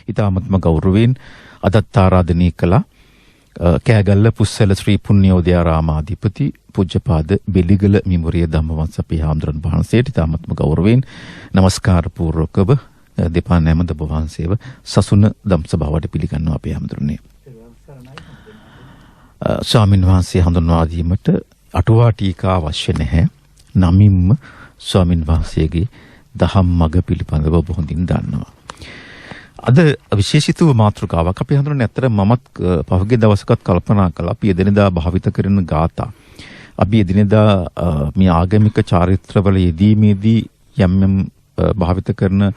ඊ타මත්ම ගෞරවයෙන් අදත් ආරාධනය කළා. කෑගල්ල පුස්සල ශ්‍රී පුණ්‍යෝදයාරාමාධිපති පූජ්‍යපාද බෙලිගල මිමුරිය ධම්මවංශ අපේ හාමුදුරන් වහන්සේට ඊ타මත්ම ගෞරවයෙන් නමස්කාර පූර්වකව දෙපා නැමද වහන්සේව සසුන ධම්සභාවට පිළිගන්නවා අපේ හාමුදුරනේ. ස්වාමින් වහන්සේ හඳුන්වා දීමට අටුවා ටීකා අවශ්‍ය නැහැ. නමින්ම ස්වාමින් වහන්සේගේ දහම් මඟ පිළිබඳව ඔබ හොඳින් දන්නවා. අද විශේෂිත මාතෘකාවක් අපි හඳුනන්නේ. ඇත්තට මමත් පහුගිය දවසකත් කල්පනා කළා අපි එදිනෙදා භාවිත කරන ගාථා. අපි එදිනෙදා මේ ආගමික චාරිත්‍රවල යෙදීමේදී යම් යම් භාවිත කරන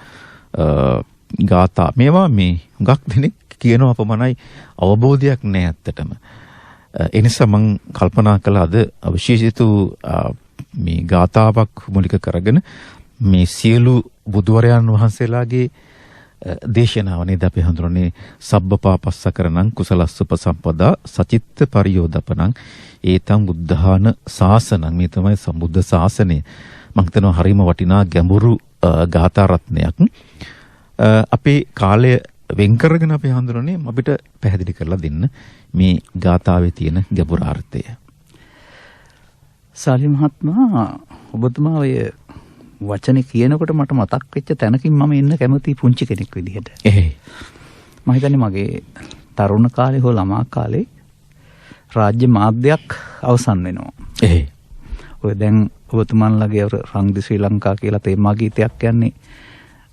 ගාථා මේවා මේ හුඟක් දෙනෙක් කියනවා පමණයි අවබෝධයක් නැහැ ඇත්තටම. ඒ නිසා මම කල්පනා කළා අද විශේෂිත මේ ගාථාවක් මුලික කරගෙන මේ සියලු බුදුවරයන් වහන්සේලාගේ දේශනාව නේද අපි හඳුනන්නේ සබ්බපාපස්සකරණං කුසලස්සුපසම්පදා සචිත්ත පරියෝදපණං ඒතං බුද්ධාන ශාසනං. මේ තමයි සම්බුද්ධ ශාසනය. මම හිතනවා හරිම වටිනා ගැඹුරු ගාථා රත්නයක්. අපේ කාලය වෙන් කරගෙන අපි හඳුනන්නේ අපිට පැහැදිලි කරලා දෙන්න මේ ගාථාවේ තියෙන ගැඹුරාර්ථය. සාලි මහත්මයා ඔබතුමා ඔය වචනේ කියනකොට මට මතක් වෙච්ච තැනකින් මම ඉන්න කැමති පුංචි කෙනෙක් විදිහට. මම හිතන්නේ මගේ තරුණ කාලේ හෝ ළමා කාලේ රාජ්‍ය මාධ්‍යයක් අවසන් වෙනවා. ඔය දැන් ඔබතුමන්ලගේ රංග ශ්‍රී ලංකා කියලා තේමා ගීතයක් යන්නේ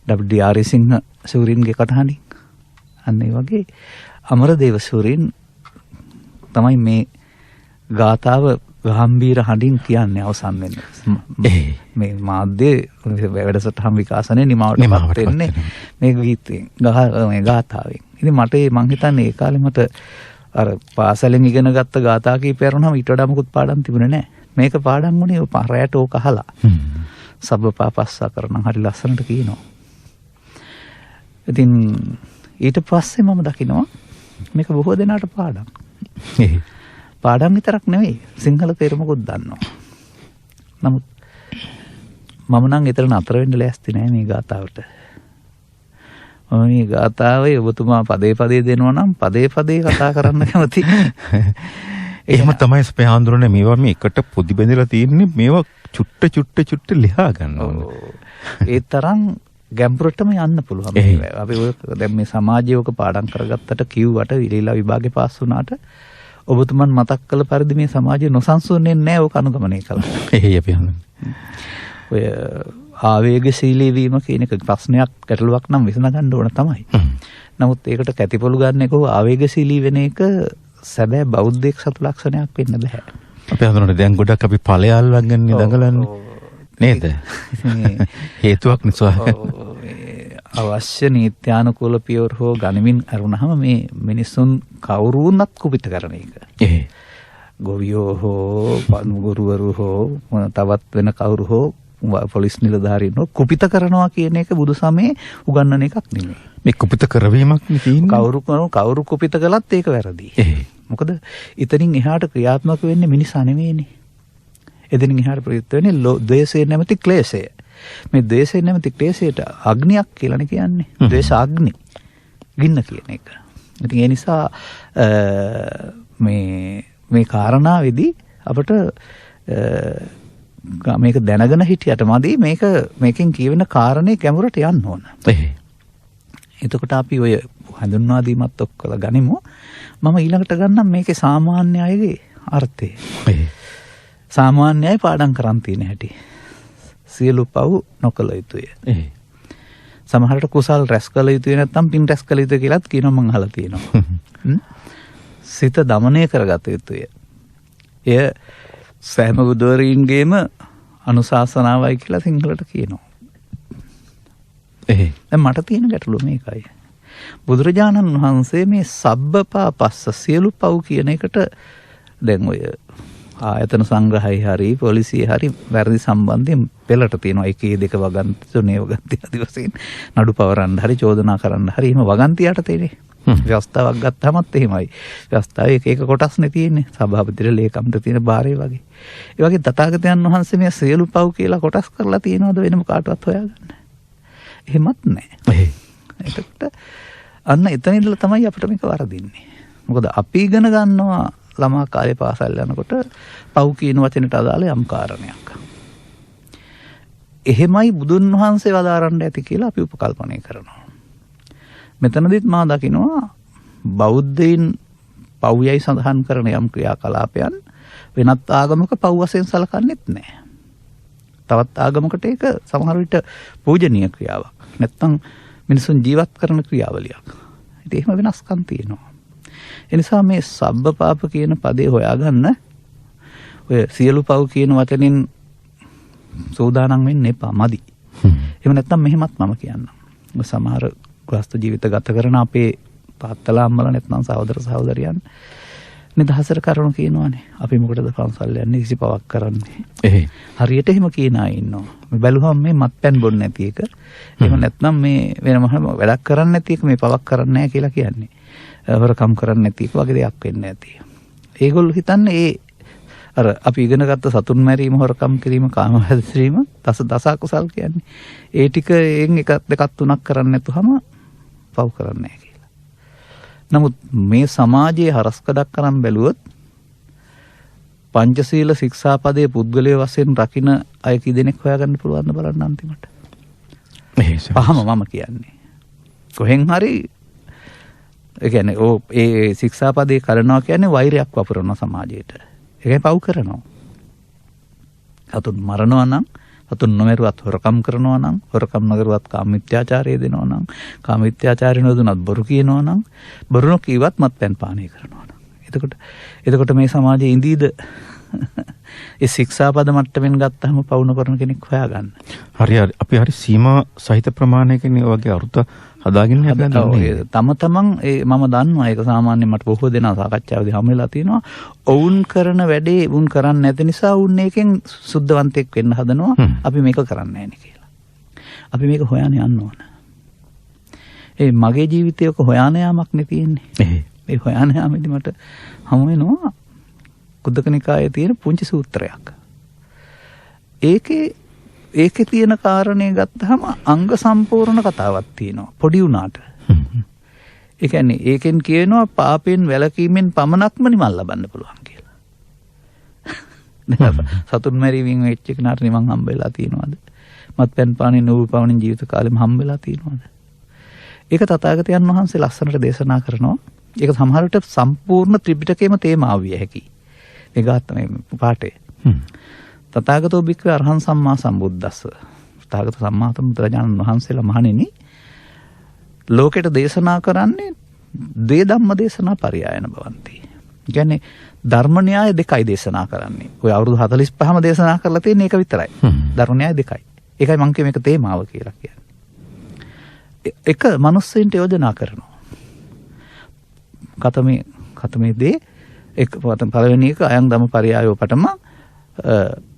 WD ආරිසිංහ සූරින්ගේ කටහඬින්. අන්න ඒ වගේ අමරදේව සූරින් තමයි මේ ගාථාව ගාම්භීර හඬින් කියන්නේ අවසන් වෙන්නේ. මේ මාධ්‍ය වැඩසටහන් විකාශනයේ නිමාවටපත් වෙන්නේ මේ ගීතයෙන් මේ ගාථාවෙන්. ඉතින් මට මං හිතන්නේ ඒ කාලේ මට අර පාසලෙන් ඉගෙන ගත්ත ගාථා කීපය වුණාම ඊට වඩා මොකුත් පාඩම් තිබුණේ නැහැ. මේක පාඩම් වුණේ පරයට ඕක අහලා. සබ්බපාපස්සකරණං හරි ලස්සනට කියනවා. ඉතින් ඊට පස්සේ මම දකිනවා මේක බොහෝ දෙනාට පාඩම්. පාඩම් විතරක් නෙවෙයි සිංහල තේරුමකුත් දන්නවා. නමුත් මම නම් ඊතර නතර වෙන්න ලෑස්ති නෑ මේ ගාතාවට. මම මේ ගාතාවේ ඔබතුමා පදේ පදේ දෙනවා නම් පදේ පදේ කතා කරන්න කැමති. එහෙම තමයි අපේ හාමුදුරනේ මේවා මේ එකට පොඩි බැඳලා තියෙන්නේ මේවා චුට්ට ලියා ගන්න ඕන. ඒ තරම් ගැඹුරටම යන්න පුළුවන්. අපි ඔය දැන් මේ සමාජයක පාඩම් කරගත්තට කිව්වට විලීලා විභාගේ පාස් වුණාට ඔබතුමන් මතක් කළ පරිදි මේ සමාජය නොසන්සුන්න්නේ නැහැ ඕක අනුගමනය කළා. එහෙයි අපි හඳුනන්නේ. ඔය ආවේගශීලී වීම කියන එක ප්‍රශ්නයක් ගැටලුවක් නම් විසඳගන්න ඕන තමයි. නමුත් ඒකට කැතිපොළු ගන්න එක ආවේගශීලී වෙන එක සැබෑ බෞද්ධයෙක් සතු ලක්ෂණයක් වෙන්න බෑ. අපි හඳුනන්නේ දැන් ගොඩක් අපි ඵලයල් වගන්නේ දඟලන්නේ නේද? හේතුවක් නිසා අවශ්‍ය නීත්‍යානුකූල පියවර හෝ ගනිමින් අරුණාම මේ මිනිසුන් කවුරුන්වත් කුපිත කරන එක. ගොවියෝ හෝ ගුරුවරු හෝ තවත් වෙන කවුරු හෝ පොලිස් නිලධාරීන් හෝ කුපිත කරනවා කියන එක බුදුසමයේ උගන්වන එකක් නෙමෙයි. මේ කුපිත කරවීමක් නෙවෙයි. කවුරු කුපිත කළත් ඒක වැරදි. මොකද ඉතින් එහාට ක්‍රියාත්මක වෙන්නේ මිනිසා නෙමෙයිනේ. එදිනින් එහාට ප්‍රයුක්ත වෙන්නේ ද්වේෂය නැමැති ක්ලේශය. මේ ද්වේෂය නැමැති ක්ලේශයට අග්නියක් කියලානේ කියන්නේ. ද්වේෂ අග්නි. ගින්න කියන එක. ඉතින් ඒ නිසා මේ කාරණාවේදී අපිට මේක දැනගෙන හිටියට මදි මේකෙන් කියවෙන කාරණේ ගැඹුරට යන්න ඕන. එතකොට අපි ඔය හඳුන්වා දීමත් ඔක්කොලා ගනිමු. මම ඊළඟට ගන්නම් මේකේ සාමාන්‍ය අයගේ අර්ථය. සාමාන්‍ය අය පාඩම් කරන් තියෙන හැටි. සියලු පව් නොකළ යුතුය. සමහරට කුසල් රැස් කළ යුතුය නැත්නම් පින් රැස් කළ යුතුය කියලාත් කියනවා මං අහලා තියෙනවා. සිත দমনය කරගත යුතුය. එය සෑම බුදුවරින්ගේම අනුශාසනාවයි කියලා සිංහලට කියනවා. දැන් මට තියෙන ගැටලුව මේකයි. බුදුරජාණන් වහන්සේ මේ සබ්බපාපස්ස සියලු පව් කියන එකට දැන් ඔය ආයතන සංග්‍රහයි හරි පොලිසිය හරි වැරදි සම්බන්ධයෙන් පෙළට තියෙනවා. එකේ දෙක වගන්ති තුනේ වගන්ති ආදි වශයෙන් නඩු පවරන්න හරි චෝදනා කරන්න හරි එහෙම වගන්තියට තියෙන්නේ. ව්‍යවස්ථාවක් ගත්තාමත් එහෙමයි. ව්‍යවස්ථාවේ එක කොටස්නේ තියෙන්නේ. සභාපතිට ලේකම්ට තියෙන බාරේ වගේ. ඒ වගේ තථාගතයන් වහන්සේ මේ සියලු පව් කියලා කොටස් කරලා තියෙනවද වෙනම කාටවත් හොයාගන්න. එහෙමත් නැහැ. එතකොට අන්න එතන ඉඳලා තමයි අපිට මේක වරදින්නේ. මොකද අපි ඉගෙන ගන්නවා ළමා කාලේ පාසල් යනකොට පව් කියන වචනට අදාළ යම් කාරණයක්. එහෙමයි බුදුන් වහන්සේ වදාරන්න ඇති කියලා අපි උපකල්පනය කරනවා. මෙතනදිත් මා දකිනවා බෞද්ධයින් පව්යයි සඳහන් කරන යම් ක්‍රියාකලාපයන් වෙනත් ආගමක පව් වශයෙන් සලකන්නේත් නැහැ. තවත් ආගමකට ඒක සමහර විට පූජනීය ක්‍රියාවක්. නැත්තම් මිනිසුන් ජීවත් කරන ක්‍රියාවලියක්. ඉතින් එහෙම වෙනස්කම් තියෙනවා. ඒ නිසා මේ සබ්බ පාප කියන පදේ හොයාගන්න ඔය සියලු පව් කියන වචනෙන් සෝදානම් වෙන්න එපා මදි. එහෙම නැත්තම් මෙහෙමත් මම කියන්නම්. සමහර ගෘහස්ත ජීවිත ගත කරන අපේ තාත්තලා අම්මලා නැත්නම් සහෝදර සහෝදරියන් නිදහසට කරුණු කියනවානේ. අපි මොකටද පන්සල් යන්නේ කිසි පවක් කරන්නේ. හරියට එහෙම කියන අය ඉන්නවා. මේ බැලුවම මේ මත්පැන් බොන්නේ නැති එක. එහෙම නැත්නම් මේ වෙනම වැඩක් කරන්නේ නැති එක මේ පවක් කරන්නේ නැහැ කියලා කියන්නේ. හොරකම් කරන්නේ නැති එක වගේ දෙයක් වෙන්නේ නැති. ඒගොල්ලෝ හිතන්නේ ඒ අර අපි ඉගෙන ගත්ත සතුන් මැරීම, හොරකම් කිරීම, කාම හැසිරීම දස අකුසල් කියන්නේ. ඒ ටිකෙන් එකක් දෙකක් තුනක් කරන්නේ නැතුවම පව් කරන්නේ නැහැ. නමුත් මේ සමාජයේ හරස්කඩක් කරන් බැලුවොත් පංචශීල ශික්ෂාපදයේ පුද්ගලයේ වශයෙන් රකින්න අය කී දෙනෙක් හොයාගන්න පුළුවන්ද බලන්න අන්තිමට. පහම මම කියන්නේ. කොහෙන් හරි ඒ කියන්නේ ඒ ශික්ෂාපදේ කරනවා කියන්නේ වෛරයක් වපුරන සමාජයට. ඒකයි පව් කරනවා. අතුන් මරනවා නම් අතුන් නොමරුවත් හොරකම් කරනවා නම්, හොරකම් නගරුවත් කාමීත්‍යාචාරය දෙනවා නම්, කාමීත්‍යාචාරය නොදුනත් බොරු කියනවා නම්, බොරු නොකීවත් මත්පැන් පානය කරනවා නම්. එතකොට මේ සමාජයේ ඉඳීද ඒ ශික්ෂාපද මට්ටමින් ගත්තාම පවු නොකරන කෙනෙක් හොයාගන්න. හරි අපි හරි සීමා සහිත ප්‍රමාණයකින් ඒ වගේ අරුත හදාගෙන යනවා. තම තමන් මම දන්නවා ඒක සාමාන්‍යයෙන් මට බොහෝ දෙනා සාකච්ඡාවේදී හම් වෙලා තියෙනවා. ඔවුන් කරන වැඩේ උන් කරන්නේ නැති නිසා උන් එකෙන් සුද්ධවන්තයෙක් වෙන්න හදනවා. අපි මේක කරන්නේ නැහැ නේ කියලා. අපි මේක හොයන්න යන්න ඕන. මගේ ජීවිතයක හොයන්න යාමක් නේ තියෙන්නේ. මේ හොයන්න යාමේදී මට හමු වෙනවා කුද්දක නිකායේ තියෙන පුංචි සූත්‍රයක්. ඒකේ තියෙන කාරණේ ගත්තාම අංග සම්පූර්ණ කතාවක් තියෙනවා. පොඩි උනාට. ඒ කියන්නේ ඒකෙන් කියනවා පාපෙන් වැළකීමෙන් පමණක්ම නිවන් ලබන්න පුළුවන් කියලා. සතුන් මැරීමෙන් වෙච්ච කෙනාට නිවන් හම්බෙලා තියෙනවද? මත්පැන් පානේ නූපවණින් ජීවිත කාලෙම හම්බෙලා තියෙනවද? ඒක තථාගතයන් වහන්සේ ලස්සනට දේශනා කරනවා. ඒක සමහරට සම්පූර්ණ ත්‍රිපිටකයේම තේමාව විය හැකියි. මේ ගාථා මේ පාඩේ. තථාගතෝ භික්ඛවේ අරහං සම්මා සම්බුද්දස්ස. තථාගත සම්මා සම්බුදුරජාණන් වහන්සේලා මහණෙනි ලෝකෙට දේශනා කරන්නේ දේ ධම්ම දේශනා පරියායන බවන්ති. කියන්නේ ධර්ම න්‍යාය දෙකයි දේශනා කරන්නේ. ඔය අවුරුදු 45ම දේශනා කරලා තියෙන එක විතරයි. ධර්ම න්‍යාය දෙකයි. ඒකයි මම කිය මේක තේමාව කියලා කියන්නේ. එක මිනිස්සුන්ට යෝජනා කරනවා. කතමේ දේ එක පළවෙනි එක අයං ධම්ම පරියායෝ පඨම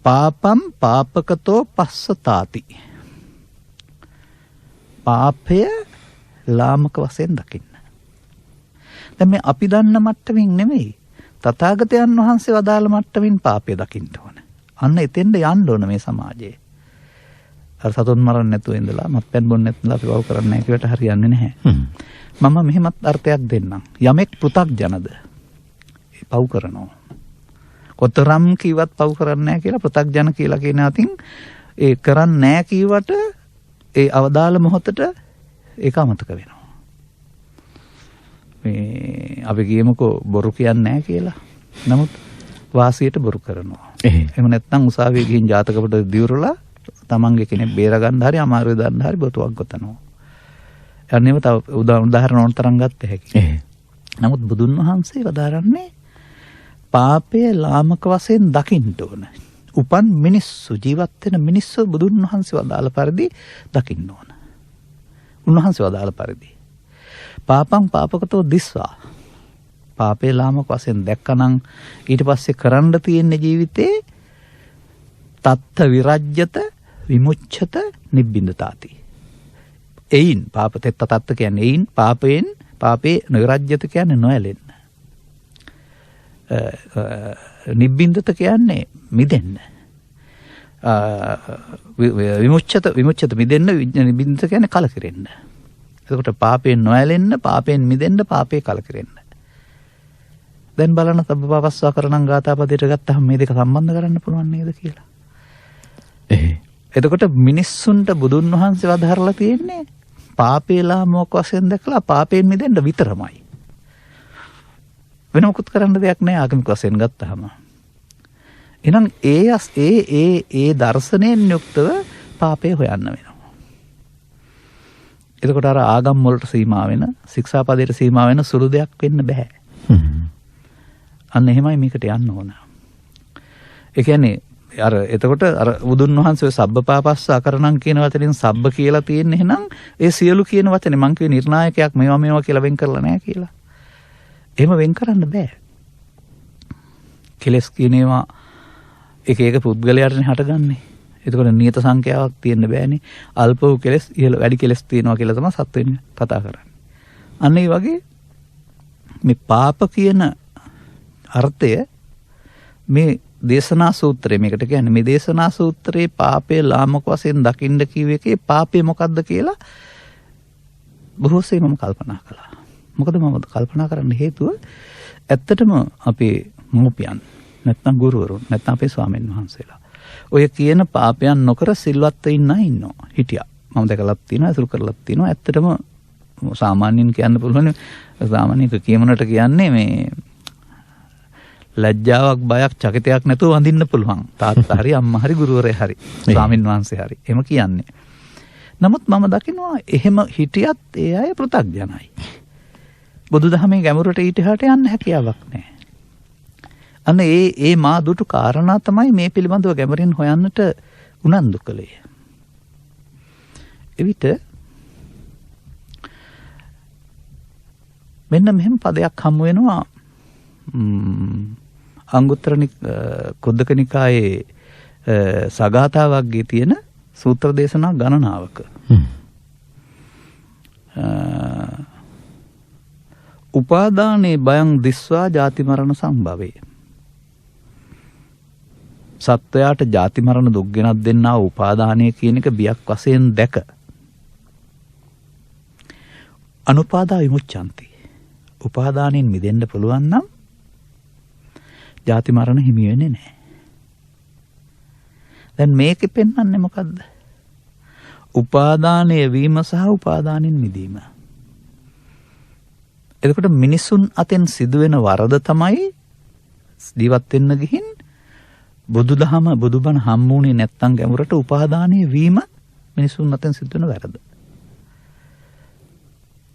පාපම් පාපකතෝ පස්සතාති. පාපය ලාමක වශයෙන් දකින්න. දැන් මේ අපි දන්න මට්ටමින් නෙමෙයි. තථාගතයන් වහන්සේ වදාළ මට්ටමින් පාපය දකින්න ඕන. අන්න එතෙන්ද යන්න ඕන මේ සමාජයේ. අර සතුන් මරන්න නැතුව ඉඳලා මත්පැන් බොන්න නැතුව අපි වව කරන්නේ නැහැ කියලාට හරියන්නේ නැහැ. මම මෙහෙමත් අර්ථයක් දෙන්නම්. යමෙක් පෘථග්ජනද පව් කරනවා. කොතරම් කිව්වත් පව් කරන්නේ නැහැ කියලා පෘථග්ජන කියලා කියන අතින් ඒ කරන්නේ නැහැ කීවට ඒ අවදාළ මොහොතට ඒක අමතක වෙනවා. මේ අපි කියමුකෝ බොරු කියන්නේ නැහැ කියලා. නමුත් වාසියට බොරු කරනවා. එහෙම නැත්නම් උසාවියේ ගිහින් ජාතකපොත දියුරලා තමන්ගේ කෙනෙක් බේර ගන්න හරි අමාරුවේ දාන්න හරි බොරුවක් ගොතනවා. යන්නේම තව උදාහරණ ඕන තරම් ගත්ත හැකියි. නමුත් බුදුන් වහන්සේ වදාරන්නේ පාපය ලාමක වශයෙන් දකින්න ඕන. උපන් මිනිස්සු ජීවත් වෙන මිනිස්සු බුදුන් වහන්සේ වදාළ පරිදි දකින්න ඕන. උන්වහන්සේ වදාළ පරිදි. පාපං පාපකතෝ දිස්වා. පාපේ ලාමක වශයෙන් දැක්කනම් ඊට පස්සේ කරන්න තියෙන ජීවිතේ තත්ත විරජ්‍යත විමුච්ඡත නිබ්බින්දතාති. එයින් පාපතත් තත්ත කියන්නේ එයින් පාපේ නිරජ්‍යත කියන්නේ නොයැලෙන්න. නිබ්බින්දත කියන්නේ මිදෙන්න. විමුච්ඡත මිදෙන්න. නිබ්බින්දත කියන්නේ කලකිරෙන්න. එතකොට පාපයෙන් නොඇලෙන්න, පාපයෙන් මිදෙන්න, පාපේ කලකිරෙන්න. දැන් බලන්න සබ්බපාපස්සා කරණං ගාථාපදයට ගත්තහම මේ දෙක සම්බන්ධ කරන්න පුළුවන් නේද කියලා. එතකොට මිනිස්සුන්ට බුදුන් වහන්සේ වදාරලා තියෙන්නේ පාපේ ලාමක වශයෙන් දැකලා පාපයෙන් මිදෙන්න විතරමයි. වෙන මොකුත් කරන්න දෙයක් නැහැ ආගමික වශයෙන් ගත්තාම. එහෙනම් ඒ දර්ශනයෙන් යුක්තව පාපේ හොයන්න වෙනවා. එතකොට අර ආගම් වලට සීමා වෙන, ශික්ෂාපදයට සීමා වෙන සුළු දෙයක් වෙන්න බෑ. අන්න එහෙමයි මේකට යන්න ඕන. ඒ කියන්නේ අර එතකොට අර බුදුන් වහන්සේ සබ්බපාපස්සා කරණං කියන වචනෙන් සබ්බ කියලා තියෙන්නේ එහෙනම් ඒ සියලු කියන වචනේ මං කිය නිර්ණායකයක් මේවා කියලා වෙන් කරලා නැහැ කියලා. එහෙම වෙන් කරන්න බෑ. කෙලස් කියන ඒවා එක පුද්ගලයාටනේ හටගන්නේ. එතකොට නියත සංඛ්‍යාවක් තියෙන්න බෑනේ. අල්ප වූ කෙලස් ඉහළ වැඩි කෙලස් තියෙනවා කියලා තමයි සත්වෙන්නේ කතා කරන්නේ. අන්න ඒ වගේ මේ පාප කියන අර්ථය මේ දේශනා සූත්‍රය මේකට කියන්නේ මේ දේශනා සූත්‍රයේ පාපයේ ලාමක වශයෙන් දකින්න කිව්ව එකේ පාපය මොකද්ද කියලා බොහෝසේ මම කල්පනා කළා. මොකද මම කල්පනා කරන්න හේතුව ඇත්තටම අපේ මව්පියන් නැත්නම් ගුරුවරුන් නැත්නම් අපේ ස්වාමීන් වහන්සේලා ඔය කියන පාපයන් නොකර සිල්වත් ඉන්නවා හිටියා. මම දැකලත් තියෙනවා අසුරු කරලත් තියෙනවා. ඇත්තටම සාමාන්‍යයෙන් කියන්න පුළුවන් සාමාන්‍යක කියමනට කියන්නේ මේ ලැජ්ජාවක් බයක් චකිතයක් නැතුව වඳින්න පුළුවන්. තාත්තා හරි අම්මා හරි ගුරුවරයා හරි ස්වාමීන් වහන්සේ හරි එහෙම කියන්නේ. නමුත් මම දකිනවා එහෙම හිටියත් ඒ අය පෘථග්ජනයි. බුදුදහමේ ගැඹුරට ඊට එහාට යන්න හැකියාවක් නැහැ. අන්න ඒ මා දුටු කාරණා තමයි මේ පිළිබඳව ගැඹුරින් හොයන්නට උනන්දු කළේ. එවිට මෙන්න මෙහෙම පදයක් හමු වෙනවා අංගුත්තර කුද්දක නිකායේ සගාථා වර්ගයේ තියෙන සූත්‍ර දේශනා ගණනාවක. උපාදානේ බයං දිස්වා ජාති මරණ සම්භවේ. සත්වයාට ජාති මරණ දුක් ගෙනත් දෙන්නා උපාදානය කියන එක බියක් වශයෙන් දැක අනුපාදා විමුච්ඡanti. උපාදානෙන් මිදෙන්න පුළුවන් නම් ජාති මරණ හිමි වෙන්නේ නැහැ. දැන් මේකෙ පෙන්වන්නේ මොකද්ද? උපාදානයේ වීම සහ උපාදානෙන් මිදීම. එතකොට මිනිසුන් අතෙන් සිදුවෙන වරද තමයි ජීවත් වෙන්න ගිහින් බුදුදහම බුදුබණ හම්බුනේ නැත්තම් ගැඹුරට උපාදානයේ වීම මිනිසුන් අතෙන් සිදුවෙන වැරද.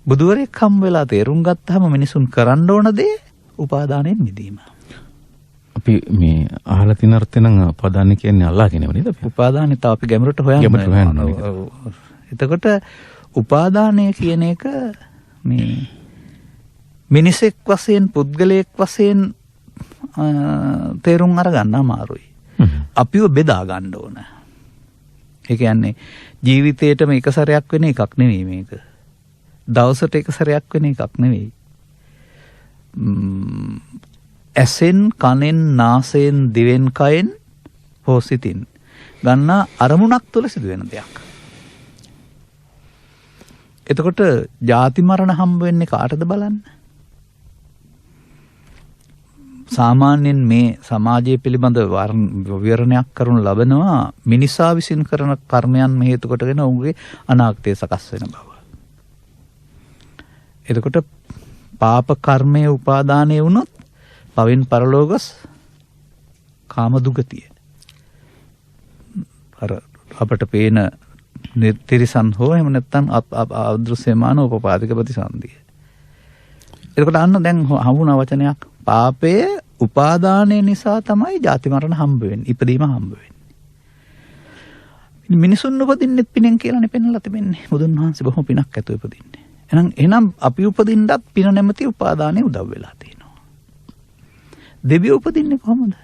බුදුවරයෙක් හම් වෙලා තේරුම් ගත්තාම මිනිසුන් කරන්න ඕන දේ උපාදානයෙන් මිදීම. අපි මේ අහලා තියෙන අර්ථය නම් උපාදාන කියන්නේ අල්ලාගෙනව නේද? උපාදානෙ තව අපි ගැඹුරට හොයන්න. එතකොට උපාදානය කියන එක මේ මිනිසෙක් වශයෙන් පුද්ගලයෙක් වශයෙන් තේරුම් අරගන්න අමාරුයි. අපිව බෙදා ගන්න ඕන. ඒ කියන්නේ ජීවිතේටම එක සැරයක් වෙන එකක් නෙවෙයි මේක. දවසට එක සැරයක් වෙන එකක් නෙවෙයි. ඇසෙන් කනෙන් නාසයෙන් දිවෙන් කයෙන් හෝ සිතින් ගන්නා අරමුණක් තුළ සිදුවෙන දෙයක්. එතකොට ජාති මරණ හම්බ වෙන්නේ කාටද බලන්න. සාමාන්‍යයෙන් මේ සමාජයේ පිළිබඳ විවරණයක් කරනු ලබනවා මිනිසා විසින් කරන කර්මයන් හේතු කොටගෙන ඔහුගේ අනාගතය සකස් වෙන බව. එතකොට පාප කර්මයේ උපාදානය වුණොත් පවෙන් පරලෝකස් කාම දුගතිය. අර අපට පේන තිරිසන් හෝ එහෙම නැත්නම් අදෘශ්‍යමාන උපපාදික ප්‍රතිසන්දිය. එතකොට අන්න දැන් හමුුණ වචනයක් පාපයේ උපාදානය නිසා තමයි ජාති මරණ හම්බ වෙන්නේ, ඉපදීම හම්බ වෙන්නේ. මිනිසුන් උපදින්නෙත් පිනෙන් කියලානේ පෙන්වලා තිබෙන්නේ. බුදුන් වහන්සේ බොහොම පිනක් ඇතුව උපදින්නේ. එහෙනම් අපි උපදින්නත් පින නැමැති උපාදානය උදව් වෙලා තියෙනවා. දෙවියෝ උපදින්නේ කොහොමද?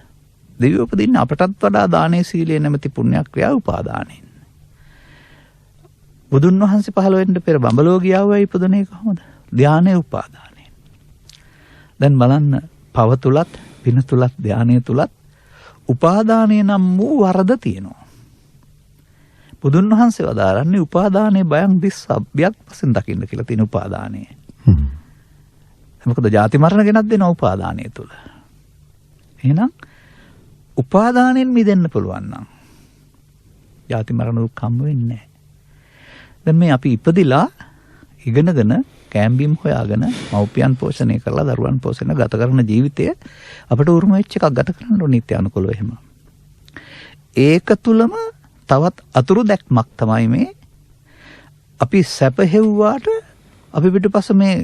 දෙවියෝ උපදින්නේ අපටත් වඩා දානේ සීලේ නැමැති පුණ්‍ය ක්‍රියා උපාදානෙන්. බුදුන් වහන්සේ පහළ වෙන්න පෙර බඹලෝ ගියා වයි ඉපදුනේ කොහොමද? ධානයේ උපාදානෙන්. දැන් බලන්න පව තුලත් පින තුලත් ධානයේ තුලත් උපාදානය නම් වූ වරද තියෙනවා. බුදුන් වහන්සේ වදාරන්නේ උපාදානයේ බයං දිස්සබ්බයක් වශයෙන් දකින්න කියලා තියෙන උපාදානය. මොකද ජාති මරණ ගෙනත් දෙන උපාදානය තුල. එහෙනම් උපාදානයෙන් මිදෙන්න පුළුවන් නම් ජාති මරණ දුක් හම්බ වෙන්නේ නැහැ. දැන් මේ අපි ඉපදිලා ඉගෙනගෙන කැම්බිම් හොයාගෙන මව්පියන් පෝෂණය කරලා දරුවන් පෝෂණය ගත කරන ජීවිතය අපිට උරුම වෙච්ච එකක් ගත කරන්න ඕනේ නිත්‍ය අනුකූලව එහෙම. ඒක තුලම තවත් අතුරු දැක්මක් තමයි මේ අපි සැප හෙව්වාට අපි පිටපස මේ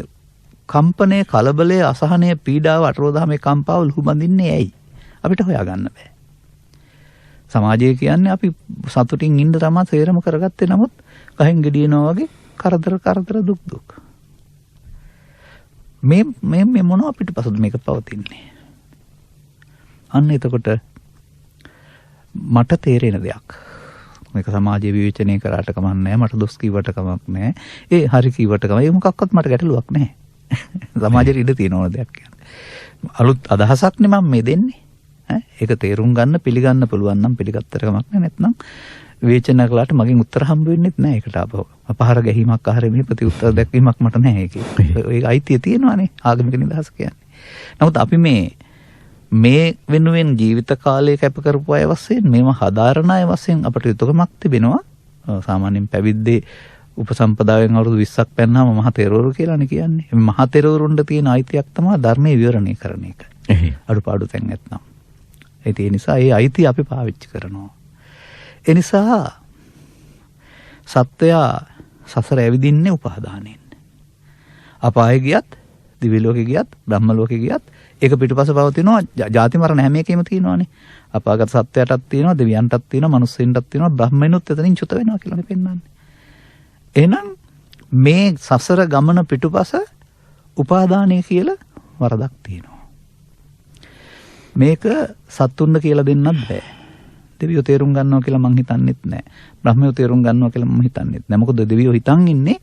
කම්පනයේ කලබලයේ අසහනයේ පීඩාව අටරෝදහමේ කම්පාව ලුහු බඳින්නේ ඇයි? අපිට හොයාගන්න බෑ. සමාජය කියන්නේ අපි සතුටින් ඉන්න තමයි තේරම කරගත්තේ නමුත් ගහෙන් ගෙඩියනවා වගේ කරදර දුක්. මේ මොන අපිට පසුද මේක පවතින්නේ? අන්න එතකොට මට තේරෙන දෙයක්. මේක සමාජයේ විවේචනය කරාට කමක් නැහැ. මට දොස් කිව්වට කමක් නැහැ. ඒ හරි කිව්වට කමක්. ඒ මොකක්වත් මට ගැටලුවක් නැහැ. සමාජයට ඉඩ තියෙන ඕන දෙයක් කියන්නේ. අලුත් අදහසක් නේ මම මේ දෙන්නේ. ඒක තේරුම් ගන්න පිළිගන්න පුළුවන් නම් පිළිගත්තට කමක් නැහැ. නැත්නම් විවේචන කළාට මගෙන් උත්තර හම්බ වෙන්නේ නැහැ ඒකට ආපහු. අපහාර ගැහිමක් ආහාරෙ මෙහි ප්‍රතිඋත්තර දැක්වීමක් මට නැහැ ඒකේ. ඒක අයිතිය තියෙනවානේ ආගමික නිදහස කියන්නේ. නමුත් අපි මේ වෙනුවෙන් ජීවිත කාලය කැප කරපු අය වශයෙන් මේව හදාරන අය වශයෙන් අපට යුතුයකමක් තිබෙනවා. සාමාන්‍යයෙන් පැවිද්දේ උපසම්පදායෙන් අවුරුදු 20ක් පැන්නාම මහ තෙරවරු කියලානේ කියන්නේ. මේ මහ තෙරවරුන්ට තියෙන අයිතියක් තමයි ධර්මයේ විවරණය කරන එක. අඩුපාඩු තැන් නැත්නම්. ඒ නිසා ඒ අයිතිය අපි පාවිච්චි කරනවා. ඒ නිසා සත්වයා සසර ඇවිදින්නේ උපාදානෙන්. අපායේ ගියත්, දිව්‍ය ලෝකේ ගියත්, බ්‍රහ්ම ලෝකේ ගියත් ඒක පිටුපස පවතිනවා. ජාති මරණ හැම එකෙම තියෙනවානේ. අපාගත සත්වයාටත් තියෙනවා, දෙවියන්ටත් තියෙනවා, මනුස්සයින්ටත් තියෙනවා, බ්‍රහ්මයිනුත් එතනින් චුත වෙනවා කියලානේ පෙන්නන්නේ. එහෙනම් මේ සසර ගමන පිටුපස උපාදානය කියලා වරදක් තියෙනවා. මේක සත්තුන්ට කියලා දෙන්නත් බෑ. දෙවියෝ තේරුම් ගන්නවා කියලා මං හිතන්නෙත් නෑ. බ්‍රහ්මයෝ තේරුම් ගන්නවා කියලා මම හිතන්නෙත් නෑ. මොකද දෙවියෝ හිතන් ඉන්නේ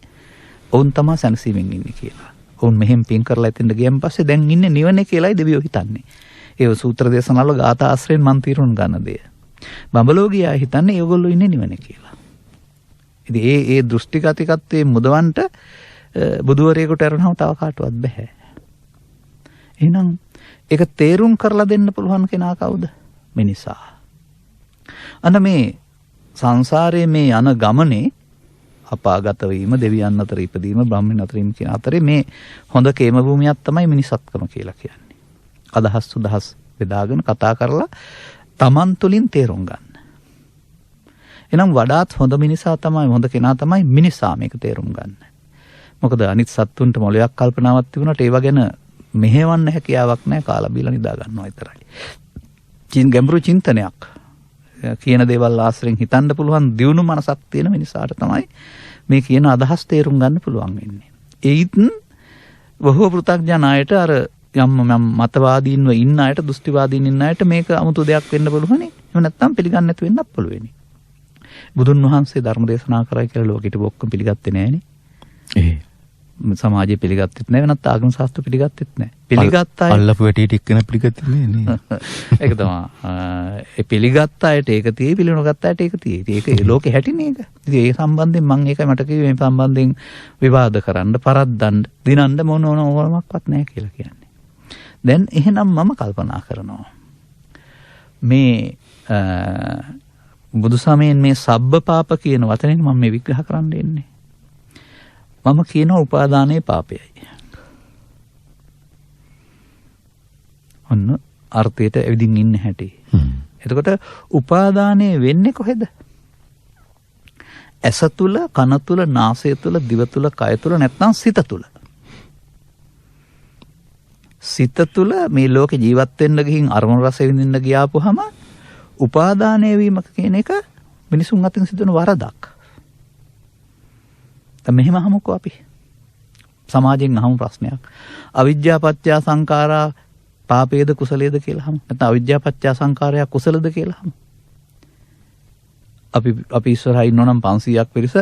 ඔවුන් තමයි සැනසීමෙන් ඉන්නේ කියලා. ඔවුන් මෙහෙම පින් කරලා එතෙන්ට ගියන් පස්සේ දැන් ඉන්නේ නිවනේ කියලායි දෙවියෝ හිතන්නේ. ඒ සූත්‍ර දේශනාවල ගාථා ආශ්‍රයෙන් මන් තීරුම් ගන්න දෙය. බඹලෝ ගියා හිතන්නේ ඒගොල්ලෝ ඉන්නේ නිවනේ කියලා. ඉතින් ඒ දෘෂ්ටිගතිකත්වයේ මුදවන්ට බුදුවරයෙකුට අරනව තව කාටවත් බෑ. එහෙනම් ඒක තේරුම් කරලා දෙන්න පුළුවන් කෙනා කවුද? මිනිසා. අන්න මේ සංසාරයේ මේ යන ගමනේ අපාගත වීම, දෙවියන් අතර ඉපදීම, බ්‍රහ්මයන් අතර ඉපදීම කියන අතරේ මේ හොඳ කේම භූමියක් තමයි මිනිසත්කම කියලා කියන්නේ. අදහස් සුදහස් බෙදාගෙන කතා කරලා Taman තුලින් තේරුම් ගන්න. එහෙනම් වඩාත් හොඳ මිනිසා තමයි, හොඳ කෙනා තමයි මිනිසා මේක තේරුම් ගන්න. මොකද අනිත් සත්තුන්ට මොලයක් කල්පනාවක් තිබුණාට ඒව ගැන මෙහෙවන්න හැකියාවක් නැහැ. කාලා බීලා නිදා ගන්නවා විතරයි. ගැඹුරු චින්තනයක් කියන දේවල් ආශ්‍රයෙන් හිතන්න පුළුවන් දියුණු මනසක් තියෙන මිනිසාට තමයි මේ කියන අදහස් තේරුම් ගන්න පුළුවන් වෙන්නේ. ඒත් බොහෝ පෘථග්ජන අයට අර යම් මතවාදීන්ව ඉන්න අයට, දෘෂ්ටිවාදීන් ඉන්න අයට මේක 아무තු දෙයක් වෙන්න පුළුවනේ. එහෙම නැත්නම් පිළිගන්න නැතු වෙන්නත් පුළුවනි. බුදුන් වහන්සේ ධර්ම දේශනා කරයි කියලා ලෝකෙට ඔක්කොම පිළිගත්තේ නැහනේ. සමාජය පිළිගත්තෙත් නැහැ, වෙනත් ආගම ශාස්ත්‍ර පිළිගත්තෙත් නැහැ. පිළිගත්ත අය අල්ලපු වැටියට එක්කන පිළිගත්තේ නෑ. ඒක තමයි. ඒ පිළිගත්ත අයට ඒක තියෙයි, පිළිනොගත්ත අයට ඒක තියෙයි. ඒක ලෝකේ හැටිනේ ඒක. ඉතින් ඒ සම්බන්ධයෙන් මම ඒකයි මට කිව්වේ මේ සම්බන්ධයෙන් විවාද කරන්න, පරද්දන්න, දිනන්න මොනවාක්වත් නැහැ කියලා කියන්නේ. දැන් එහෙනම් මම කල්පනා කරනවා මේ බුදුසමයෙන් මේ සබ්බපාප කියන වචනේ මම මේ විග්‍රහ කරන්න එන්නේ. මම කියනවා උපාදානයේ පාපයයි. ඔන්න අර්ථයට ඇවිදින් ඉන්න හැටි. එතකොට උපාදානයේ වෙන්නේ කොහෙද? ඇස තුල, කන තුල, නාසය තුල, දිව තුල, කය තුල, නැත්නම් සිත තුල. සිත තුල මේ ලෝකේ ජීවත් වෙන්න ගිහින් අරමුණු රස විඳින්න ගියාපුවාම උපාදානය වීම කියන එක මිනිසුන් අතින් සිදුවන වරදක්. මෙහෙම අහමුකෝ අපි. සමාජයෙන් අහමු ප්‍රශ්නයක්. අවිජ්ජා පත්‍ය සංඛාරා පාපේද කුසලේද කියලා අහමු. නැත්නම් අවිජ්ජා පත්‍ය සංඛාරය කුසලද කියලා අහමු. අපි ඉස්සරහා ඉන්නවනම් 500ක් පිරිස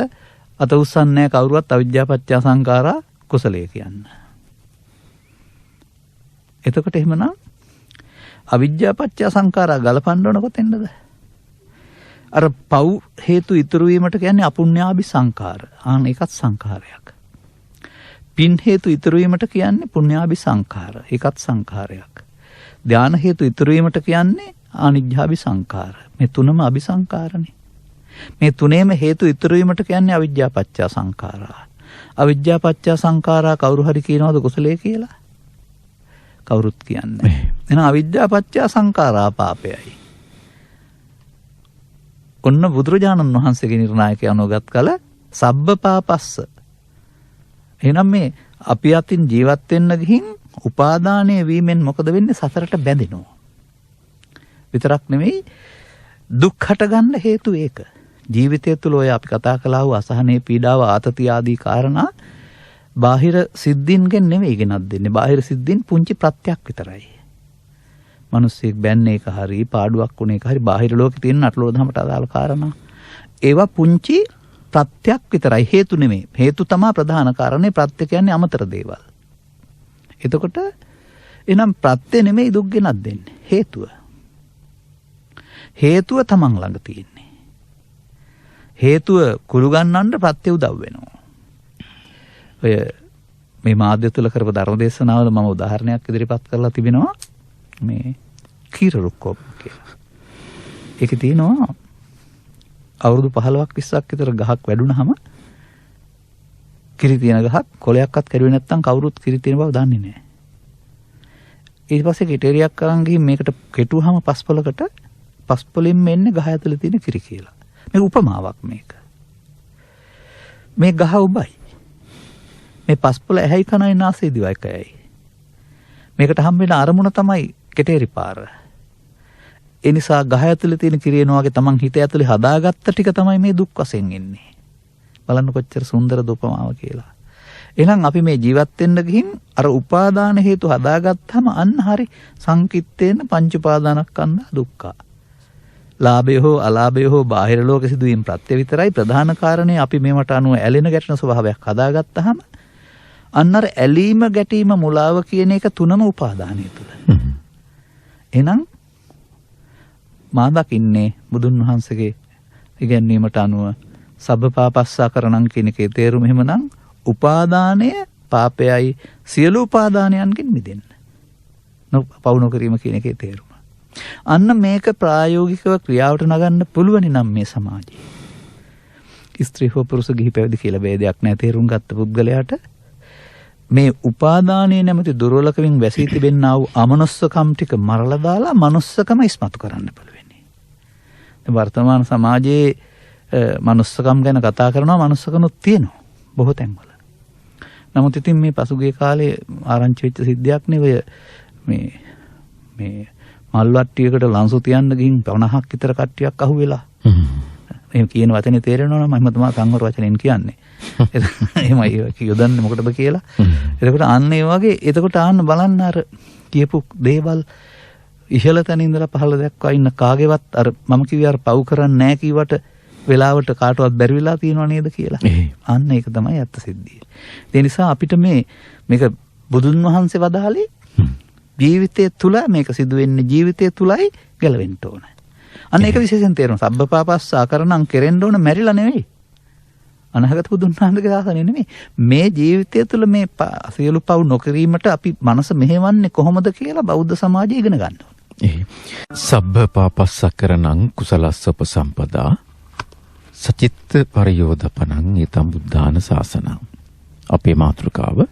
අත උස්සන්නේ කවුරුවත් අවිජ්ජා පත්‍ය සංඛාරා කුසලයේ කියන්න. එතකොට එහෙමනම් අවිජ්ජා පත්‍ය සංඛාරා ගලපන්න ඕන කොතෙන්ද? අර පව් හේතු ඉතුරු වීමට කියන්නේ අපුඤ්ඤාභි සංඛාර. ආන් ඒකත් සංඛාරයක්. පින් හේතු ඉතුරු වීමට කියන්නේ පුඤ්ඤාභි සංඛාර. ඒකත් සංඛාරයක්. ධාන හේතු ඉතුරු වීමට කියන්නේ ආනිජ්ජාභි සංඛාර. මේ තුනම අபிසංඛාරනේ. මේ තුනේම හේතු ඉතුරු වීමට කියන්නේ අවිජ්ජා පත්‍ය සංඛාරා. අවිජ්ජා පත්‍ය සංඛාරා කවුරු හරි කියනවද කුසලයේ කියලා? කවුරුත් කියන්නේ. එහෙනම් අවිජ්ජා පත්‍ය සංඛාරා පාපයයි. ඔන්න බුදුරජාණන් වහන්සේගේ නිර්ණායකය අනුගත් කල සබ්බ පාපස්ස. එහෙනම් මේ අපි අතින් ජීවත් වෙන්න ගිහින් උපාදානය වීමෙන් මොකද වෙන්නේ? සසරට බැඳෙනවා. විතරක් නෙමෙයි දුක් හට ගන්න හේතු ඒක. ජීවිතය තුළ ඔය අපි කතා කළා වූ අසහනේ පීඩාව ආතතිය ආදී කාරණා බාහිර සිද්ධීන්ගෙන් නෙමෙයි ගෙනත් දෙන්නේ. බාහිර සිද්ධීන් පුංචි ප්‍රත්‍යක් විතරයි. මිනිස්සෙක් බැන්නේ එක හරි පාඩුවක් වුණේ එක හරි බාහිර ලෝකේ තියෙන අටලෝ දහමට අදාළ කාරණා. ඒවා පුංචි ප්‍රත්‍යක් විතරයි, හේතු නෙමෙයි. හේතු තමයි ප්‍රධාන කාරණේ, ප්‍රත්‍ය කියන්නේ අමතර දේවල්. එතකොට එනම් ප්‍රත්‍ය නෙමෙයි දුක් ගෙනත් දෙන්නේ. හේතුව. හේතුව තමන් ළඟ තියෙන්නේ. හේතුව කුළු ගන්නන්න ප්‍රත්‍ය උදව් වෙනවා. ඔය මේ මාධ්‍ය තුල කරපු ධර්ම දේශනාවල මම උදාහරණයක් ඉදිරිපත් කරලා තිබෙනවා. මේ කීර රුක්කෝප කියලා. ඒකේ තියෙනවා අවුරුදු 15ක් 20ක් විතර ගහක් වැඩුණාම කිරි තියෙන ගහක් කොලයක්වත් කැඩුවේ නැත්නම් කවුරුත් කිරි තියෙන බව දන්නේ නැහැ. ඊට පස්සේ කිටේරියක් අරන් ගිහින් මේකට කෙටුවාම පස්පලකට පස්පලෙන් එන්නේ ගහ ඇතුලේ තියෙන කිරි කියලා. මේ උපමාවක් මේක. මේ ගහ උබයි. මේ පස්පල ඇහැයි කනයි නාසය දිවයි කයයි. මේකට හම් වෙන අරමුණ තමයි කෙටේරි පාර. ඒ නිසා ගහ ඇතුලේ තියෙන කිරියන වගේ තමන් හිත ඇතුලේ හදාගත්ත ටික තමයි මේ දුක් වශයෙන් එන්නේ. බලන්න කොච්චර සුන්දර උපමාව කියලා. එහෙනම් අපි මේ ජීවත් වෙන්න ගිහින් අර උපාදාන හේතු හදාගත්තාම අන්න හරි සංකිට්ඨේන පංච උපාදානස්කන්ධ දුක්ඛ. ලාභය හෝ අලාභය හෝ බාහිර ලෝක සිදුවීම් ප්‍රත්‍ය විතරයි ප්‍රධාන කාරණේ. අපි මේවට අනුව ඇලෙන ගැටෙන ස්වභාවයක් හදාගත්තාම අන්න අර ඇලීම ගැටීම මුලාව කියන එක තුනම උපාදානය තුල. එහෙනම් මා දකින්නේ බුදුන් වහන්සේගේ ඉගැන්වීමට අනුව සබ්බපාපස්සා කරණං කියන එකේ තේරුම එහෙමනම් උපාදානය පාපයයි, සියලු උපාදානයන්ගෙන් මිදෙන්න. පවු නොකිරීම කියන එකේ තේරුම. අන්න මේක ප්‍රායෝගිකව ක්‍රියාවට නගන්න පුළුවන් නම් මේ සමාජයේ. ස්ත්‍රී හෝ පුරුෂ ගිහි පැවිදි කියලා ભેදයක් නැහැ. තේරුම් ගත්ත පුද්ගලයාට මේ උපාදානයේ නැමැති දුර්වලකමින් වැසී තිබෙනා වූ අමනුස්සකම් ටික මරලා දාලා මනුස්සකම ඉස්මතු කරන්න පුළුවන්. වර්තමාන සමාජයේ මනුස්සකම් ගැන කතා කරනවා, මනුස්සකනුත් තියෙනවා බොහෝ තැන්වල. නමුත් ඉතින් මේ පසුගිය කාලේ ආරංචි වෙච්ච සිද්ධියක් නේ ඔය මේ මල්වට්ටියකට ලංසු තියන්න ගිහින් 50ක් විතර කට්ටියක් අහුවෙලා. එහෙම කියන වචනේ තේරෙනවා නම් මම තමයි සංවර වචනෙන් කියන්නේ. එහෙමයි යොදන්නේ මොකටද කියලා. එතකොට අන්න ඒ වගේ එතකොට ආන්න බලන්න අර කියපු දේවල් ඉහළ තැන ඉඳලා පහළ දක්වා ඉන්න කාගේවත් අර මම කිව්වේ අර පව් කරන්නේ නැහැ කීවට වෙලාවට කාටවත් බැරි වෙලා තියෙනව නේද කියලා. අන්න ඒක තමයි ඇත්ත සිද්ධිය. ඒ නිසා අපිට මේක බුදුන් වහන්සේ වදාළේ ජීවිතය තුල මේක සිදු වෙන්නේ ජීවිතය තුලයි ගැලවෙන්න ඕන. අන්න ඒක විශේෂයෙන් තේරෙනවා. සබ්බපාපස්සා කරණං කෙරෙන්න ඕන මැරිලා නෙවෙයි. අනාගත බුදුන් වහන්සේගේ දාසනේ නෙමෙයි. මේ ජීවිතය තුළ මේ සියලු පව් නොකිරීමට අපි මනස මෙහෙවන්නේ කොහොමද කියලා බෞද්ධ සමාජය ඉගෙන ගන්න ඕනේ. සබ්බ පාපස්සකරණං කුසලස්ස උපසම්පදා සචිත්ත පරියෝදපණං ඊතම් බුද්ධාන ශාසනං. අපේ මාතෘකාව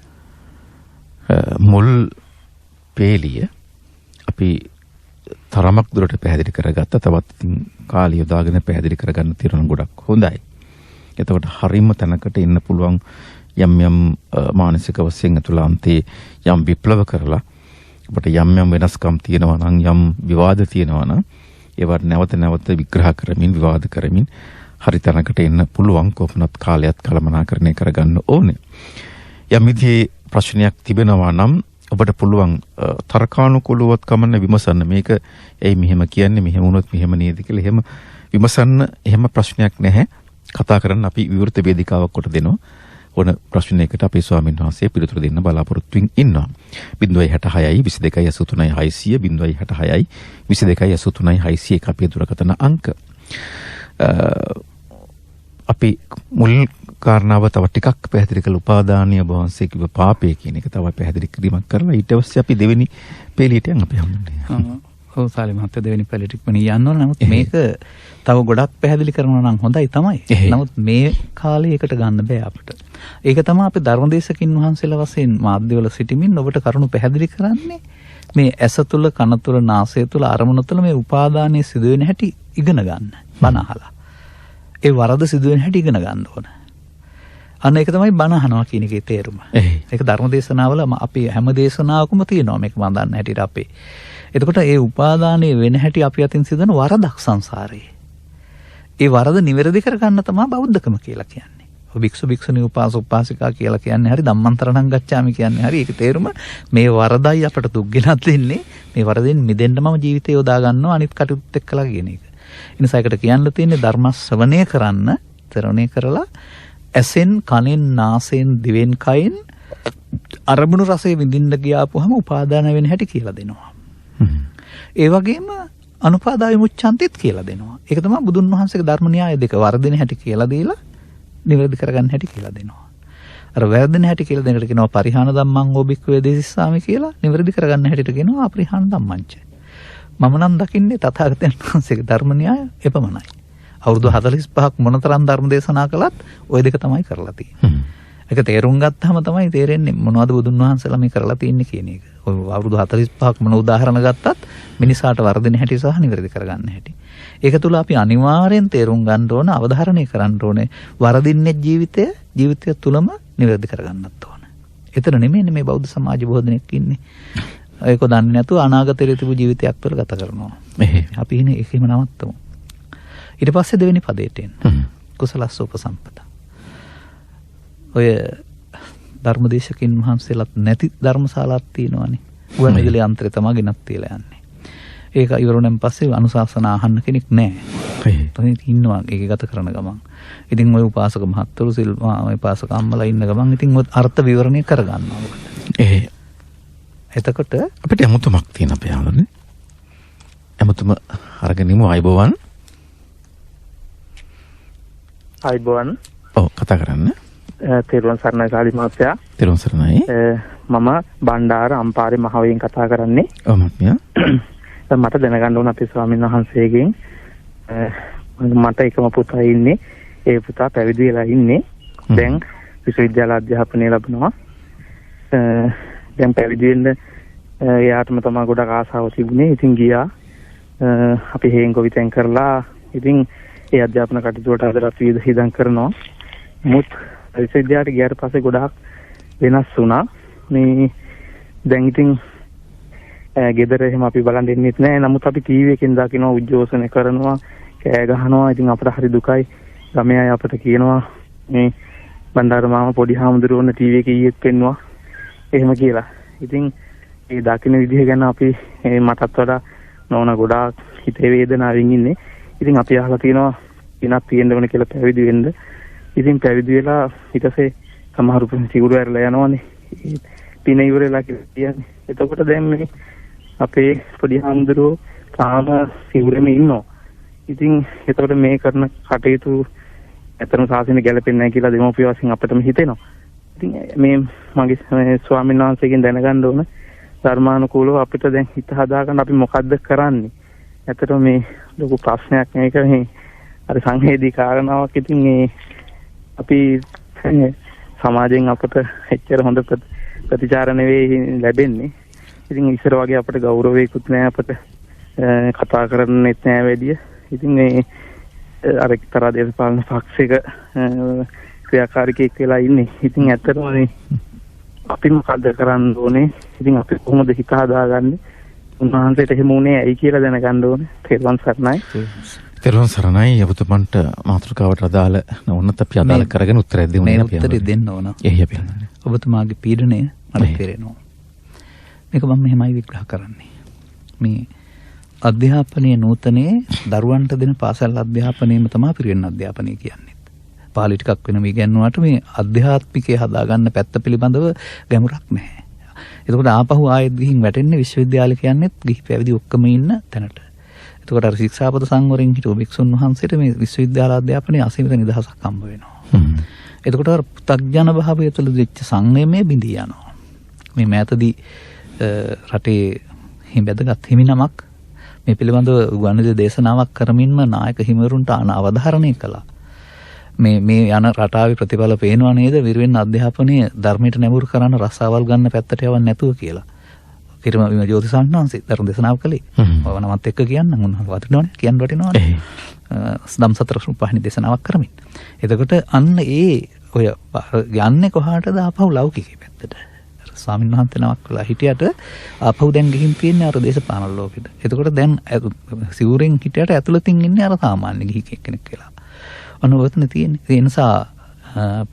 මුල් පේලිය අපි තරමක් දුරට පැහැදිලි කරගත්තා. තවත් කාලය යොදාගෙන පැහැදිලි කරගන්න තියෙන ගොඩක් හොඳයි. එතකොට හරිම තැනකට ඉන්න පුළුවන් යම් මානසික වශයෙන් අතුලාන්තේ යම් විප්ලව කරලා අපිට යම් වෙනස්කම් තියෙනවා නම් යම් විවාද තියෙනවා නම් ඒවට නැවත නැවත විග්‍රහ කරමින් විවාද කරමින් හරි තැනකට එන්න පුළුවන්. කොහොමවත් කාලයත් කළමනාකරණය කරගන්න ඕනේ. යම් විදිහේ ප්‍රශ්නයක් තිබෙනවා නම් ඔබට පුළුවන් තර්කානුකූලවත් කමන්න විමසන්න. මේක ඇයි මෙහෙම කියන්නේ, මෙහෙම වුණොත් මෙහෙම නේද කියලා එහෙම විමසන්න. එහෙම ප්‍රශ්නයක් නැහැ. කතා කරන්න අපි විවෘත වේදිකාවක් කොට දෙනවා. ඕන ප්‍රශ්නයකට අපේ ස්වාමීන් වහන්සේ පිළිතුරු දෙන්න බලාපොරොත්තුෙන් ඉන්නවා. 066 22 83 600 066 22 83 600 අපේ දුරකථන අංක. අපි මුල් කාරණාව තව ටිකක් පැහැදිලි කළ උපාදානීය වහන්සේ කිව්ව පාපය කියන එක තව පැහැදිලි කිරීමක් කරලා ඊට පස්සේ අපි දෙවෙනි පේලියට යන්න අපි හම්බුනේ. ඔව් සාලි මහත්තයා දෙවෙනි පේලියට ඉක්මනින් යන්න ඕන. නමුත් මේක තව ගොඩක් පැහැදිලි කරනවා නම් හොඳයි තමයි. නමුත් මේ කාලේ ඒකට ගන්න බෑ අපිට. ඒක තමයි අපි ධර්මදේශකින් වහන්සේලා වශයෙන් මාධ්‍යවල සිටමින් ඔබට කරුණු පැහැදිලි කරන්නේ. මේ ඇස තුල, කන තුල, නාසය තුල, අරමුණ තුල මේ උපාදානයේ සිදුවෙන හැටි ඉගෙන ගන්න. බණ අහලා. ඒ වරද සිදුවෙන හැටි ඉගෙන ගන්න ඕන. අන්න ඒක තමයි බණ අහනවා කියන එකේ තේරුම. ඒක ධර්ම දේශනාවල අපි හැම දේශනාවකම තියෙනවා මේක මම දන්න හැටියට අපේ. එතකොට ඒ උපාදානයේ වෙන හැටි අපි අතින් සිදුවන වරදක් සංසාරේ. ඒ වරද නිවැරදි කරගන්න තමයි බෞද්ධකම කියලා කියන්නේ. භික්ෂු භික්ෂුණී උපාසක උපාසිකා කියලා කියන්නේ හරි ධම්මන්තරණං ගච්ඡාමි කියන්නේ හරි ඒක තේරුම මේ වරදයි අපට දුක් ගෙනත් දෙන්නේ මේ වරදෙන් මිදෙන්න මම ජීවිතේ යොදා ගන්නවා අනිත් කටයුත්තත් එක්කලා කියන එක. ඒ නිසා ඒකට කියන්න තියෙන්නේ ධර්ම ශ්‍රවණය කරන්න, ශ්‍රවණය කරලා ඇසෙන්, කනෙන්, නාසයෙන්, දිවෙන්, කයෙන් අරමුණු රසය විඳින්න ගියාපුවම උපාදාන වෙන හැටි කියලා දෙනවා. ඒ වගේම අනුපාදා විමුච්ඡන්තිත් කියලා දෙනවා. ඒක තමයි බුදුන් වහන්සේගේ ධර්ම න්‍යාය දෙක වර්ධින හැටි කියලා දීලා නිවැරදි කරගන්න හැටි කියලා දෙනවා. අර වැරදින හැටි කියලා දෙනකට කියනවා පරිහාන ධම්මං ඕබික්ක වේදේසිස්සාමි කියලා. නිවැරදි කරගන්න හැටිට කියනවා අපරිහාන ධම්මංච. මම නම් දකින්නේ තථාගතයන් වහන්සේගේ ධර්ම න්‍යාය එපමණයි. අවුරුදු 45ක් මොනතරම් ධර්ම දේශනා කළත් ওই දෙක තමයි කරලා තියෙන්නේ. ඒක තේරුම් ගත්තාම තමයි තේරෙන්නේ මොනවද බුදුන් වහන්සේලා මේ කරලා තියෙන්නේ කියන එක. ඔය අවුරුදු 45ක් මොන උදාහරණ ගත්තත් මිනිසාට වර්ධින හැටි සහ නිවැරදි කරගන්න හැටි. ඒක තුල අපි අනිවාර්යෙන් තේරුම් ගන්න ඕන, අවධාරණය කරන්න ඕනේ වරදින්නේ ජීවිතය තුලම නිවැරදි කරගන්නත් ඕන. එතන නෙමෙයි මේ බෞද්ධ සමාජ බොහෝ දෙනෙක් ඉන්නේ. ඒක දන්නේ නැතුව අනාගතයේ තිබු ජීවිතයක් තුළ ගත කරනවා. අපි ඉන්නේ ඒකෙම නවත්තමු. ඊට පස්සේ දෙවෙනි පදයට එන්න. කුසලස්ස උපසම්පදා. ඔය ධර්මදේශකින් වහන්සේලාත් නැති ධර්මශාලාවක් තියෙනවානේ. ගුවන් විදුලි යන්ත්‍රය තමයි ගෙනත් තියලා යන්නේ. ඒක ඉවරුණෙන් පස්සේ අනුශාසනා අහන්න කෙනෙක් නැහැ. තනින් ඉන්නවා ඒක ගත කරන ගමන්. ඉතින් ওই උපාසක මහත්තුරු සිල්වා ওই උපාසක අම්මලා ඉන්න ගමන් ඉතින් ඔය අර්ථ විවරණය කරගන්නවා. එතකොට අපිට යමුතුමක් තියෙන අපේ ආවනේ. යමුතුම අරගෙන ඉමු අයබෝවන්. අයබෝවන්. ඔව් කතා කරන්න. තෙරුවන් සරණයි සාලි මහත්තයා. තෙරුවන් සරණයි. මම බණ්ඩාර අම්පාරේ මහවයෙන් කතා කරන්නේ. ඔව් මහත්මයා. මට දැනගන්න ඕන අපේ ස්වාමීන් වහන්සේගෙන් මට එකම පුතා ඉන්නේ. ඒ පුතා පැවිදි වෙලා ඉන්නේ. දැන් විශ්වවිද්‍යාල අධ්‍යාපනය ලබනවා. දැන් පැවිදි වෙන්න එයාටම තමයි ගොඩක් ආසාව තිබුණේ. ඉතින් ගියා. අපි හේන් ගොවිතැන් කරලා ඉතින් ඒ අධ්‍යාපන කටයුතු වලට අදටත් විවිධ හිදම් කරනවා. මුත් විශ්වවිද්‍යාලයට ගියාට පස්සේ ගොඩාක් වෙනස් වුණා. මේ දැන් ඉතින් ගෙදර එහෙම අපි බලන් දෙන්නෙත් නෑ. නමුත් අපි ටීවී එකෙන් දකිනවා උද්ඝෝෂණ කරනවා, කෑ ගහනවා. ඉතින් අපට හරි දුකයි. ගමේ අය අපට කියනවා මේ බණ්ඩාර මාම පොඩි හාමුදුරුවෝ ටීවී එකේ ඊයේත් පෙන්නවා. එහෙම කියලා. ඉතින් ඒ දකින්න විදිහ ගැන අපි මටත් වඩා නෝනා ගොඩාක් හිතේ වේදනාවෙන් ඉන්නේ. ඉතින් අපි අහලා තියෙනවා පිනක් තියෙන්න ඕන කියලා පැවිදි වෙන්න. ඉතින් පැවිදි වෙලා ඊටසේ සමහරු සිවුරු ඇරලා යනවානේ. පින ඉවරලා කියන්නේ. එතකොට දැන් මේ අපේ පොඩි හාමුදුරුවෝ තාම සිවුරෙම ඉන්නවා. ඉතින් එතකොට මේ කරන කටයුතු ඇත්තටම සාසනෙ ගැලපෙන්නේ නැහැ කියලා දෙමෝපිය වශයෙන් අපිටම හිතෙනවා. ඉතින් මේ මගේ ස්වාමීන් වහන්සේගෙන් දැනගන්න ඕන ධර්මානුකූලව අපිට දැන් හිත හදාගන්න අපි මොකද්ද කරන්නේ? ඇත්තටම මේ ලොකු ප්‍රශ්නයක් මේක මේ අර සංවේදී කාරණාවක්. ඉතින් මේ අපි සමාජයෙන් අපට එච්චර හොඳ ප්‍රතිචාර නෙවෙයි ලැබෙන්නේ. ඉතින් ඉස්සර වගේ අපට ගෞරවයකුත් නැහැ, අපට කතා කරන්නෙත් නැහැ වැඩිය. ඉතින් මේ අර එක්තරා දේශපාලන පක්ෂයක ක්‍රියාකාරීකෙක් වෙලා ඉන්නේ. ඉතින් ඇත්තටම මේ අපි මොකද කරන්න ඕනේ? ඉතින් අපි කොහොමද හිත හදාගන්නේ? උන්වහන්සේට එහෙම උනේ ඇයි කියලා දැනගන්න ඕනේ. තෙරුවන් සරණයි. තෙරුවන් සරණයි. ඔබතුමන්ට මාතෘකාවට අදාළ නොවුනත් අපි අදාළ කරගෙන උත්තරයක් දෙමු. මේ උත්තරය දෙන්න ඕන. එහේ අපි ඔබතුමාගේ පීඩනය මට තේරෙනවා. මේක මම මෙහෙමයි විග්‍රහ කරන්නේ. මේ අධ්‍යාපනයේ නූතනයේ දරුවන්ට දෙන පාසල් අධ්‍යාපනයේම තමයි පිරිවෙන් අධ්‍යාපනය කියන්නේ. පාලි ටිකක් වෙනම ඉගෙනුවාට මේ අධ්‍යාත්මිකය හදාගන්න පැත්ත පිළිබඳව ගැඹුරක් නැහැ. එතකොට ආපහු ආයෙත් ගිහින් වැටෙන්නේ විශ්වවිද්‍යාල කියන්නේත් ගිහි පැවිදි ඔක්කොම ඉන්න තැනට. එතකොට අර ශික්ෂාපද සංවරයෙන් හිටපු භික්ෂුන් වහන්සේට මේ විශ්වවිද්‍යාල අධ්‍යාපනයේ අසීමිත නිදහසක් හම්බ වෙනවා. එතකොට අර පු탁ජන භාවය තුළ දෙච්ච සංයමයේ බිඳී යනවා. මේ මෑතදී රටේ වැදගත් හිමිනමක් මේ පිළිබඳව ගුවන්විදුලි දේශනාවක් කරමින්ම නායක හිමිවරුන්ට අවධාරණය කළා. මේ යන රටාවේ ප්‍රතිඵල පේනවා නේද? විරිවෙන් අධ්‍යාපනයේ ධර්මයට නැඹුරු කරන රසාවල් ගන්න පැත්තට යවන්නේ නැතුව කියලා. කිරම ජෝතිසාන්නාන්සේ ධර්ම දේශනාව කළේ. ඔය නමත් එක්ක කියන්නම් උන්වහන්සේ වටිනවනේ කියන්න වටිනවනේ. ධම්සතර සුපහනි දේශනාවක් කරමින්. එතකොට අන්න ඔය යන්නේ කොහාටද? ආපහු ලෞකිකේ පැත්තට. ස්වාමීන් වහන්සේ නමක් වෙලා හිටියට ආපහු දැන් ගිහින් තියෙන්නේ අර දේශපාලන ලෝකෙට. එතකොට දැන් සිවුරෙන් හිටියට ඇතුළතින් ඉන්නේ අර සාමාන්‍ය ගිහි කෙනෙක් කියලා. ඔන්න ඔතන තියෙන්නේ. ඒ නිසා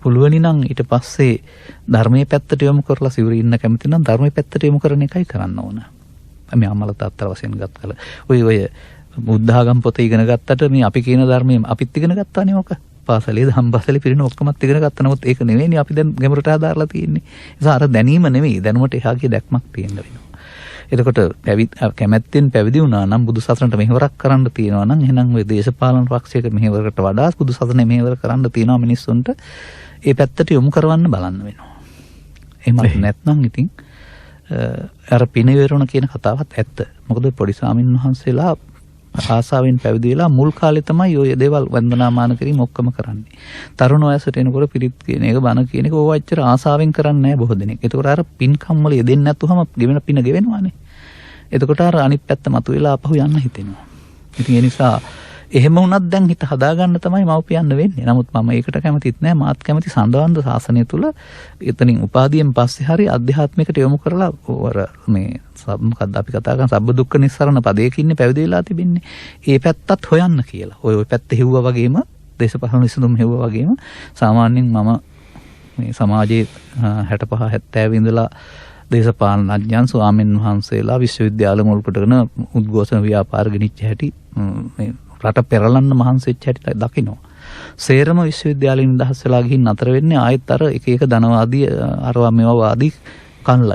පුළුවනි නම් ඊට පස්සේ ධර්මයේ පැත්තට යොමු කරලා සිවුරේ ඉන්න කැමති නම් ධර්මයේ පැත්තට යොමු කරන එකයි කරන්න ඕන. මේ අම්මලා තාත්තලා වශයෙන් ගත්තල ඔය බුද්ධාගම් පොත ඉගෙන ගත්තට මේ අපි කියන ධර්මයේ අපිත් ඉගෙන ගත්තානේ ඕක. පාසලේ ධම්පසලේ පිරින ඔක්කොමත් ඉගෙන ගත්තා. නමුත් ඒක නෙවෙයිනේ අපි දැන් ගැඹුරට ආදාරලා තියෙන්නේ. ඒ නිසා අර දැනීම නෙවෙයි දැනුමට එහා ගිය දැක්මක් තියෙන්න වෙනවා. එතකොට කැමැත්තෙන් පැවිදි වුණා නම් බුදු සසුනට මෙහෙවරක් කරන්න තියෙනවා නම් එහෙනම් ඔය දේශපාලන පක්ෂයක මෙහෙවරකට වඩා බුදු සසුනේ මෙහෙවර කරන්න තියෙනවා මිනිස්සුන්ට. ඒ පැත්තට යොමු කරවන්න බලන්න වෙනවා. එහෙමත් නැත්නම් ඉතින් අර පිනවරණ කියන කතාවත් ඇත්ත. මොකද පොඩි ස්වාමීන් වහන්සේලා ආසාවෙන් පැවිදි වෙලා මුල් කාලේ තමයි ඔය දේවල් වන්දනාමාන කිරීම ඔක්කොම කරන්නේ. තරුණ වයසට එනකොට පිරිත් කියන එක බණ කියන එක ඕවා ඇත්තට ආසාවෙන් කරන්නේ නැහැ බොහෝ දෙනෙක්. ඒකට අර පින්කම් වල යෙදෙන්නේ නැතුවම ගෙවෙන පින ගෙවෙනවානේ. එතකොට අර අනිත් පැත්ත මතුවෙලා ආපහු යන්න හිතෙනවා. ඉතින් ඒ නිසා එහෙම වුණත් දැන් හිත හදාගන්න තමයි මව්පියන්න වෙන්නේ. නමුත් මම ඒකට කැමතිත් නැහැ. මාත් කැමති සඳවන්ද ශාසනය තුල එතනින් උපාදියෙන් පස්සේ හරි අධ්‍යාත්මිකට යොමු කරලා මේ මොකක්ද අපි කතා කරන සබ්බ දුක්ඛ නිස්සරණ පදයකින් පැවිදි වෙලා තිබෙන්නේ. ඒ පැත්තත් හොයන්න කියලා. ඔය පැත්ත හෙව්වා වගේම දේශපාලන විසඳුම් හෙව්වා වගේම සාමාන්‍යයෙන් මම මේ සමාජයේ 65 70 ඉඳලා දේශපාලනඥයන් ස්වාමීන් වහන්සේලා විශ්වවිද්‍යාල මුල් කොටගෙන උද්ඝෝෂණ ව්‍යාපාර ගෙනිච්ච හැටි මේ රට පෙරලන්න මහන්සිච්ච හැටි දකිනවා. සේරම විශ්වවිද්‍යාලෙන් නිදහස් වෙලා ගිහින් නතර වෙන්නේ ආයෙත් අර එක එක ධනවාදී අරවා මේවා වාදී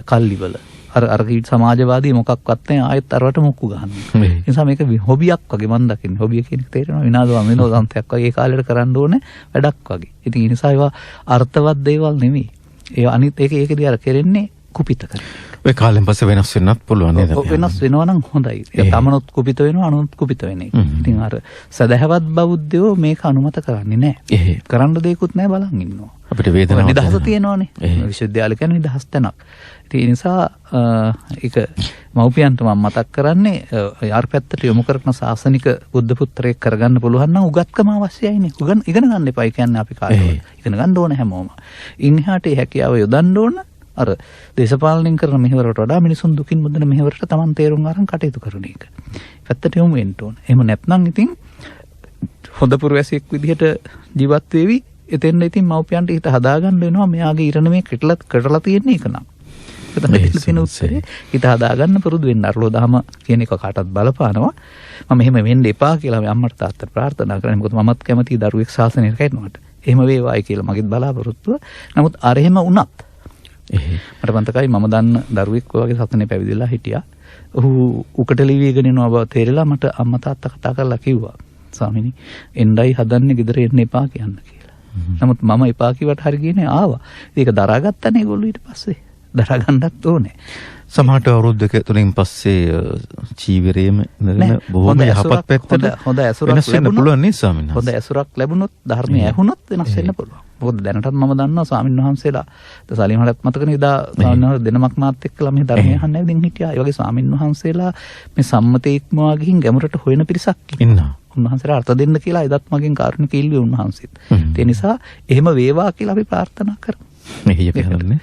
කල්ලිවල. අර සමාජවාදී මොකක්වත් නැහැ ආයෙත් අරවට මුක්කු ගන්නවා. ඒ නිසා මේක හොබියක් වගේ මම දකින්නේ. හොබිය කියන එක තේරෙනවා විනෝදාන්තයක් වගේ ඒ කාලේට කරන්න ඕනේ වැඩක් වගේ. ඉතින් ඒ නිසා ඒවා අර්ථවත් දේවල් නෙමෙයි. ඒ අනිත් ඒකේදී අර කරන්නේ කුපිත කරන එක. ඔය කාලෙන් පස්සේ වෙනස් වෙන්නත් පුළුවන් නේද? වෙනස් වෙනවා නම් හොඳයි. ඒ තමනුත් කුපිත වෙනවා අනුත් කුපිත වෙන එක. ඉතින් අර සදහවත් බෞද්ධයෝ මේක අනුමත කරන්නේ නැහැ. කරන්න දෙයක්වත් නැහැ බලන් ඉන්නවා. අපිට වේදනාවක් නිදහස තියෙනවානේ. විශ්වවිද්‍යාල කියන්නේ නිදහස් තැනක්. ඉතින් ඒ නිසා ඒක මව්පියන්ට මම මතක් කරන්නේ යාර පැත්තට යොමු කරන සාසනික බුද්ධ පුත්‍රයෙක් කරගන්න පුළුවන් නම් උගත්කම අවශ්‍යයිනේ. ඉගෙන ගන්න එපා. ඒ කියන්නේ අපි කාටවත් ඉගෙන ගන්න ඕන හැමෝම. ඉන්හාට ඒ හැකියාව යොදන්න ඕන. අර දේශපාලනයෙන් කරන මෙහෙවරට වඩා මිනිසුන් දුකින් මුදන මෙහෙවරට Taman තේරුම් අරන් කටයුතු කරන එක. පැත්තට යොමු වෙන්න ඕන. එහෙම නැත්නම් ඉතින් හොඳ පුරවැසියෙක් විදිහට ජීවත් වෙවි. එතෙන් ඉතින් මව්පියන්ට හිත හදාගන්න වෙනවා මෙයාගේ ඉරණ මේ කරලා තියෙන එක නම්. එතන තියෙන උත්තරේ හිත හදාගන්න පුරුදු වෙන්න. අරලෝ දහම කියන එක කාටවත් බලපානවා. මම එහෙම වෙන්න එපා කියලා මේ අම්මට තාත්තට ප්‍රාර්ථනා කරන්නේ. මොකද මමත් කැමතියි දරුවෙක් ශාසනයට කැටනවට. එහෙම වේවායි කියලා මගෙත් බලාපොරොත්තුව. නමුත් අර එහෙම වුණත් මට මතකයි මම දන්න දරුවෙක් වගේ සසනේ පැවිදිලා හිටියා. ඔහු උකට ලිවිගෙන යනවා බව තේරෙලා මට අම්මා තාත්තා කතා කරලා කිව්වා. ස්වාමිනී එන්නයි හදන්නේ ගෙදර එන්න එපා කියන්න කියලා. නමුත් මම එපා කිව්වට හරි ගියේ ආවා. ඒක දරාගත්තනේ ඒගොල්ලෝ ඊට පස්සේ. දරා ගන්නත් ඕනේ. සමහරට අවුරුද්දක තුලින් පස්සේ චීවරයේම ඉඳගෙන බොහොම යහපත් පැත්තට හොඳ ඇසුරක් ලැබුණොත් පුළුවන් නේ ස්වාමීන් වහන්සේ. හොඳ ඇසුරක් ලැබුණොත් ධර්මය ඇහුණොත් වෙනස් වෙන්න පුළුවන්. මොකද දැනටත් මම දන්නවා ස්වාමීන් වහන්සේලා සලීමහලත් මතකනේ එදා ස්වාමීන් වහන්සේ දෙනමක් මාත් එක්කලා මේ ධර්මය අහන්න ඇවිදින් හිටියා. ඒ වගේ ස්වාමීන් වහන්සේලා මේ සම්මතේ ඉක්මවා ගිහින් ගැඹුරට හොයන පිරිසක් ඉන්නවා. උන්වහන්සේලා අර්ථ දෙන්න කියලා එදත් මගෙන් කාරුණික ඉල්ලුවේ උන්වහන්සේත්. ඒ නිසා එහෙම වේවා කියලා අපි ප්‍රාර්ථනා කරමු. මෙහි අපි හදන්නේ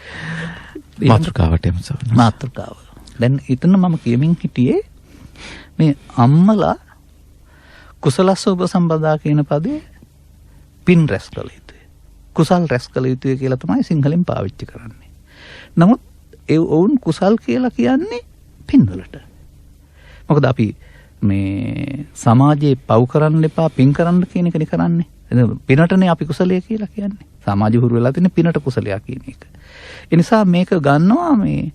මාතෘකාවට එමු ස්වාමීන්. මාතෘකාව. දැන් ඊතන මම කියමින් හිටියේ මේ අම්මලා කුසලස්ස උපසම්පදා කියන පදේ පින් රැස් කළ යුතුයි. කුසල් රැස් කළ යුතුයි කියලා තමයි සිංහලෙන් පාවිච්චි කරන්නේ. නමුත් ඒ වුන් කුසල් කියලා කියන්නේ පින්වලට. මොකද අපි මේ සමාජයේ පව් කරන්න එපා පින් කරන්න කියන එකනේ කරන්නේ. පිනටනේ අපි කුසලයේ කියලා කියන්නේ. සමාජය හුරු වෙලා තියෙන පිනට කුසලයක් කියන එක. ඒ නිසා මේක ගන්නවා මේ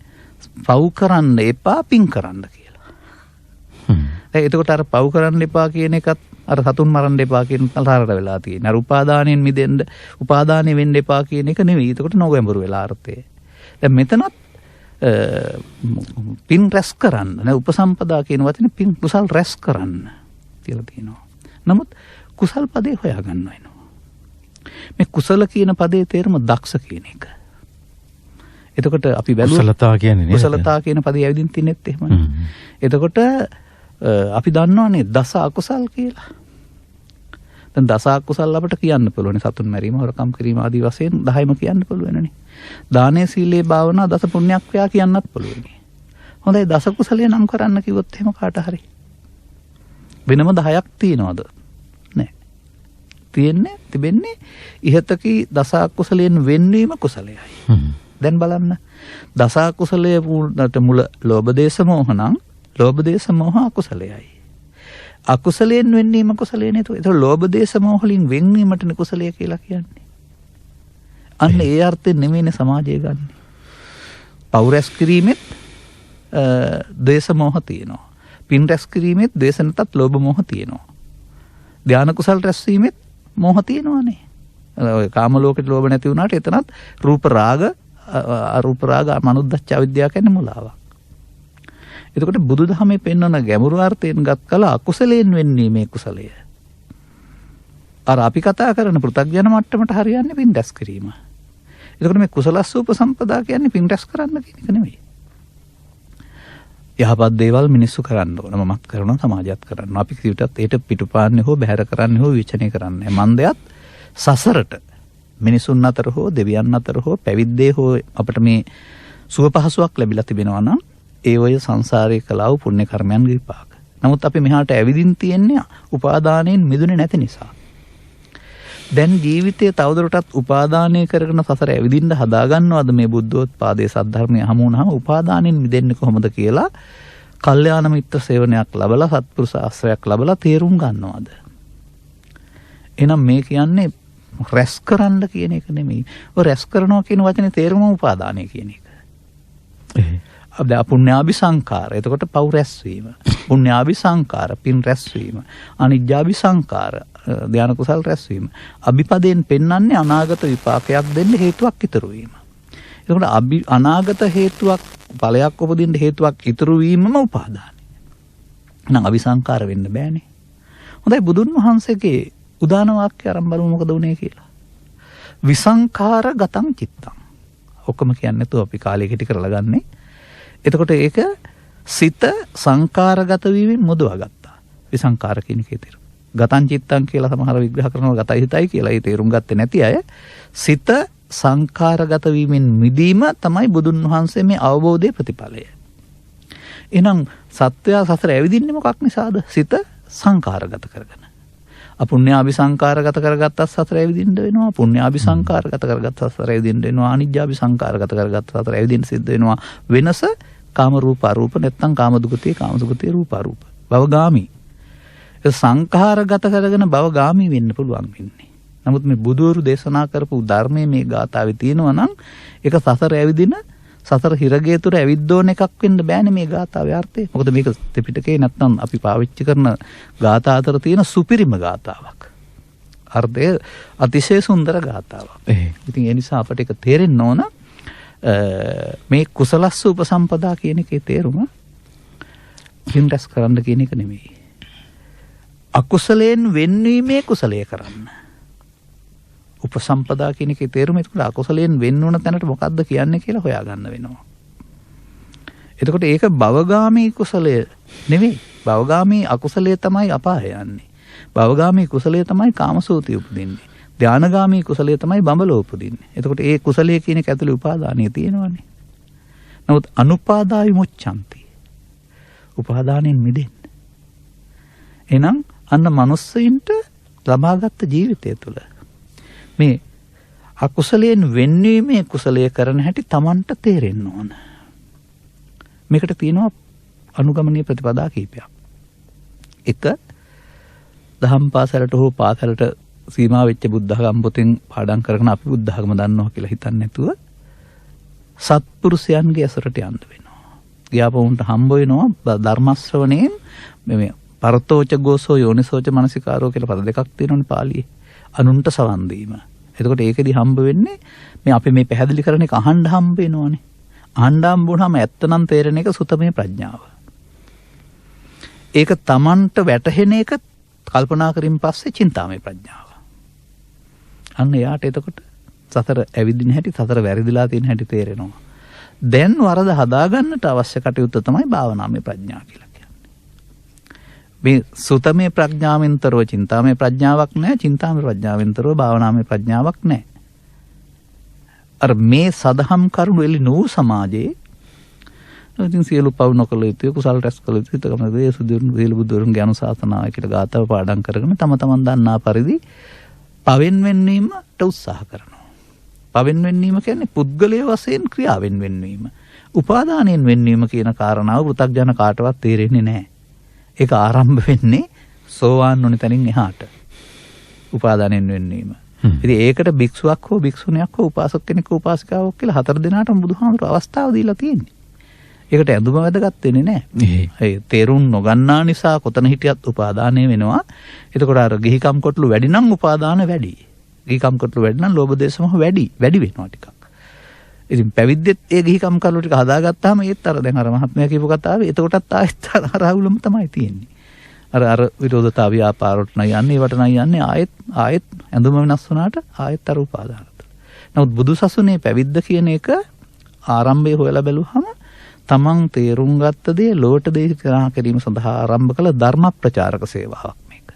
පව් කරන්න එපා පින් කරන්න කියලා. එතකොට අර පව් කරන්න එපා කියන එකත් අර සතුන් මරන්න එපා කියන තරහට වෙලා තියෙනවා. අර උපාදානයෙන් මිදෙන්න උපාදානෙ වෙන්න එපා කියන එක නෙවෙයි. එතකොට නොගැඹුරු වෙලා අර්ථය. දැන් මෙතනත් පින් රැස් කරන්න නේ උපසම්පදා කියන වචනේ පින් කුසල් රැස් කරන්න කියලා තියෙනවා. නමුත් කුසල් පදේ හොයා ගන්න වෙනවා. මේ කුසල කියන පදේ තේරුම දක්ෂ කියන එක. එතකොට අපි කුසලතා කියන්නේ කුසලතා කියන පදේ ඇවිදින් තිනෙත් එහෙමනේ. එතකොට අපි දන්නවනේ දස අකුසල් කියලා. දැන් දස අකුසල් අපිට කියන්න පුළුවන්. සතුන් මැරීම, හොරකම් කිරීම ආදී වශයෙන් 10ම කියන්න පුළුවන්නේ. දානේ, සීලේ, භාවනා, දස පුණ්‍යක්‍රියා කියන්නත් පුළුවන්. හොඳයි දස කුසලයේ නම් කරන්න කිව්වොත් එහෙම කාට හරි වෙනම 10ක් තියනවද? නැහැ. තිබෙන්නේ ඉහතකී දස අකුසලයෙන් වෙන්වීම කුසලයයි. දැන් බලන්න දස අකුසලයේ මුල ලෝභ දේශ මොහ නම් ලෝභ දේශ මොහ අකුසලයයි. අකුසලයෙන් වෙන්වීම කුසලයේ නේද? ඒක ලෝභ දේශ මොහ වලින් වෙන්වීමටනේ කුසලය කියලා කියන්නේ. අන්න ඒ අර්ථයෙන් නෙමෙයිනේ සමාජය ගන්න. පව් රැස් කිරීමෙත් දේශ මොහ තියෙනවා. පින් රැස් කිරීමෙත් දේශ නැතත් ලෝභ මොහ තියෙනවා. ධාන කුසල රැස් වීමෙත් මොහ තියෙනවානේ. ඔය කාම ලෝකෙට ලෝභ නැති වුණාට එතනත් රූප රාග අරූප රාග මනුද්දච්ච අවිද්‍යාව කියන්නේ මුලාවක්. එතකොට බුදුදහමේ පෙන්වන ගැඹුරු අර්ථයෙන් ගත් කල අකුසලයෙන් වෙන්නේ මේ කුසලය. අර අපි කතා කරන පෘථග්ජන මට්ටමට හරියන්නේ පින් රැස් කිරීම. එතකොට මේ කුසලස්ස උපසම්පදා කියන්නේ පින් රැස් කරන්න කියන එක නෙමෙයි. යහපත් දේවල් මිනිස්සු කරන්න ඕන. මමත් කරනවා, සමාජයත් කරනවා. අපි කිව්වටත් ඒට පිටුපාන්නේ හෝ බැහැර කරන්නේ හෝ විචනය කරන්නේ. මන්දයත් සසරට මිනිසුන් අතර හෝ දෙවියන් අතර හෝ පැවිද්දේ හෝ අපිට මේ සුව පහසුවක් ලැබිලා තිබෙනවා නම් ඒ වගේ සංසාරයේ කළා වූ පුණ්‍ය කර්මයන්ගේ විපාක. නමුත් අපි මෙහාට ඇවිදින් තියන්නේ උපාදානයෙන් මිදුනේ නැති නිසා. දැන් ජීවිතයේ තවදුරටත් උපාදානය කරගෙන සසර ඇවිදින්න හදා ගන්නවද මේ බුද්ධෝත්පාදයේ සද්ධර්මය හමු වුණාම උපාදානයෙන් මිදෙන්නේ කොහොමද කියලා කල්යාණ මිත්‍ර සේවනයක් ලැබලා සත්පුරුෂ ආශ්‍රයයක් ලැබලා තේරුම් ගන්නවද? එහෙනම් මේ කියන්නේ රැස් කරන්න කියන එක නෙමෙයි. ඔය රැස් කරනවා කියන වචනේ තේරුම උපාදානය කියන එක. අද පුණ්‍යාභි සංකාර. එතකොට පව් රැස්වීම. පුණ්‍යාභි සංකාර පින් රැස්වීම. අනිජ්ජාභි සංකාර ධාන කුසල් රැස්වීම. අභිපදයෙන් පෙන්වන්නේ අනාගත විපාකයක් දෙන්න හේතුවක් ඉතුරු වීම. එතකොට අනාගත හේතුවක් ඵලයක් උපදින්න හේතුවක් ඉතුරු වීමම උපාදානයි. නම් අபிසංකාර වෙන්න බෑනේ. හොඳයි බුදුන් වහන්සේගේ උදාන වාක්‍ය ආරම්භ බලමු මොකද උනේ කියලා. විසංඛාර ගතං චිත්තං. ඔක්කොම කියන්නේ නැතුව අපි කාලය කෙටි කරලා ගන්නේ. එතකොට ඒක සිත සංකාරගත වීමෙන් මුදවා ගත්තා. විසංකාර කියන එකේ තේරුම. ගතං චිත්තං කියලා සමහර විග්‍රහ කරනවා ගතයි හිතයි කියලා. ඒ තේරුම් ගත්තේ නැති අය සිත සංකාරගත වීමෙන් මිදීම තමයි බුදුන් වහන්සේ මේ අවබෝධයේ ප්‍රතිඵලය. එහෙනම් සත්වයා සසර ඇවිදින්නේ මොකක් නිසාද? සිත සංකාරගත කරගෙන. අපුණ්‍යාභි සංකාරගත කරගත්තත් සසර ඇවිදින්න වෙනවා. පුණ්‍යාභි සංකාරගත කරගත්තත් සසර ඇවිදින්න වෙනවා. අනිජ්ජාභි සංකාරගත කරගත්තත් සසර ඇවිදින්න සිද්ධ වෙනවා. වෙනස කාම රූප අරූප නැත්නම් කාම දුගතිය කාම සුගතිය රූප අරූප. භවගාමි. ඒ සංඛාරගත කරගෙන භවගාමි වෙන්න පුළුවන් වෙන්නේ. නමුත් මේ බුදුවරු දේශනා කරපු ධර්මයේ මේ ගාථාවේ තියෙනවා නම් ඒක සසර ඇවිදින සසර හිරගේ තුර ඇවිද්දෝන එකක් වෙන්න බෑනේ මේ ගාථාවේ අර්ථය. මොකද මේක ත්‍රිපිටකේ නැත්නම් අපි පාවිච්චි කරන ගාථා අතර තියෙන සුපිරිම ගාථාවක්. අර්ථය අතිශය සුන්දර ගාථාවක්. ඉතින් ඒ නිසා අපට ඒක තේරෙන්න ඕන මේ කුසලස්ස උපසම්පදා කියන එකේ තේරුම පින් රැස් කරන්න කියන එක නෙමෙයි. අකුසලයෙන් වෙන්වීමේ කුසලයේ කරන්න. උපසම්පදා කියන එකේ තේරුම එතකොට අකුසලයෙන් වෙන්න ඕන තැනට මොකද්ද කියන්නේ කියලා හොයාගන්න වෙනවා. එතකොට ඒක භවගාමී කුසලය නෙවෙයි. භවගාමී අකුසලයේ තමයි අපාය යන්නේ. භවගාමී කුසලයේ තමයි කාමසූතිය උපදින්නේ. ධානගාමී කුසලයේ තමයි බඹලෝ උපදින්නේ. එතකොට ඒ කුසලයේ කියන එක ඇතුලේ උපාදානිය තියෙනවානේ. නමුත් අනුපාදා විමුච්ඡanti. උපාදානෙන් මිදෙන්න. එහෙනම් අන්න මනුස්සයින්ට ලබාගත් ජීවිතය තුළ මේ අකුසලයෙන් වෙන්වීමේ කුසලයේ කරන හැටි Tamanට තේරෙන්න ඕන. මේකට තියෙනවා අනුගමනීය ප්‍රතිපදා කීපයක්. එක දහම් පාසලට හෝ පාසලට සීමා වෙච්ච බුද්ධඝම පොතෙන් පාඩම් කරගෙන අපි බුද්ධඝම දන්නවා කියලා හිතන්නේ නැතුව සත්පුරුෂයන්ගේ ඇසුරට යන්න වෙනවා. ගියාපොන්ට හම්බ වෙනවා ධර්ම ශ්‍රවණයෙන් මේ පරතෝච ගෝසෝ යෝනිසෝච මනසිකාරෝ කියලා පද දෙකක් තියෙනවනේ පාලියේ. අනුන්ට සවන් දීම. එතකොට ඒකෙදි හම්බ වෙන්නේ මේ අපි මේ පැහැදිලි කරන එක අහන්න හම්බ වෙනවනේ. අහන්න හම්බ වුණාම ඇත්තනම් තේරෙන එක සුතමේ ප්‍රඥාව. ඒක Tamanට වැටහෙන එක කල්පනා කරින් පස්සේ චින්තාමේ ප්‍රඥාව. අන්න යාට එතකොට සතර ඇවිදින හැටි සතර වැරදිලා තියෙන හැටි තේරෙනවා. දැන් වරද හදාගන්නට අවශ්‍ය කටයුත්ත තමයි භාවනාමය ප්‍රඥා කියලා කියන්නේ. මේ සුතමේ ප්‍රඥාවෙන්තරව චින්තාමය ප්‍රඥාවක් නැහැ, චින්තාමය ප්‍රඥාවෙන්තරව භාවනාමය ප්‍රඥාවක් නැහැ. අර මේ සදහම් කරුණු එළි නූ සමාජයේ ඉතින් සියලු පව් නොකළ යුතුය, කුසල් රැස් කළ යුතුය, හිතකම දේ සුදුරුන් සියලු බුදුරුන්ගේ අනුශාසනාව කියලා ගාථාව පාඩම් කරගෙන තම තමන් දන්නා පරිදි පවෙන් වෙන්වීමට උත්සාහ කරනවා. පවෙන් වෙන්වීම කියන්නේ පුද්ගලයේ වශයෙන් ක්‍රියාවෙන් වෙන්වීම. උපාදානයෙන් වෙන්වීම කියන කාරණාව පෘථග්ජන කාටවත් තේරෙන්නේ නැහැ. ඒක ආරම්භ වෙන්නේ සෝවාන් වුණ තැනින් එහාට. උපාදානයෙන් වෙන්වීම. ඉතින් ඒකට භික්ෂුවක් හෝ භික්ෂුණියක් හෝ උපාසක කෙනෙක් හෝ උපාසිකාවක් කියලා හතර දෙනාටම බුදුහාමුදුරුවෝ අවස්ථාව දීලා තියෙන්නේ. ඒකට ඇඳුම වැදගත් වෙන්නේ නැහැ. ඒ තේරුම් නොගන්නා නිසා කොතන හිටියත් උපාදානය වෙනවා. එතකොට අර ගිහිකම් කොටලු වැඩි නම් උපාදාන වැඩි. ගිහිකම් කොටලු වැඩි නම් ලෝභ දේශ මොහ වැඩි වෙනවා ටිකක්. ඉතින් පැවිද්දෙත් ඒ ගිහිකම් කරුණු ටික හදාගත්තාම ඒත් අර දැන් අර මහත්මයා කියපු කතාවේ එතකොටත් ආයෙත් අර රාහුලම තමයි තියෙන්නේ. අර විරෝධතා ව්‍යාපාරට නයි යන්නේ, ඒවට නයි යන්නේ ආයෙත් ඇඳුම වෙනස් වුණාට ආයෙත් අර උපාදානට. නමුත් බුදුසසුනේ පැවිද්ද කියන එක ආරම්භයේ හොයලා බැලුවහම තමන් තේරුම් ගත්ත දේ ලෝට දේශනා කිරීම සඳහා ආරම්භ කළ ධර්ම ප්‍රචාරක සේවාවක් මේක.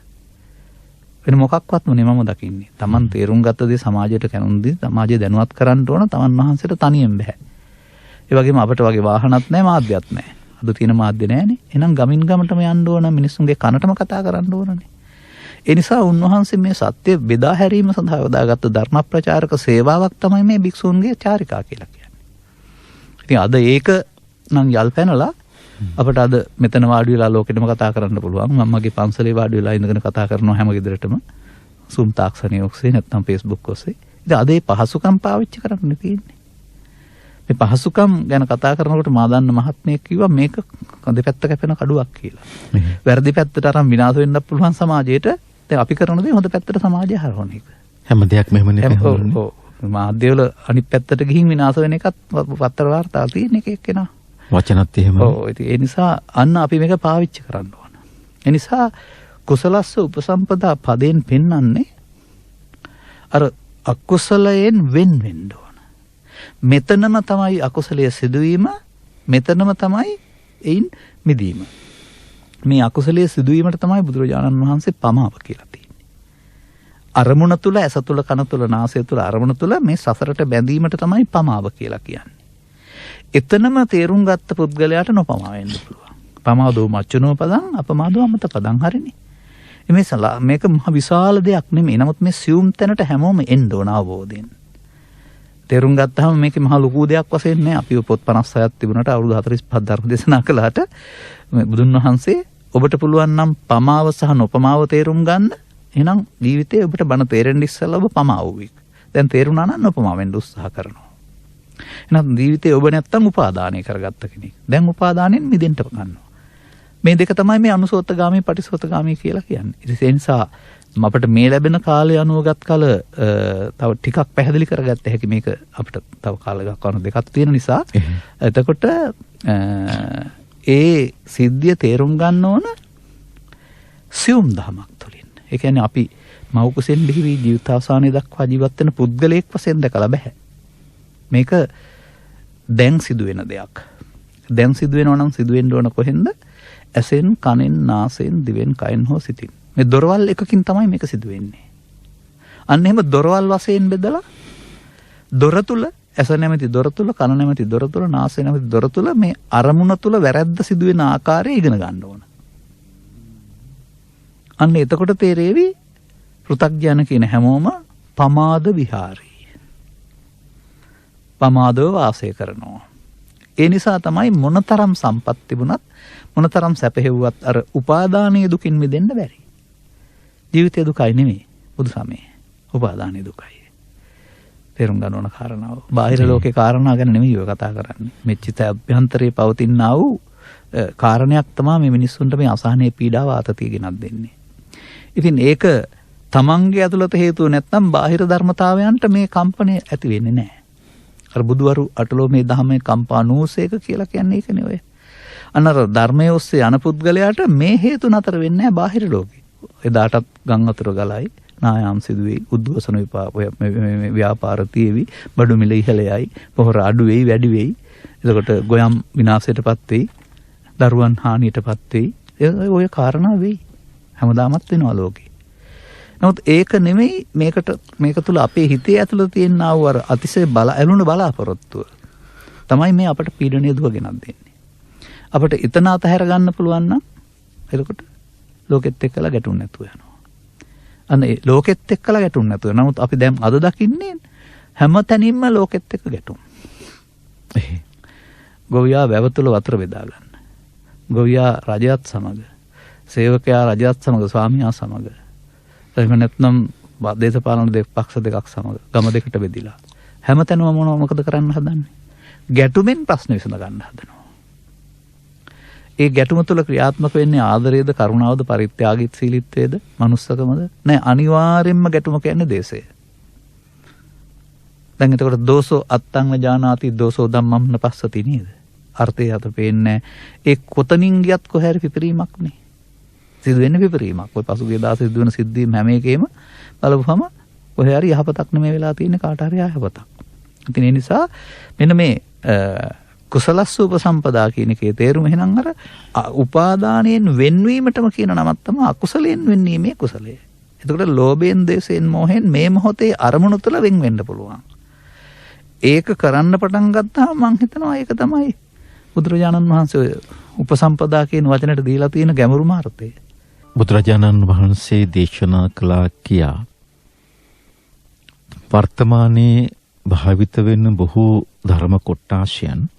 වෙන මොකක්වත්ම නෙමම දකින්නේ. තමන් තේරුම් ගත්ත දේ සමාජයට කැණුම් දී සමාජය දැනුවත් කරන්න ඕන. තමන් වහන්සේට තනියෙන් බෑ. ඒ වගේම අපිට වගේ වාහනත් නැහැ, මාධ්‍යත් නැහැ. අද තියෙන මාධ්‍ය නැහැනේ. එහෙනම් ගමින් ගමටම යන්න ඕන, මිනිස්සුන්ගේ කනටම කතා කරන්න ඕනනේ. ඒ නිසා උන්වහන්සේ මේ සත්‍ය බෙදා හැරීම සඳහා යොදාගත්ත ධර්ම ප්‍රචාරක සේවාවක් තමයි මේ භික්ෂුන්ගේ චාරිකා කියලා කියන්නේ. ඉතින් අද ඒක නම් යල් පැනලා අපිට අද මෙතන වාඩි වෙලා ලෝකෙටම කතා කරන්න පුළුවන්. මම මගේ පන්සලේ වාඩි වෙලා ඉඳගෙන කතා කරනවා හැම ගෙදරටම Zoom තාක්ෂණය ඔස්සේ නැත්නම් Facebook ඔස්සේ. ඉතින් අද මේ පහසුකම් පාවිච්චි කරන්න තියෙන්නේ. මේ පහසුකම් ගැන කතා කරනකොට මා දන්න මහත්මයෙක් කිව්වා මේක දෙපැත්ත කැපෙන කඩුවක් කියලා. වැරදි පැත්තට අරන් විනාශ වෙන්නත් පුළුවන් සමාජයට. දැන් අපි කරන දේ හොඳ පැත්තට සමාජය හරවන එක. හැම දෙයක්ම එහෙමනේ. ඔව්. මාධ්‍යවල අනිත් පැත්තට ගිහින් විනාශ වෙන එකත් පත්‍ර වාර්තා තියෙන එක එක්කෙනා. වචනත් එහෙමයි. ඔව්. ඒ නිසා අන්න අපි මේක පාවිච්චි කරන්න ඕන. ඒ නිසා කුසලස්ස උපසම්පදා පදයෙන් පෙන්වන්නේ අර අකුසලයෙන් වෙන් වෙන්න ඕන. මෙතනම තමයි අකුසලයේ සිදුවීම, මෙතනම තමයි එයින් මිදීම. මේ අකුසලයේ සිදුවීමට තමයි බුදුරජාණන් වහන්සේ පමාව කියලා තියෙන්නේ. අරමුණ තුල, ඇස තුල, කන තුල, නාසය තුල අරමුණ තුල මේ සසරට බැඳීමට තමයි පමාව කියලා කියන්නේ. එතනම තේරුම් ගත්ත පුද්ගලයාට නොපමා වෙන්න පුළුවන්. පමාදෝ මච්චනෝ පදං අපමාදෝ අමත පදං හරිනේ. මේක මහ විශාල දෙයක් නෙමෙයි. නමුත් මේ සියුම් තැනට හැමෝම එන්න ඕන අවබෝධයෙන්. තේරුම් ගත්තාම මේකේ මහ ලොකු දෙයක් වශයෙන් නෑ. අපි පොත් 56ක් තිබුණාට අවුරුදු 45 ධර්ම දේශනා කළාට බුදුන් වහන්සේ ඔබට පුළුවන් නම් පමාව සහ නොපමාව තේරුම් ගන්න. එහෙනම් ජීවිතේ ඔබට බණ තේරෙන්න ඉස්සෙල්ලා ඔබ පමාව වෙයි. දැන් තේරුණා නම් නොපමා වෙන්න උත්සාහ කරනවා. එහෙනම් ජීවිතේ ඔබ නැත්තම් උපාදානය කරගත්ත කෙනෙක්. දැන් උපාදානෙන් මිදෙන්න ගන්නවා. මේ දෙක තමයි මේ අනුසෝතගාමී පටිසෝතගාමී කියලා කියන්නේ. ඒ නිසා අපිට මේ ලැබෙන කාලය අනුවගත් කල තව ටිකක් පැහැදිලි කරගත්ත හැකි මේක අපිට තව කාලයක් වුණ දෙකක් තියෙන නිසා එතකොට ඒ සිද්ධිය තේරුම් ගන්න ඕන සියුම් දහමක් තුළින්. ඒ කියන්නේ අපි මව් කුසෙන් බිහි ජීවිතාවසානයේ දක්වා ජීවත් වෙන පුද්ගලයෙක් වශයෙන් දැකලා බෑ. මේක දැන් සිදුවෙන දෙයක්. දැන් සිදුවෙනවා නම් සිදුවෙන්න ඕන කොහෙන්ද? ඇසෙන්, කනෙන්, නාසයෙන්, දිවෙන්, කයෙන් හෝ සිතින්. මේ දොරවල් එකකින් තමයි මේක සිදුවෙන්නේ. අන්න එහෙම දොරවල් වශයෙන් බෙදලා දොර තුල, ඇස නැමැති දොර තුල, කන නැමැති දොර තුල, නාසය නැමැති දොර තුල මේ අරමුණ තුල වැරැද්ද සිදුවෙන ආකාරය ඉගෙන ගන්න ඕන. අන්න එතකොට තේරෙවි පෘථග්ජන කියන හැමෝම පමාද විහාරී. පමාදව වාසය කරනවා. ඒ නිසා තමයි මොනතරම් සම්පත් තිබුණත්, මොනතරම් සැපහෙව්වත් අර උපාදානීය දුකින් මිදෙන්න බැරි. ජීවිතය දුකයි නෙමෙයි බුදු සමයේ. උපාදානීය දුකයි. තේරුම් ගන්න ඕන කාරණාව. බාහිර ලෝකේ කාරණා ගැන නෙමෙයි ඔය කතා කරන්නේ. මෙච්චිත අභ්‍යන්තරේ පවතිනා වූ කාරණයක් තමයි මේ මිනිස්සුන්ට මේ අසහනයේ පීඩාව ආතතිය ගෙනත් දෙන්නේ. ඉතින් ඒක තමන්ගේ ඇතුළත හේතුව නැත්නම් බාහිර ධර්මතාවයන්ට මේ කම්පණය ඇති වෙන්නේ නැහැ. අර බුදුවරු අටලෝ මේ ධර්මයේ කම්පා නූසේක කියලා කියන්නේ ඒකනේ ඔය. අන්නර ධර්මයේ ඔස්සේ යන පුද්ගලයාට මේ හේතු නතර වෙන්නේ නැහැ බාහිර ලෝකේ. එදාටත් ගම් වතුර ගලයි, නායම් සිදු වෙයි, උද්ඝෝෂණ ව්‍යාපාර තියෙවි, බඩු මිල ඉහළ යයි, පොහොර අඩු වෙයි, වැඩි වෙයි. එතකොට ගොයම් විනාශයටපත් වෙයි, දරුවන් හානියටපත් වෙයි. ඔය කාරණා වෙයි. හැමදාමත් වෙනවා ලෝකේ. නමුත් ඒක නෙමෙයි මේක තුල අපේ හිතේ ඇතුළත තියෙන ආව අර අතිශය ඇලුන බලාපොරොත්තුව තමයි මේ අපට පීඩනය දුවගෙනත් දෙන්නේ. අපට එතන අතහැර ගන්න පුළුවන් නම් එතකොට ලෝකෙත් එක්කලා ගැටුම් නැතුව යනවා. අනේ ලෝකෙත් එක්කලා ගැටුම් නැතුව. නමුත් අපි දැන් අද දකින්නේ හැම තැනින්ම ලෝකෙත් එක්ක ගැටුම්. ගොවියා වැව තුල වතුර බෙදා ගන්න. ගොවියා රජයත් සමග, සේවකයා රජයත් සමග, ස්වාමියා සමග. එහෙම නැත්නම් දේශපාලන පක්ෂ දෙකක් සමග ගම දෙකට බෙදිලා හැමතැනම මොකද කරන්න හදන්නේ? ගැටුමෙන් ප්‍රශ්න විසඳ ගන්න හදනවා. ඒ ගැටුම තුළ ක්‍රියාත්මක වෙන්නේ ආදරයේද, කරුණාවද, පරිත්‍යාගීශීලීත්වයේද, මනුස්සකමද? නෑ, අනිවාර්යෙන්ම ගැටුම කියන්නේ දේශය. දැන් එතකොට දෝසෝ අත්තං ජානාති දෝසෝ ධම්මං නපස්සති නේද? අර්ථය අත පේන්නේ ඒ කොතනින් ගියත් කොහේ හරි පිපරීමක් නේ. සිදු වෙන්නේ පිපරීමක්. ඔය පසුගිය දාසේ සිදු වෙන සිද්ධීන් හැම එකේම බලපුවම කොහේ හරි යහපතක් නෙමෙයි වෙලා තියෙන්නේ, කාට හරි යහපතක්. ඉතින් ඒ නිසා මෙන්න මේ කුසලස්ස උපසම්පදා කියන එකේ තේරුම එහෙනම් අර උපාදානයෙන් වෙන්වීමටම කියන නමක් තමයි අකුසලයෙන් වෙන්වීමේ කුසලය. එතකොට ලෝභයෙන්, දේශයෙන්, මෝහයෙන් මේ මොහොතේ අරමුණු තුළ වෙන් වෙන්න පුළුවන්. ඒක කරන්න පටන් ගත්තාම මම හිතනවා ඒක තමයි බුදුරජාණන් වහන්සේ උපසම්පදා කියන වචනට දීලා තියෙන ගැඹුරුම අර්ථය. බුදුරජාණන් වහන්සේ දේශනා කළා කියා වර්තමානයේ භාවිත වෙන බොහෝ ධර්ම කොටාශයන්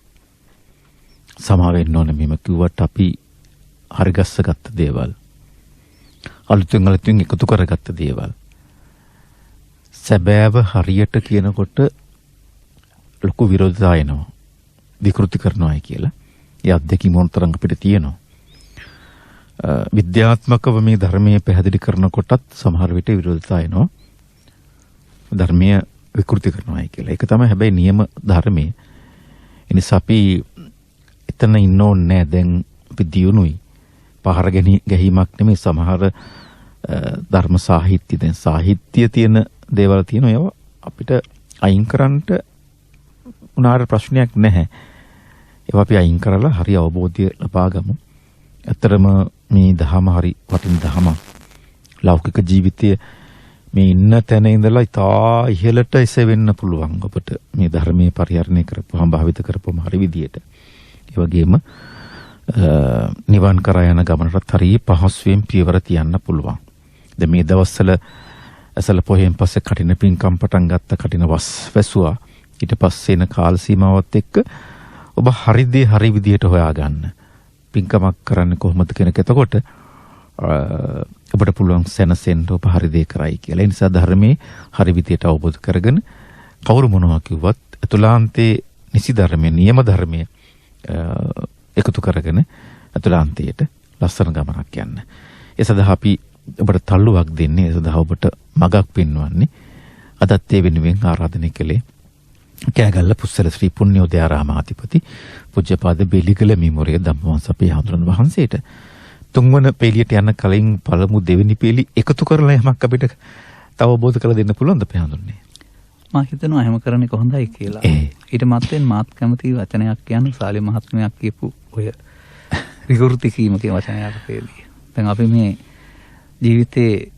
සමා වෙන්න ඕනේ. මෙම කිව්වට අපි හරිගස්ස ගත්ත දේවල්, අලුතෙන් එකතු කරගත්ත දේවල්, සැබෑව හරියට කියනකොට ලොකු විරෝධතා එනවා, විකෘති කරනවායි කියලා. ඒ අත්දැකීම මොනතරම් අපිට තියෙනවා. විද්‍යාත්මකව මේ ධර්මයේ පැහැදිලි කරනකොටත් සමහර විට විරෝධතා එනවා, ධර්මයේ විකෘති කරනවායි කියලා. ඒක තමයි හැබැයි නියම ධර්මයේ. ඒ නිසා අපි එතන ඉන්න ඕනේ නැහැ. දැන් අපි දියුණුයි. පහර ගැනීමක් නෙමෙයි. සමහර ධර්ම සාහිත්‍ය, දැන් සාහිත්‍ය තියෙන දේවල් තියෙනවා. ඒවා අපිට අයින් කරන්නට උනාට ප්‍රශ්නයක් නැහැ. ඒවා අපි අයින් කරලා හරි අවබෝධය ලබා ගමු. ඇත්තරම මේ දහම හරි වටින දහමක්. ලෞකික ජීවිතයේ මේ ඉන්න තැන ඉඳලා ඉතා ඉහළට එසවෙන්න පුළුවන් ඔබට මේ ධර්මයේ පරිහරණය කරපුවාම, භාවිත කරපුවාම හරි විදියට. ඒ වගේම නිවන් කරා යන ගමනටත් හරි පහසුවෙන් පියවර තියන්න පුළුවන්. දැන් මේ දවස්වල ඇසල පොහෙන් පස්සේ කටින පින්කම් පටන් ගත්ත, කටින වස් වැසුවා. ඊට පස්සේ එන කාල සීමාවත් එක්ක ඔබ හරි දේ හරි විදියට හොයාගන්න. පින්කමක් කරන්නේ කොහොමද කෙනෙක් එතකොට ඔබට පුළුවන් සැනසෙන්න ඔබ හරි දේ කරයි කියලා. ඒ නිසා ධර්මයේ හරි විදියට අවබෝධ කරගෙන කවුරු මොනවා කිව්වත් අතුලාන්තයේ නිසි ධර්මයේ, නියම ධර්මයේ එකතු කරගෙන අතුලාන්තයට ලස්සන ගමනක් යන්න. ඒ සඳහා අපි ඔබට තල්ලුවක් දෙන්නේ, ඒ සඳහා ඔබට මගක් පෙන්වන්නේ. අදත් ඒ වෙනුවෙන් ආරාධනය කළේ කෑගල්ල පුස්සල ශ්‍රී පුණ්‍යෝදයාරාමාධිපති පූජ්‍යපාද බෙලිගල මිමුරේ ධම්මවංශ අපේ හඳුනන වහන්සේට තුන්වන පෙළියට යන කලින් පළමු දෙවෙනි පෙළි එකතු කරලා යමක් අපිට තව අවබෝධ කරලා දෙන්න පුළුවන්ද අපේ හඳුනන්නේ? මම හිතනවා එහෙම කරන එක හොඳයි කියලා. ඊට මත්තෙන් මාත් කැමති වචනයක් කියන්නේ සාලි මහත්මයක් කියපු ඔය විකෘති කීම කියන වචනයකදී. දැන් අපි මේ ජීවිතේ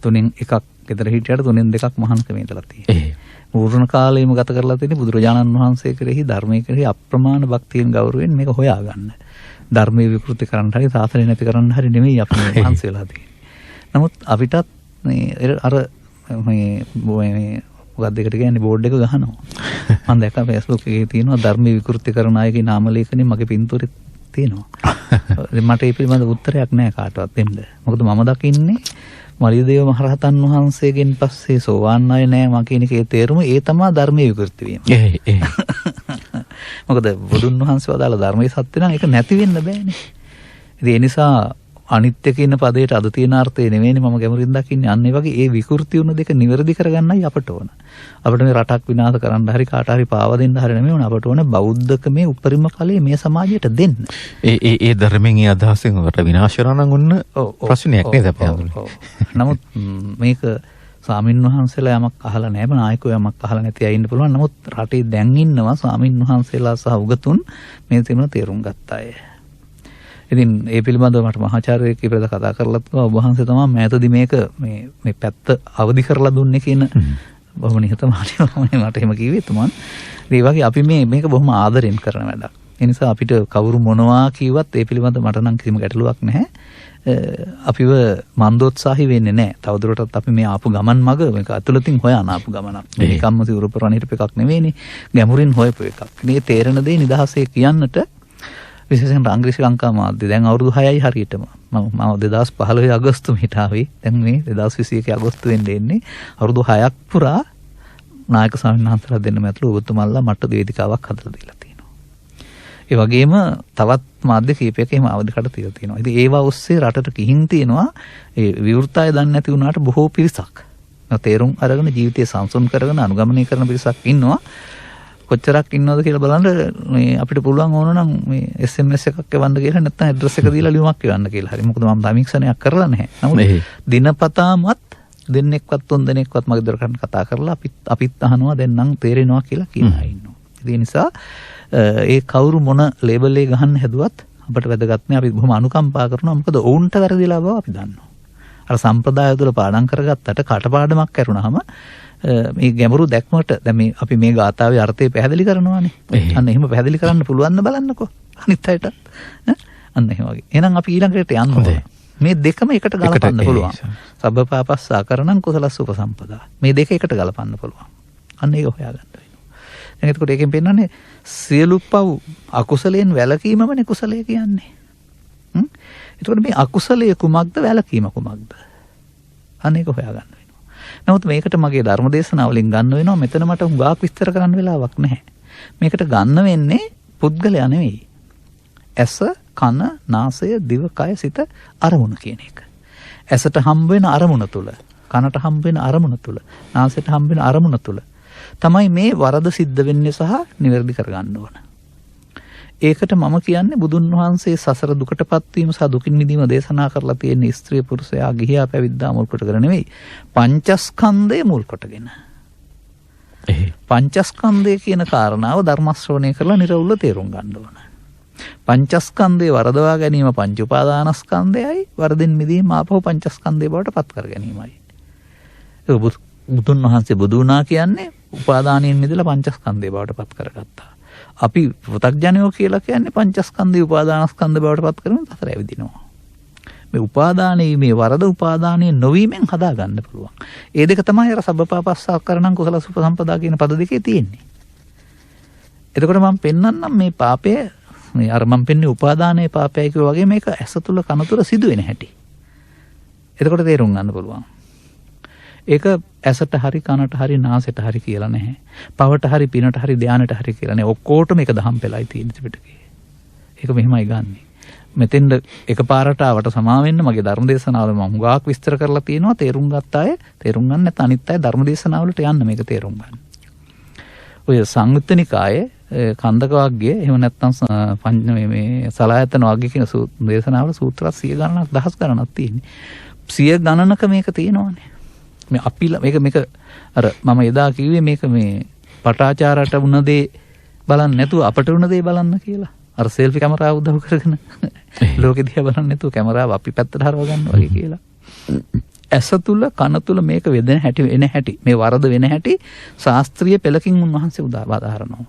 තුනෙන් එකක් ගෙදර හිටියට තුනෙන් දෙකක් මහන්කම ඉඳලා තියෙනවා. පූර්ණ කාලයම ගත කරලා තියෙන බුදුරජාණන් වහන්සේ කෙරෙහි, ධර්මයේ කෙරෙහි අප්‍රමාණ භක්තියෙන් ගෞරවයෙන් මේක හොයාගන්න. ධර්මයේ විකෘති කරන්න හරි, සාසනය නැති කරන්න හරි නෙමෙයි අපි මහන්සි වෙලා තියෙන්නේ. නමුත් අපිටත් මේ අර මේ මොකක්ද ඒකට කියන්නේ බෝඩ් එක ගහනවා. මම දැක්කා Facebook එකේ තියෙනවා ධර්මයේ විකෘති කරන අයගේ නාම ලේඛනේ මගේ පින්තූරෙත් තියෙනවා. මට ඒ පිළිබඳ උත්තරයක් නැහැ කාටවත් දෙන්න. මොකද මම දකින්නේ මලියදේව මහරහතන් වහන්සේගෙන් පස්සේ සෝවාන් අය නෑ මා කියන එකේ තේරුම ඒ තමයි ධර්මයේ විකෘති වීම. මොකද බුදුන් වහන්සේ වදාළ ධර්මයේ සත්‍ය නම් ඒක නැති වෙන්න බෑනේ. ඉතින් ඒ නිසා අනිත්‍ය කියන පදයට අද තියෙන අර්ථය නෙවෙයිනේ මම ගැඹුරින් දකින්නේ. අන්න ඒ වගේ ඒ විකෘති වුණ දෙක නිවැරදි කරගන්නයි අපට ඕන. අපිට මේ රටක් විනාශ කරන්න හරි කාට හරි පාව දෙන්න හරි නෙමෙයි ඕන. අපට ඕන බෞද්ධකමේ උපරිම ඵලය මේ සමාජයට දෙන්න. ඒ ධර්මයෙන් ඒ අදහසෙන් රට විනාශ කරනවා නම් ඔන්න ප්‍රශ්නයක් නේද අපේ අඳුරේ. නමුත් මේක ස්වාමින් වහන්සේලා යමක් අහලා නැහැ, නායකයෝ යමක් අහලා නැති අය ඉන්න පුළුවන්. නමුත් රටේ දැන් ඉන්නවා ස්වාමින් වහන්සේලා සහ උගතුන් මේ තේරුම තේරුම් ගත්ත අය. ඉතින් ඒ පිළිබඳව මට මහාචාර්යයෙක් ඉපද කතා කරලා තිබුණා. ඔබ වහන්සේ තමයි මෑතදී මේක මේ පැත්ත අවදි කරලා දුන්නේ කියන බොහොම නිහතමානීව මට එහෙම කිව්වේ තුමන්. ඒ වගේ අපි මේක බොහොම ආදරෙන් කරන වැඩක්. ඒ නිසා අපිට කවුරු මොනවා කිව්වත් ඒ පිළිබඳව මට නම් කිසිම ගැටලුවක් නැහැ. අපිව මන්දෝත්සාහි වෙන්නේ නැහැ. තවදුරටත් අපි මේ ආපු ගමන් මග මේක අතුලතින් හොයන ආපු ගමනක්. මේකම්ම සිවුරු පරණිට එකක් නෙවෙයිනේ. ගැඹුරින් හොයපු එකක්. මේ තේරෙන දේ නිදහසේ කියන්නට විශේෂයෙන් රංග්‍රීසි ලංකා මාධ්‍ය දැන් අවුරුදු 6යි හරියටම මම 2015 අගෝස්තු මිට ආවේ. දැන් මේ 2021 අගෝස්තු වෙන්නේ ඉන්නේ. අවුරුදු 6ක් පුරා නායක ස්වාමීන් වහන්සේලා දෙන්න මැතුළු ඔබතුමාලා මට වේදිකාවක් හදලා දීලා තියෙනවා. ඒ වගේම තවත් මාධ්‍ය කීපයක එහෙම අවධිකට තියලා තියෙනවා. ඉතින් ඒවා ඔස්සේ රටට කිහින් තියෙනවා ඒ විවෘතය දන්නේ නැති වුණාට බොහෝ පිරිසක්. තේරුම් අරගෙන ජීවිතය සංසුන් කරගෙන අනුගමනය කරන පිරිසක් ඉන්නවා. කොච්චරක් ඉන්නවද කියලා බලන්න මේ අපිට පුළුවන් ඕන නම් මේ SMS එකක් එවන්න කියලා නැත්නම් ඇඩ්‍රස් එක දීලා ලියුමක් එවන්න කියලා. හරි. මොකද මම සමීක්ෂණයක් කරලා නැහැ. නමුත් දිනපතාමත් දෙන්නෙක්වත් තුන් දෙනෙක්වත් මගේ දොරකඩට කතා කරලා අපිත් අහනවා දැන් නම් තේරෙනවා කියලා කියනවා ඉන්නවා. ඒ නිසා ඒ කවුරු මොන ලේබල් එක ගහන්න හැදුවත් අපිට වැදගත් නෑ. අපි බොහොම අනුකම්පා කරනවා. මොකද ඔවුන්ට වැරදිලා බව අපි දන්නවා. අර සම්ප්‍රදාය තුළ පාඩම් කරගත්තට කටපාඩමක් කරුණාම මේ ගැඹුරු දැක්මට දැන් මේ අපි මේ ගාථාවේ අර්ථය පැහැදිලි කරනවානේ. අන්න එහෙම පැහැදිලි කරන්න පුළුවන් ද බලන්නකෝ අනිත් අයට. අන්න එහෙම වගේ. එහෙනම් අපි ඊළඟට යන්න ඕනේ. මේ දෙකම එකට ගලපන්න පුළුවන්. සබ්බපාපස්සා කරණං කුසලස්ස උපසම්පදා. මේ දෙක එකට ගලපන්න පුළුවන්. අන්න ඒක හොයාගන්න වෙනවා. දැන් එතකොට ඒකෙන් පෙන්නන්නේ සියලු පව් අකුසලයෙන් වැළකීමමනේ කුසලය කියන්නේ. එතකොට මේ අකුසලයේ කුමක්ද වැළකීම කුමක්ද? අන්න ඒක හොයාගන්න. නමුත් මේකට මගේ ධර්ම දේශනාවලින් ගන්න වෙනවා. මෙතන මට හුඟක් විස්තර කරන්න වෙලාවක් නැහැ. මේකට ගන්න වෙන්නේ පුද්ගලයා නෙවෙයි. ඇස, කන, නාසය, දිව, කය, සිත අරමුණ කියන එක. ඇසට හම්බ වෙන අරමුණ තුල, කනට හම්බ වෙන අරමුණ තුල, නාසයට හම්බ වෙන අරමුණ තුල තමයි මේ වරද සිද්ධ වෙන්නේ සහ නිවැරදි කරගන්න ඕන. ඒකට මම කියන්නේ බුදුන් වහන්සේ සසර දුකටපත් වීම සහ දුකින් මිදීම දේශනා කරලා තියෙන ස්ත්‍රී පුරුෂයා ගිහියා පැවිද්දා මුල් කොටගෙන නෙවෙයි පංචස්කන්ධය මුල් කොටගෙන. පංචස්කන්ධය කියන කාරණාව ධර්ම ශ්‍රවණය කරලා නිරවුල්ව තේරුම් ගන්න ඕන. පංචස්කන්ධය වරදවා ගැනීම පංච උපාදානස්කන්ධයයි, වරදින් මිදීම ආපහු පංචස්කන්ධය බවට පත් කර ගැනීමයි. බුදුන් වහන්සේ බුදු වුණා කියන්නේ උපාදානයෙන් මිදලා පංචස්කන්ධය බවට පත් කරගත්තා. අපි පෘථග්ජනයෝ කියලා කියන්නේ පංචස්කන්ධය උපාදානස්කන්ධ බවට පත් කරගෙන සතර ඇවිදිනවා. මේ උපාදානයේ මේ වරද උපාදානයේ නොවීමෙන් හදා ගන්න පුළුවන්. ඒ දෙක තමයි අර සබ්බපාපස්සා කරණං කුසල සුපසම්පදා කියන පද දෙකේ තියෙන්නේ. එතකොට මම පෙන්නන්නම් මේ පාපය මේ අර මම පෙන්නේ උපාදානයේ පාපයයි කියලා වගේ මේක ඇස තුල කන තුල සිදු වෙන හැටි. එතකොට තේරුම් ගන්න පුළුවන්. ඒක ඇසට හරි කනට හරි නාසයට හරි කියලා නැහැ. පවට හරි පිනට හරි ධානයට හරි කියලා නැහැ. ඔක්කොටම එක දහම් පෙළයි තියෙන ත්‍රිපිටකේ. ඒක මෙහෙමයි ගන්නෙ. මෙතෙන්ද එකපාරට ආවට සමා වෙන්න මගේ ධර්ම දේශනාවල මම හුඟක් විස්තර කරලා තියෙනවා. තේරුම් ගත්ත අය තේරුම් ගන්න නැත්නම් අනිත් අය ධර්ම දේශනාවලට යන්න මේක තේරුම් ගන්න. ඔය සංයුත්ත නිකායේ කන්දක වර්ගයේ එහෙම නැත්නම් මේ සලායතන වර්ගයේ කියන දේශනාවල සූත්‍ර 100 ගණනක් දහස් ගණනක් තියෙන්නේ. 100 ගණනක මේක තියෙනවානේ. මේ අපිලා මේක අර මම එදා කිව්වේ මේක මේ පටාචාරට වුණ දේ බලන්න නැතුව අපට වුණ දේ බලන්න කියලා. අර සෙල්ෆි කැමරාව උදව් කරගෙන ලෝකෙ දිහා බලන්න නැතුව කැමරාව අපි පැත්තට හරව ගන්න වගේ කියලා. ඇස තුල කන තුල මේක වෙන හැටි මේ වරද වෙන හැටි ශාස්ත්‍රීය පෙළකින් උන්වහන්සේ උදාහරනවා.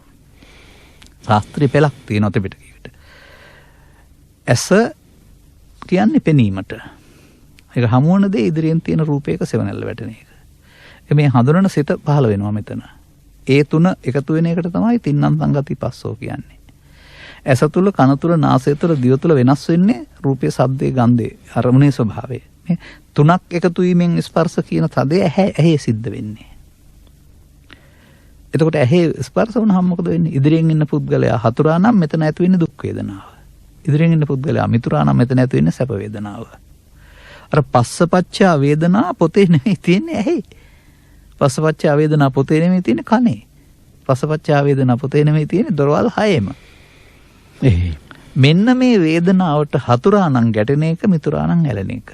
ශාස්ත්‍රීය පෙළක් තියෙනවා ත්‍රිපිටකයකට. ඇස කියන්නේ පෙනීමට. ඒක හමුවන දේ ඉදිරියෙන් තියෙන රූපයක සෙවණැල්ල වැටෙන එක. මේ හඳුනන සිත පහළ වෙනවා මෙතන. ඒ තුන එකතු වෙන එකට තමයි තින්නම් සංගති පස්සෝ කියන්නේ. ඇස තුල කන තුල නාසය තුල දිව තුල වෙනස් වෙන්නේ රූපයේ, ශබ්දයේ, ගන්ධයේ, අරමුණේ ස්වභාවය. මේ තුනක් එකතු වීමෙන් ස්පර්ශ කියන තදේ ඇහි සිද්ධ වෙන්නේ. එතකොට ඇහි ස්පර්ශ වුණාම මොකද වෙන්නේ? ඉදිරියෙන් ඉන්න පුද්ගලයා හතුරා නම් මෙතන ඇති වෙන්නේ දුක් වේදනාව. ඉදිරියෙන් ඉන්න පුද්ගලයා මිතුරා නම් මෙතන ඇති වෙන්නේ සැප වේදනාව. අර පස්සපච්චා වේදනා පොතේ නෙමෙයි තියෙන්නේ ඇහි. පස්සපච්චා වේදනා පොතේ නෙමෙයි තියෙන්නේ කනේ. පස්සපච්චා වේදනා පොතේ නෙමෙයි තියෙන්නේ දොරවල් හයේම. මෙන්න මේ වේදනාවට හතුරා නම් ගැටෙන එක, මිතුරා නම් ඇලෙන එක.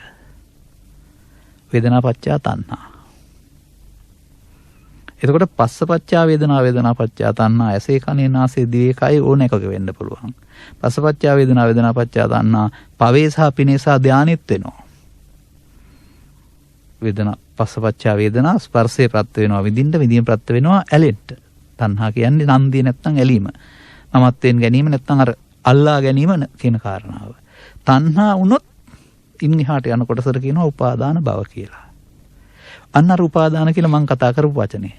වේදනාපච්චා තණ්හා. එතකොට පස්සපච්චා වේදනා, වේදනාපච්චා තණ්හා ඇසේ කනේ නාසයේ දිවේ කය ඕන එකක වෙන්න පුළුවන්. පස්සපච්චා වේදනා, වේදනාපච්චා තණ්හා පවේ සහ පිනේ සහ ධානෙත් වෙනවා. වේදනා පස්සපච්චා වේදනා ස්පර්ශේ ප්‍රත්‍ය වෙනවා විඳින්න, විඳීම ප්‍රත්‍ය වෙනවා ඇලෙන්න. තණ්හා කියන්නේ නන්දිය නැත්නම් ඇලීම. මමත්වෙන් ගැනීම නැත්නම් අර අල්ලා ගැනීම කියන කාරණාව. තණ්හා වුණොත් ඉන් එහාට යන කොටසට කියනවා උපාදාන භව කියලා. අන්න අර උපාදාන කියලා මම කතා කරපු වචනේ.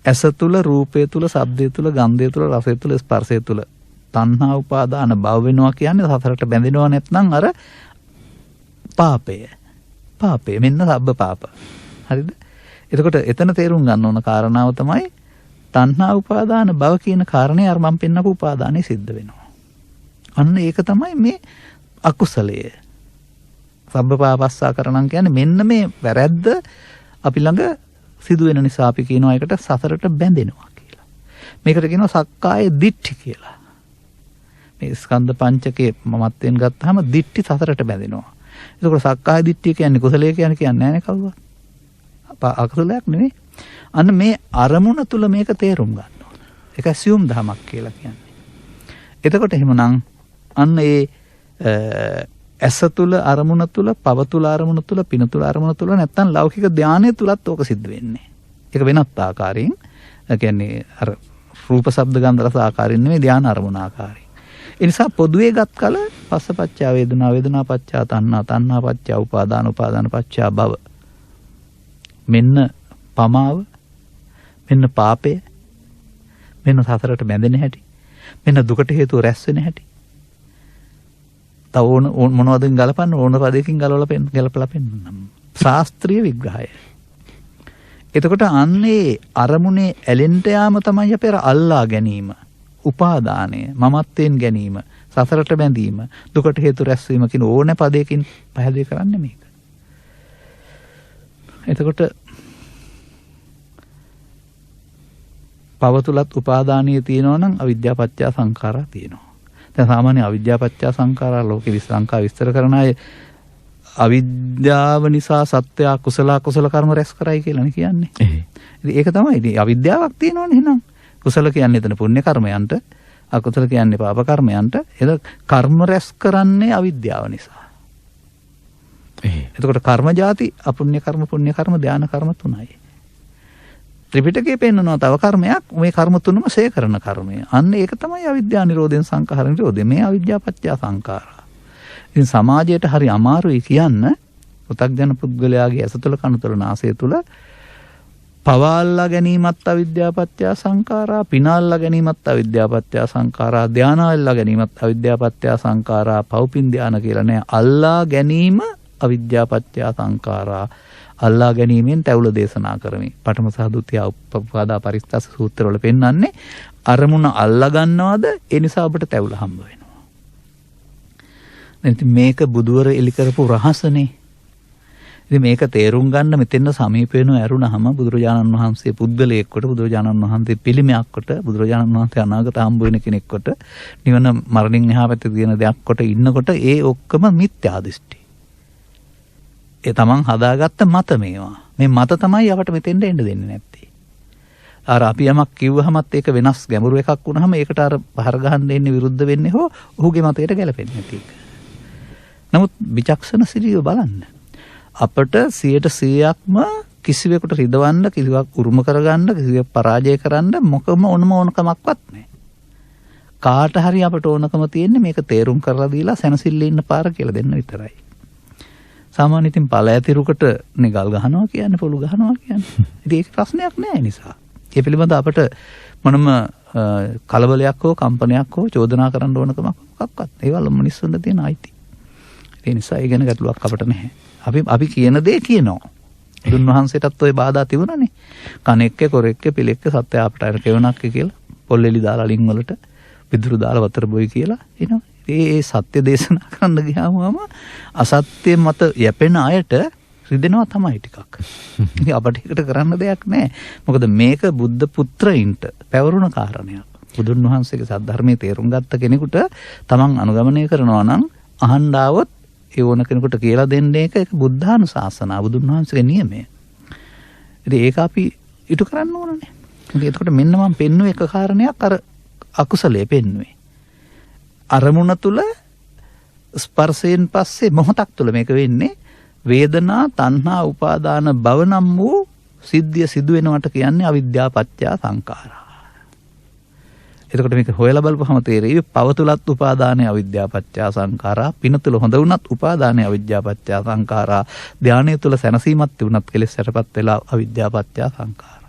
ඇස තුල, රූපය තුල, ශබ්දය තුල, ගන්ධය තුල, රසය තුල, ස්පර්ශය තුල තණ්හා උපාදාන භව වෙනවා කියන්නේ සතරට බැඳෙනවා නැත්නම් අර පාපය. පාපය මෙන්න සබ්බ පාප. හරිද? එතකොට එතන තේරුම් ගන්න ඕන කාරණාව තමයි තණ්හා උපාදාන භව කියන කාරණේ අර මම පෙන්නපු උපාදානේ සිද්ධ වෙනවා. අන්න ඒක තමයි මේ අකුසලය. සබ්බපාපස්සා කරණම් කියන්නේ මෙන්න මේ වැරැද්ද අපි ළඟ සිදු වෙන නිසා අපි කියනවා ඒකට සතරට බැඳෙනවා කියලා. මේකට කියනවා සක්කාය දිට්ඨි කියලා. මේ ස්කන්ධ පංචකයේ මමත්වෙන් ගත්තාම දිට්ඨි සතරට බැඳෙනවා. ඒකෝර සක්කාය දිට්ඨිය කියන්නේ කුසලයේ කියන්නේ නැහැ නේ කවුරුත්. අකුසලයක් නෙවෙයි. අන්න මේ අරමුණ තුල මේක තේරුම් ගන්න ඕන. ඒක assume ධමයක් කියලා කියන්නේ. එතකොට එහෙමනම් අන්න ඒ ඇස තුල අරමුණ තුල, පව තුල අරමුණ තුල, පින තුල අරමුණ තුල නැත්තම් ලෞකික ධානය තුලත් ඕක සිද්ධ වෙන්නේ. ඒක වෙනත් ආකාරයෙන්. ඒ කියන්නේ අර රූප, ශබ්ද, ගන්ධ, රස ආකාරයෙන් නෙමෙයි ධාන අරමුණ ආකාරයෙන්. ඒ නිසා පොදුවේ ගත් කල පස්සපච්චා වේදනා, වේදනාපච්චා තණ්හා, තණ්හාපච්චා උපාදාන, උපාදානපච්චා භව. මෙන්න පමාව, මෙන්න පාපය, මෙන්න සතරට බැඳෙන හැටි, මෙන්න දුකට හේතුව රැස් වෙන හැටි. තව ඕන මොනවද ගලපන්න ඕන පදයකින් ගලපලා පෙන්නන්න. ශාස්ත්‍රීය විග්‍රහය. එතකොට අන්නේ අරමුණේ ඇලෙන්ට යාම තමයි අපේ අල්ලා ගැනීම, උපාදානය, මමත්වෙන් ගැනීම, සතරට බැඳීම, දුකට හේතු රැස්වීම කියන ඕන පදයකින් පැහැදිලි කරන්නේ මේක. එතකොට පව තුලත් උපාදානිය තියෙනවා නම් අවිද්‍යාපච්චය සංඛාරා තියෙනවා. දැන් සාමාන්‍ය අවිද්‍යාපච්චය සංඛාරා ලෝකේ විශ්ලංකා විස්තර කරන අය අවිද්‍යාව නිසා සත්‍ය කුසල කර්ම රැස් කරයි කියලානේ කියන්නේ. ඉතින් ඒක තමයි. ඉතින් අවිද්‍යාවක් තියෙනවනේ එහෙනම්. කුසල කියන්නේ එතන පුණ්‍ය කර්මයන්ට, අකුසල කියන්නේ පාප කර්මයන්ට. ඒක කර්ම රැස් කරන්නේ අවිද්‍යාව නිසා. එතකොට කර්ම જાති අපුණ්‍ය කර්ම, පුණ්‍ය කර්ම, ධාන කර්ම තුනයි. ත්‍රිපිටකයේ පෙන්නනවා තව කර්මයක්, මේ කර්ම තුනම සේ කරන කර්මය. අන්න ඒක තමයි අවිද්‍යා නිරෝධයෙන් සංඛාර නිරෝධය. මේ අවිද්‍යාපච්චය සංඛාරා. ඉතින් සමාජයට හරි අමාරුයි කියන්න පු탁ජන පුද්ගලයාගේ ඇස තුළ, කන තුළ, නාසය තුළ පවාල්ලා ගැනීමත් අවිද්‍යාපච්චය සංඛාරා, පිනාල්ලා ගැනීමත් අවිද්‍යාපච්චය සංඛාරා, ධානාල්ලා ගැනීමත් අවිද්‍යාපච්චය සංඛාරා, පෞපින් ධාන කියලා නෑ. අල්ලා ගැනීම අවිද්‍යාපච්චය සංඛාරා. අල්ලා ගැනීමෙන් තැවුල දේශනා කරමි. පඨම සහ ဒုတိ ය උපපාදා පරිස්ථාස සූත්‍රවල පෙන්වන්නේ අරමුණ අල්ලා ගන්නවද ඒ නිසා ඔබට තැවුල හම්බ වෙනවා. දැන් මේක බුදුවර එලි කරපු රහසනේ. ඉතින් මේක තේරුම් ගන්න මෙතෙන්ද සමීප වෙනව ඇරුණාම බුදුරජාණන් වහන්සේ පුද්ගලයෙක් කොට, බුදුරජාණන් වහන්සේ පිළිමයක් කොට, බුදුරජාණන් වහන්සේ අනාගත හම්බ වෙන කෙනෙක් කොට, නිවන මරණින් එහා පැත්තේ තියෙන දෙයක් කොට ඉන්නකොට ඒ ඔක්කොම මිත්‍යා දෘෂ්ටි. ඒ තමන් හදාගත්ත මත මේවා. මේ මත තමයි අපට මෙතෙන්ට එන්න දෙන්නේ නැත්තේ. අර අපි යමක් කිව්වහමත් ඒක වෙනස් ගැඹුරු එකක් වුණාම ඒකට අර පහර ගහන්න එන්නේ විරුද්ධ වෙන්නේ හෝ ඔහුගේ මතයට ගැලපෙන්නේ නැති එක. නමුත් විචක්ෂණ සිරිය බලන්න. අපට 100%ක්ම කිසිවෙකුට රිදවන්න, කිසිවක් උරුම කරගන්න, කිසිවක් පරාජය කරන්න මොකම ඕනකමක්වත් නැහැ. කාට හරි අපට ඕනකම තියෙන්නේ මේක තේරුම් කරලා දීලා සැනසෙල්ල ඉන්න පාර කියලා දෙන්න විතරයි. සාමාන්‍ය ඉතින් පළ ඇතිරුකට නේ ගල් ගහනවා කියන්නේ, පොළු ගහනවා කියන්නේ. ඉතින් ඒක ප්‍රශ්නයක් නෑ නිසා. ඒ පිළිබඳව අපට මොනම කලබලයක් හෝ කම්පනයක් හෝ චෝදනා කරන්න ඕනකමක් මොකක්වත්. ඒවල මිනිස්සුන්ට තියෙන අයිති. ඒ නිසා ඒ ගැන ගැටලුවක් අපට නැහැ. අපි කියන දේ කියනවා. බුදුන් වහන්සේටත් ওই බාධා තිබුණානේ. කණෙක්ක කොරෙක්ක පිළෙක්ක සත්‍ය අපට අර කෙවණක් කියලා පොල්ලෙලි දාලා ලින් වලට පිදුරු දාලා වතර බොයි කියලා එනවා. ඒ සත්‍ය දේශනා කරන්න ගියාම අසත්‍ය මත යැපෙන අයට රිදෙනවා තමයි ටිකක්. ඉතින් අපිට ඒකට කරන්න දෙයක් නැහැ. මොකද මේක බුද්ධ පුත්‍රයින්ට පැවරුණ කාරණයක්. බුදුන් වහන්සේගේ සද්ධර්මයේ තේරුම් ගත්ත කෙනෙකුට තමන් අනුගමනය කරනවා නම් අහන්න આવොත් ඒ ඕන කෙනෙකුට කියලා දෙන්න එක බුද්ධානුශාසනාව බුදුන් වහන්සේගේ නියමය. ඉතින් ඒක අපි ඉටු කරන්න ඕනනේ. ඉතින් එතකොට මෙන්න මම පෙන්නුවේ එක කාරණයක් අර අකුසලයේ පෙන්නුවේ. අරමුණ තුල ස්පර්ශයෙන් පස්සේ මොහොතක් තුල මේක වෙන්නේ වේදනා තණ්හා උපාදාන භව නම් වූ සිද්ධිය සිදු වෙනවට කියන්නේ අවිද්‍යාව පත්‍ය සංඛාරා. එතකොට මේක හොයලා බලපුවම තේරෙයි පව තුලත් උපාදානයේ අවිද්‍යාව පත්‍ය සංඛාරා, පින තුල හොඳ වුණත් උපාදානයේ අවිද්‍යාව පත්‍ය සංඛාරා, ධානය තුල සැනසීමක් තිබුණත් කෙලෙස් යටපත් වෙලා අවිද්‍යාව පත්‍ය සංඛාරා.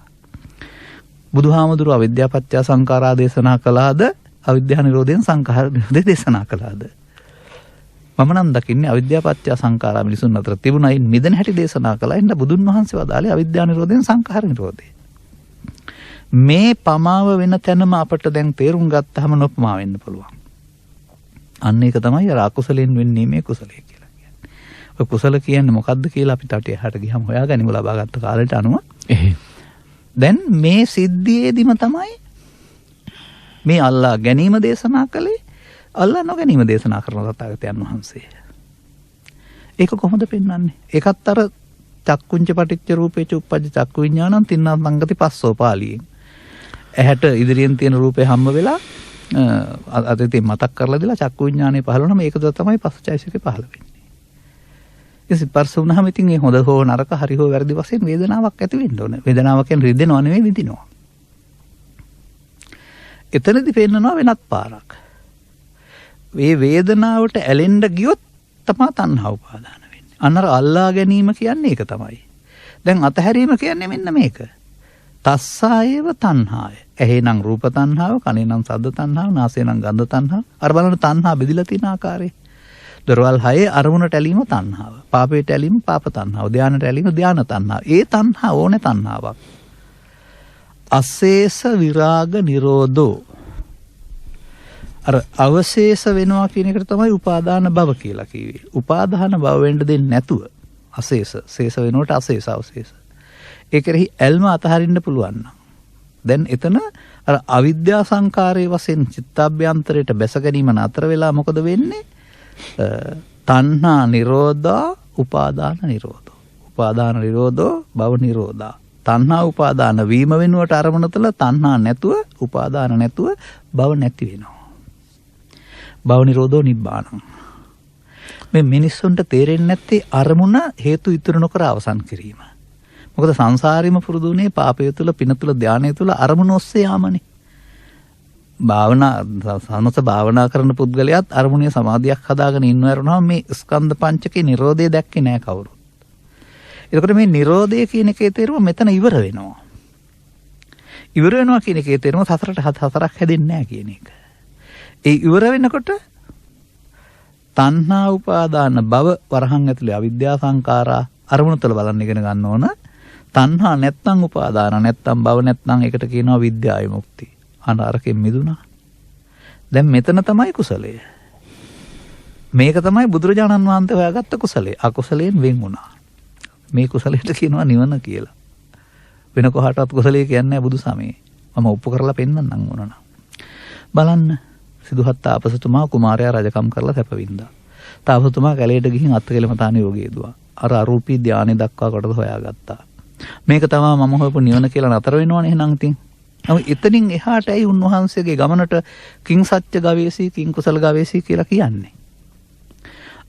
බුදුහාමුදුරුවෝ අවිද්‍යාව පත්‍ය සංඛාරා දේශනා කළාද? අවිද්‍යාව නිරෝධයෙන් සංඛාර නිරෝධය දේශනා කළාද? මම නම් දකින්නේ අවිද්‍යාව පත්‍ය සංඛාරා මිනිසුන් අතර තිබුණා ඉන් මිදෙන හැටි දේශනා කළා. එන්න බුදුන් වහන්සේ වදාළේ අවිද්‍යාව නිරෝධයෙන් සංඛාර නිරෝධය. මේ පමාව වෙන තැනම අපට දැන් තේරුම් ගත්තාම නොපමා වෙන්න පුළුවන්. අන්න ඒක තමයි අර අකුසලෙන් වෙන්නේ මේ කුසලයේ කියලා කියන්නේ. ඔය කුසල කියන්නේ මොකද්ද කියලා අපි තාට එහාට ගියම හොයාගනිමු ලබාගත් කාලයට අනුව. දැන් මේ සිද්ධියේදීම තමයි මේ අල්ලා ගැනීම දේශනා කළේ, අල්ලා නොගැනීම දේශනා කරන තථාගතයන් වහන්සේ. ඒක කොහොමද පෙන්වන්නේ? ඒකත් අර චක්කුංච පටිච්ච රූපේච උප්පජ්ජ චක්කු විඥානං තින්නා සංගති පස්සෝ පාළියෙන්. ඇහැට ඉදිරියෙන් තියෙන රූපේ හම්බ වෙලා අතේ මතක් කරලා දීලා චක්කු විඥානේ පහළ වුණාම ඒක තමයි පස්සචෛසිකේ පහළ වෙන්නේ. ඒ ස්පර්ශ වුණාම ඉතින් ඒ හොඳ හෝ නරක හරි හෝ වැරදි වශයෙන් වේදනාවක් ඇති වෙන්න ඕනේ. වේදනාව කියන්නේ රිදෙනව නෙවෙයි විඳිනවා. එතනදී පෙන්නනවා වෙනත් පාරක්. මේ වේදනාවට ඇලෙන්න ගියොත් තමයි තණ්හා උපාදාන වෙන්නේ. අන්නර අල්ලා ගැනීම කියන්නේ ඒක තමයි. දැන් අතහැරීම කියන්නේ මෙන්න මේක. තස්සායව තණ්හාය. ඇහෙනම් රූප තණ්හාව, කනෙනම් ශබ්ද තණ්හාව, නාසයෙනම් ගන්ධ තණ්හාව. අර බලන්න තණ්හා බෙදිලා තියෙන ආකාරය. දරවල් 6 අරමුණට ඇලීම තණ්හාව. පාපයට ඇලීම පාප තණ්හාව. ධානයට ඇලීම ධාන තණ්හාව. ඒ තණ්හා ඕනේ තණ්හාවක්. අශේෂ විරාග නිරෝධෝ. අර අවශේෂ වෙනවා කියන එකට තමයි උපාදාන භව කියලා කිව්වේ. උපාදාන භව වෙන්න දෙන්නේ නැතුව අශේෂ, ශේෂ වෙනකොට අශේෂ අවශේෂ. ඒක රෙහි ඇල්ම අතහරින්න පුළුවන් නම් දැන් එතන අර අවිද්‍යා සංකාරයේ වශයෙන් චිත්තාභ්‍යන්තරයට බැස ගැනීම නතර වෙලා මොකද වෙන්නේ? තණ්හා නිරෝධා උපාදාන නිරෝධෝ. උපාදාන නිරෝධෝ භව නිරෝධා. තණ්හා උපාදාන වීම වෙනුවට අරමුණ තුළ තණ්හා නැතුව උපාදාන නැතුව භව නැති වෙනවා. භව නිරෝධෝ නිබ්බානං. මේ මිනිස්සුන්ට තේරෙන්නේ නැත්තේ අරමුණ හේතු ඉතුරු නොකර අවසන් කිරීම. මොකද සංසාරෙම පුරුදුනේ පාපය තුළ පින තුළ ධානය තුළ අරමුණ ඔස්සේ යාමනේ. භාවනා කරන පුද්ගලයාත් අරමුණේ සමාධියක් හදාගෙන ඉන්නවරනවා මේ ස්කන්ධ පංචකේ නිරෝධය දැක්කේ නැහැ කවුරුත්. එතකොට මේ නිරෝධය කියන එකේ තේරුම මෙතන ඉවර වෙනවා. ඉවර වෙනවා කියන එකේ තේරුම සතරට හතරක් හැදෙන්නේ නැහැ කියන එක. ඒ ඉවර වෙනකොට තණ්හා උපාදාන භව වරහන් ඇතුලේ අවිද්‍යා සංකාරා අරමුණ තුළ බලන්න ඉගෙන ගන්න ඕන. තණ්හා නැත්තම් උපාදාන නැත්තම් භව නැත්තම් ඒකට කියනවා විද්‍යා විමුක්ති. අනාරකෙන් මිදුණා. දැන් මෙතන තමයි කුසලය. මේක තමයි බුදුරජාණන් වහන්සේ හොයාගත්ත කුසලය. අකුසලයෙන් වෙන් වුණා. මේ කුසලයට කියනවා නිවන කියලා. වෙන කොහටවත් කුසලයේ කියන්නේ නැහැ බුදු සමයේ. මම ඔප්පු කරලා පෙන්නන්නම් ඕනනම්. බලන්න සිදුහත් තාපසතුමා කුමාරයා රජකම් කරලා සැපවින්දා. තාපසතුමා කැලේට ගිහින් අත්කලම තාන යෝගී දුවා. අර අරූපී ධානය දක්වා කොටද හොයාගත්තා. මේක තමයි මම හොයපු නිවන කියලා නතර වෙනවනේ එහෙනම් ඉතින්. එතනින් එහාට ඇයි උන්වහන්සේගේ ගමනට කිං සත්‍ය ගවේෂී කිං කුසල ගවේෂී කියලා කියන්නේ?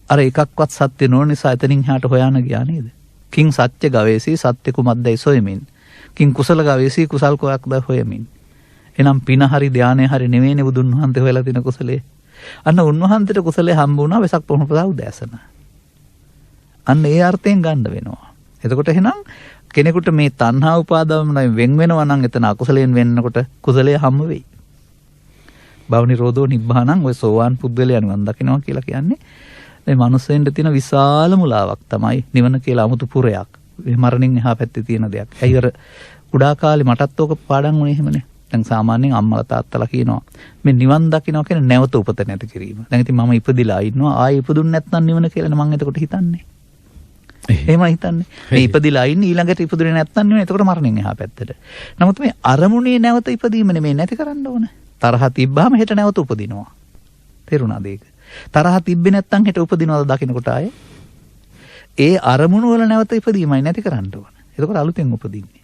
අර එකක්වත් සත්‍ය නොවන නිසා එතනින් එහාට හොයන්න ගියා නේද? කිං සත්‍ය ගවේෂී සත්‍ය කුමක්දයි සොයමින්. කිං කුසල ගවේෂී කුසල් කොයක්ද හොයමින්. එනම් පින හරි ධානය හරි නෙවෙයිනේ බුදුන් වහන්සේ හොයලා තින කුසලයේ. අන්න උන්වහන්සේට කුසලයේ හම්බ වුණා වෙසක් පොහොන ප්‍රදා උදෑසන. අන්න ඒ අර්ථයෙන් ගන්න වෙනවා. එතකොට එහෙනම් කෙනෙකුට මේ තණ්හා උපාදානම වෙන් වෙනවා නම් එතන අකුසලයෙන් වෙන්නකොට කුසලයේ හම්බ වෙයි. භව නිරෝධෝ නිබ්බානං ඔය සෝවාන් පුද්ගලයන් වන් දකින්නවා කියලා කියන්නේ මේ මනුස්සෙන්ට තියෙන විශාල මුලාවක් තමයි නිවන කියලා 아무තු පුරයක්. මරණින් එහා පැත්තේ තියෙන දෙයක්. ඇයි අර කුඩා කාලේ මටත් ඕක පාඩම් වුණේ එහෙමනේ. දැන් සාමාන්‍යයෙන් අම්මලා තාත්තලා කියනවා මේ නිවන් දකින්න කියන්නේ නැවත උපත නැති කිරීම. දැන් ඉතින් මම ඉපදිලා ඉන්නවා ආයෙ ඉපදුන්නේ නැත්නම් නිවන කියලා මම එතකොට හිතන්නේ. එහෙමයි හිතන්නේ. මේ ඉපදිලා ඉන්නේ ඊළඟට ඉපදුනේ නැත්නම් නිවන. එතකොට මරණින් එහා පැත්තට. නමුත් මේ අරමුණේ නැවත ඉපදීම නෙමෙයි නැති කරන්න ඕන. තරහ තිබ්බාම හෙට නැවත උපදිනවා. තේරුණාද ඒක? තරහ තිබ්බේ නැත්නම් හෙට උපදිනවද දකින්නකොට ආයේ? ඒ අරමුණු වල නැවත ඉපදීමයි නැති කරන්න ඕන. එතකොට අලුතෙන් උපදින්නේ.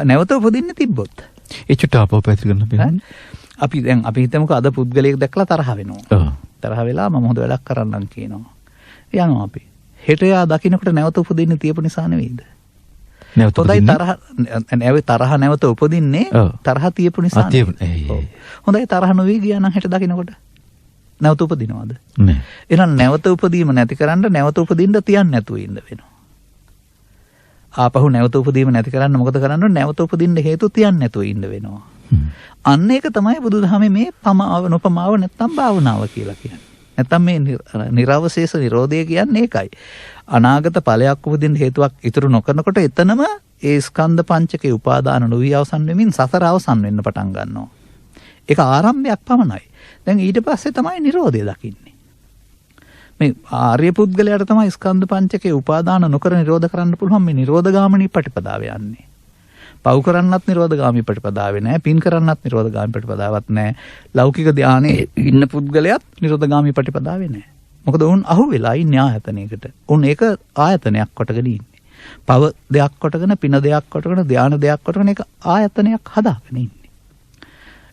නැවත උපදින්නේ තිබ්බොත්. ඒ චුට්ට ආපහු පැති කරන්න බෑ. අපි හිතමුකෝ අද පුද්ගලයෙක් දැක්කලා තරහ වෙනවා. තරහ වෙලා මම හොඳ වැඩක් කරන්නම් කියනවා. යනවා අපි. හෙට යා දකින්නකොට නැවත උපදින්න තියපු නිසා නෙවෙයිද? හොඳයි තරහ නැවත උපදින්නේ තරහ තියපු නිසා. හොඳයි තරහ නොවි ගියා නම් හෙට දකින්නකොට නැවත උපදිනවද? නෑ. එහෙනම් නැවත උපදීම නැති කරන්න නැවත උපදින්න තියන්නේ නැතුව ඉන්න වෙනවා. ආපහු නැවත උපදීම නැති කරන්න මොකද කරන්න ඕනේ? නැවත උපදින්න හේතු තියන්නේ නැතුව ඉන්න වෙනවා. අන්න ඒක තමයි බුදුදහමේ මේ පමාව නොපමාව නැත්තම් භාවනාව කියලා කියන්නේ. නැත්තම් මේ නිර්වශේෂ නිරෝධය කියන්නේ ඒකයි. අනාගත ඵලයක් උපදින්න හේතුවක් ඉතුරු නොකරනකොට එතනම ඒ ස්කන්ධ පංචකේ උපාදාන නොවි අවසන් වෙමින් සසර අවසන් වෙන්න පටන් ගන්නවා. ඒක ආරම්භයක් පමණයි. දැන් ඊට පස්සේ තමයි නිරෝධය දකින්නේ. මේ ආර්ය පුද්ගලයාට තමයි ස්කන්ධ පංචකේ උපාදාන නොකර නිරෝධ කරන්න පුළුවන් මේ නිරෝධගාමිනී ප්‍රතිපදාව යන්නේ. පව් කරන්නත් නිරෝධගාමී ප්‍රතිපදාවේ නැහැ, පින් කරන්නත් නිරෝධගාමී ප්‍රතිපදාවක් නැහැ. ලෞකික ධානයේ ඉන්න පුද්ගලයාත් නිරෝධගාමී ප්‍රතිපදාවේ නැහැ. මොකද උන් අහුවෙලා ඉන්නේ ආයතනයකට. උන් ඒක ආයතනයක් කොටගෙන ඉන්නේ. පව දෙයක් කොටගෙන, පින දෙයක් කොටගෙන, ධාන දෙයක් කොටගෙන ඒක ආයතනයක් හදාගෙන ඉන්නේ.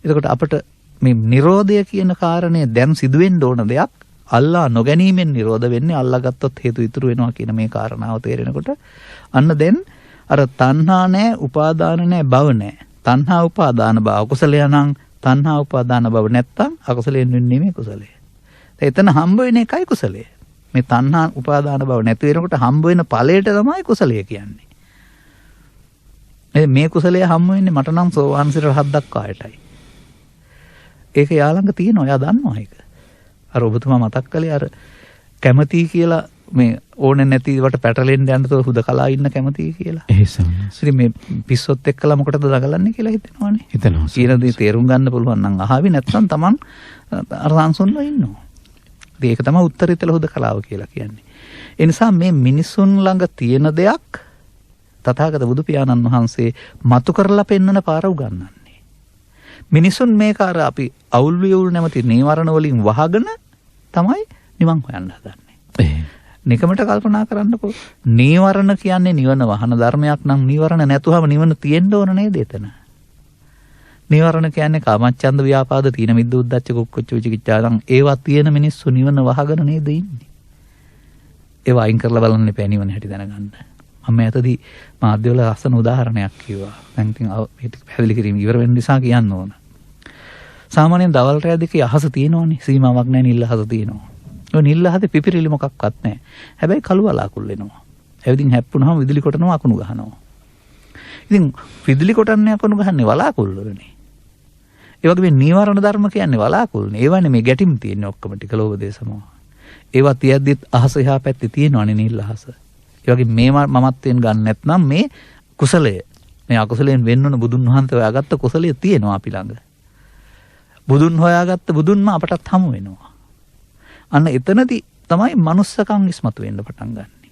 එතකොට අපිට මේ නිරෝධය කියන කාරණය දැන් සිදුවෙන්න ඕන දෙයක් අල්ලා නොගැනීමෙන් නිරෝධ වෙන්නේ. අල්ලා ගත්තොත් හේතු ඉතුරු වෙනවා කියන මේ කාරණාව තේරෙනකොට අන්න දැන් අර තණ්හා නැහැ, උපාදාන නැහැ, භව නැහැ. තණ්හා උපාදාන භව අකුසලය නම් තණ්හා උපාදාන භව නැත්තම් අකුසලයෙන් වෙන්නේ මේ කුසලය. එතන හම්බ වෙන එකයි කුසලය. මේ තණ්හා උපාදාන භව නැති වෙනකොට හම්බ වෙන ඵලයට තමයි කුසලය කියන්නේ. මේ කුසලය හම්බ වෙන්නේ මට නම් සෝවාන් සිර රහත් දක්වායටයි. ඒක යාළඟ තියෙනවා. එයා දන්නවා ඒක. අර ඔබතුමා මතක් කළේ අර කැමති කියලා මේ ඕනේ නැතිවට පැටලෙන්න යන්න තෝ හුදකලා ඉන්න කැමති කියලා. එහෙසම්. ඉතින් මේ පිස්සොත් එක්කලා මොකටද දඟලන්නේ කියලා හිතෙනවානේ. හිතනවා. කියන දේ තේරුම් ගන්න පුළුවන් නම් අහවි නැත්නම් Taman අර සංසොන්ව ඉන්නවා. ඉතින් ඒක තමයි උත්තරීතර හුදකලාව කියලා කියන්නේ. ඒ නිසා මේ මිනිසුන් ළඟ තියෙන දෙයක් තථාගත බුදු පියාණන් වහන්සේ මතු කරලා පෙන්වන පාර උගන්වන්නේ. මිනිසුන් මේක අර අපි අවුල් වියුල් නැමැති නීවරණ වලින් වහගෙන තමයි නිවන් හොයන්න හදන්නේ. නිකමට කල්පනා කරන්නකෝ. නීවරණ කියන්නේ නිවන වහන ධර්මයක් නම් නීවරණ නැතුවම නිවන තියෙන්න ඕන නේද එතන? නීවරණ කියන්නේ කාමච්ඡන්ද ව්‍යාපාද තීන මිද්ද උද්ධච්ච කුක්කුච්ච විචිකිච්ඡා නම් ඒවා තියෙන මිනිස්සු නිවන වහගෙන නේද ඉන්නේ? ඒවා අයින් කරලා බලන්න එපා නිවන හැටි දැනගන්න. මම ඇතදී මාධ්‍යවල ලස්සන උදාහරණයක් කිව්වා. දැන් ඉතින් මේක පැහැදිලි කිරීම ඉවර වෙන නිසා කියන්න ඕන. සාමාන්‍යයෙන් දවල් රැය දෙකේ අහස තියෙනවනේ. සීමාවක් නැහැ නිල් අහස තියෙනවා. ඔය නිල් අහසේ පිපිරිලි මොකක්වත් නැහැ. හැබැයි කළු වලාකුළු එනවා. ඇවිදින් හැප්පුණාම විදුලි කොටනවා අකුණු ගහනවා. ඉතින් විදුලි කොටන්නේ අකුණු ගහන්නේ වලාකුළු වලනේ. ඒ වගේ මේ නීවරණ ධර්ම කියන්නේ වලාකුළුනේ. ඒවනේ මේ ගැටීම් තියෙන්නේ ඔක්කොම ටික ලෝභ දේශ මොහ. ඒවා තියද්දිත් අහස එහා පැත්තේ තියෙනවනේ නිල් අහස. ඒ වගේ මේ මමත්වෙන් ගන්න නැත්නම් මේ කුසලය මේ අකුසලයෙන් වෙන්න ඕන බුදුන් වහන්සේ හොයාගත්ත කුසලය තියෙනවා අපි ළඟ. බුදුන් හොයාගත්ත බුදුන්ම අපටත් හමු වෙනවා. අන්න එතනදී තමයි manussකම් ඉස්මතු වෙන්න පටන් ගන්නෙ.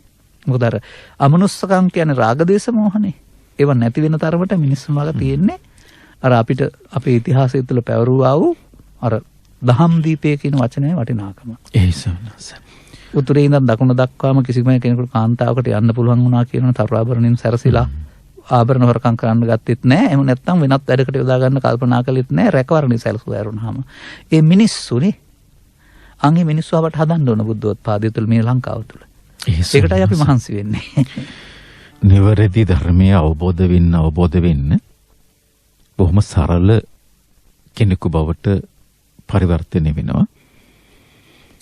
මොකද අර අමනුස්සකම් කියන්නේ රාගදේශ මොහනේ. ඒව නැති වෙන තරමට මිනිස්සු ළඟ තියෙන්නේ අර අපිට අපේ ඉතිහාසය තුළ පැවරුවා වූ අර දහම් දීපය කියන වචනේ වටිනාකම. ඒසනස. උතුරේ ඉඳන් දකුණ දක්වාම කිසිම කෙනෙකුට කාන්තාවකට යන්න පුළුවන් වුණා කියන තරාභරණින් සැරසිලා ආභරණ හොරකම් කරන්න ගත්තෙත් නැහැ. එහෙම නැත්නම් වෙනත් වැඩකට යොදා ගන්න කල්පනා කළෙත් නැහැ. රැකවරණේ සැලසුවා ඇරුණාම. ඒ මිනිස්සුනේ අංගේ මිනිස්සු අපට හදන්න ඕන බුද්ධෝත්පාදය තුළ මේ ලංකාව තුළ. ඒකටයි අපි මහන්සි වෙන්නේ. නිවැරදි ධර්මය අවබෝධ වෙන්න බොහොම සරල කෙනෙකු බවට පරිවර්තනය වෙනවා.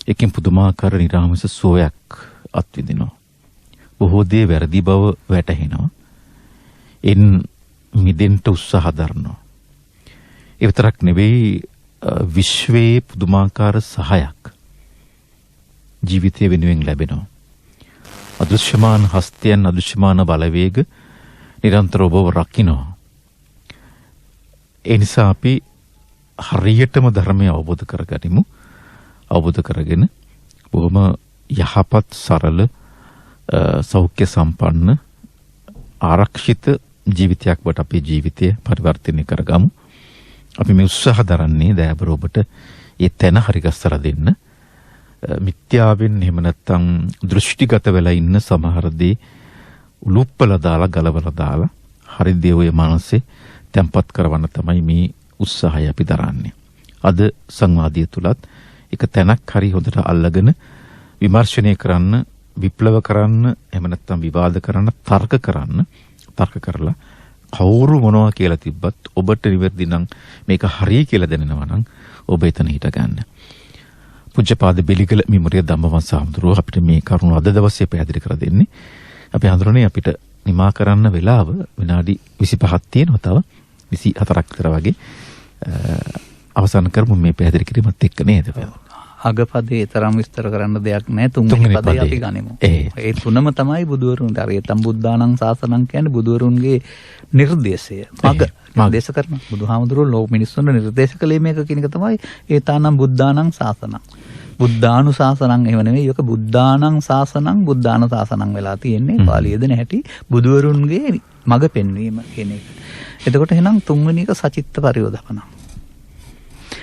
ඒකෙන් පුදුමාකාර නිරාමස සෝයක් අත්විඳිනවා. බොහෝ දේ වැරදි බව වැටහෙනවා. එන් මිදෙන්න උත්සාහ දරනවා. ඒ විතරක් නෙවෙයි විශ්වයේ පුදුමාකාර සහයක් ජීවිතය වෙනුවෙන් ලැබෙනවා. අදෘශ්‍යමාන හස්තයන් අදෘශ්‍යමාන බලවේග නිරන්තරව ඔබව රකින්නවා. ඒ නිසා අපි හරියටම ධර්මය අවබෝධ කරගනිමු. අවබෝධ කරගෙන බොහොම යහපත් සරල සෞඛ්‍ය සම්පන්න ආරක්ෂිත ජීවිතයක් වට අපේ ජීවිතය පරිවර්තනය කරගමු. අපි මේ උත්සාහ දරන්නේ දයාබර ඔබට ඒ තැන හරිගස්සලා දෙන්න. මිත්‍යාවෙන් එහෙම නැත්නම් දෘෂ්ටිගත වෙලා ඉන්න සමහර දේ උලුප්පලා දාලා ගලවලා දාලා හරි දේ ඔය මනසේ තැම්පත් කරවන්න තමයි මේ උත්සාහය අපි දරන්නේ. අද සංවාදය තුලත් එක තැනක් හරි හොඳට අල්ලගෙන විමර්ශනය කරන්න, විප්ලව කරන්න, එහෙම නැත්නම් විවාද කරන්න, තර්ක කරලා කවුරු මොනවා කියලා තිබ්බත් ඔබට නිවැරදි නම් මේක හරිය කියලා දැනෙනවා නම් ඔබ එතන හිට ගන්න. පුජ්‍යපාද බෙලිගල මිමරිය ධම්මවංශ හඳුරුව අපිට මේ කරුණ අද දවසේ පැහැදිලි කර දෙන්නේ. අපි හඳුරන්නේ අපිට නිමා කරන්න වෙලාව විනාඩි 25ක් තියෙනවා. තව 24ක් විතර වගේ අවසන් කරමු මේ පැහැදිලි කිරීමත් එක්ක නේද? අගපදේ තරම් විස්තර කරන්න දෙයක් නැහැ. තුන්වෙනි පදේ අපි ගනිමු. ඒ තුනම තමයි බුදුවරුන්ට අරියතම් බුද්ධානං සාසනං කියන්නේ බුදුවරුන්ගේ නිර්දේශය. නිර්දේශ කරන බුදුහාමුදුරුවෝ ලෝක මිනිස්සුන්ට නිර්දේශ කළේ මේක කියන එක තමයි ඒතානම් බුද්ධානං සාසනං. බුද්ධානුශාසනං එහෙම නෙවෙයි. ඒක බුද්ධානං සාසනං බුද්ධාන සාසනං වෙලා තියෙන්නේ. පාලියේද නැහැටි බුදුවරුන්ගේ මඟ පෙන්වීම කියන එක. එතකොට එහෙනම් තුන්වෙනි එක සචිත්ත පරියෝධපන.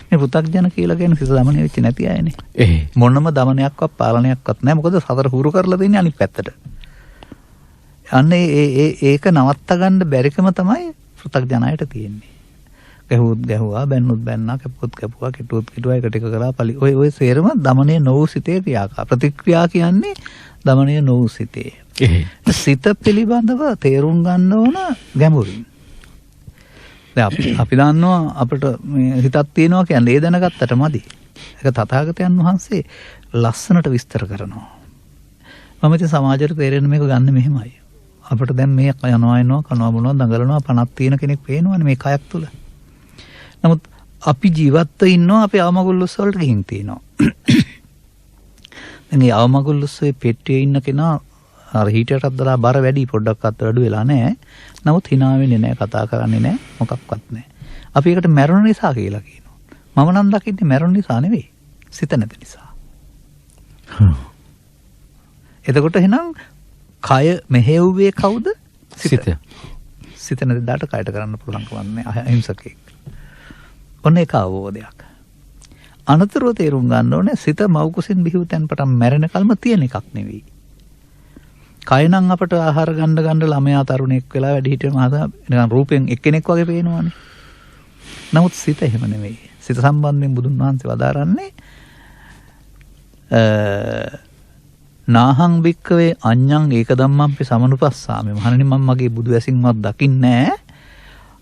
මේ පු탁ජන කියලා කියන සිත දමනය වෙච්ච නැති අයනේ. මොනම දමනයක්වත් පාලනයක්වත් නැහැ. මොකද සතර හුරු කරලා දෙන්නේ අනිත් පැත්තට. අන්න ඒක නවත්ත ගන්න බැරිකම තමයි පු탁ජනයට තියෙන්නේ. ගැහුවොත් ගැහුවා, බැන්නුත් බැන්නා, කැපුවොත් කැපුවා, කිටුවොත් කිටුවා, එක ටික කරා පලි. ඔය සේරම දමනය නොවූ සිතේ ක්‍රියාකාර. ප්‍රතික්‍රියා කියන්නේ දමනය නොවූ සිතේ. සිත පිළිබඳව තේරුම් ගන්න ඕන ගැඹුරින්. දැන් අපි දන්නවා අපිට හිතක් තියෙනවා කියන්නේ ඒ දැනගත්තට මදි. ඒක තථාගතයන් වහන්සේ ලස්සනට විස්තර කරනවා. මම ඉතින් සමාජයට තේරෙන්න මේක ගන්න මෙහෙමයි. අපිට දැන් මේ යනවා කනවා බොනවා දඟලනවා පණක් තියෙන කෙනෙක් පේනවනේ මේ කයක් තුල. නමුත් අපි ජීවත්ව ඉන්නවා අපි අවමගුල්ලොස් වලට ගිහින් තියෙනවා. දැන් මේ අවමගුල්ලොස්සේ පෙට්ටියේ ඉන්න කෙනා අර හීටරටත් දාලා බර වැඩි පොඩ්ඩක්වත් වැඩි වෙලා නැහැ. නමුත් hina වෙන්නේ නැහැ, කතා කරන්නේ නැහැ, මොකක්වත් නැහැ. අපි ඒකට මැරුණ නිසා කියලා කියනවා. මම නම් දකින්නේ මැරුණ නිසා නෙවෙයි. සිත නැති නිසා. එතකොට එහෙනම් කය මෙහෙව්වේ කවුද? සිත. සිත නැති දාට කයට කරන්න පුළුවන් කමන්නේ අහිංසකෙක්. ඔන්න ඒක අවබෝධයක්. අනතුරුව තේරුම් ගන්න ඕනේ සිත මව්කුසින් බිහිව තැන් පටන් මැරෙන කල්ම තියෙන එකක් නෙවෙයි. කය නම් අපට ආහාර ගන්න ළමයා තරුණෙක් වෙලා වැඩි හිටියම නිකන් රූපෙන් එක්කෙනෙක් වගේ පේනවනේ. නමුත් සිත එහෙම නෙවෙයි. සිත සම්බන්ධයෙන් බුදුන් වහන්සේ වදාරන්නේ නාහං භික්කවේ අඤ්ඤං ඒක ධම්මම්පි සමනුපස්සාමි. මහණනි මම මගේ බුදු ඇසින්වත් දකින්නේ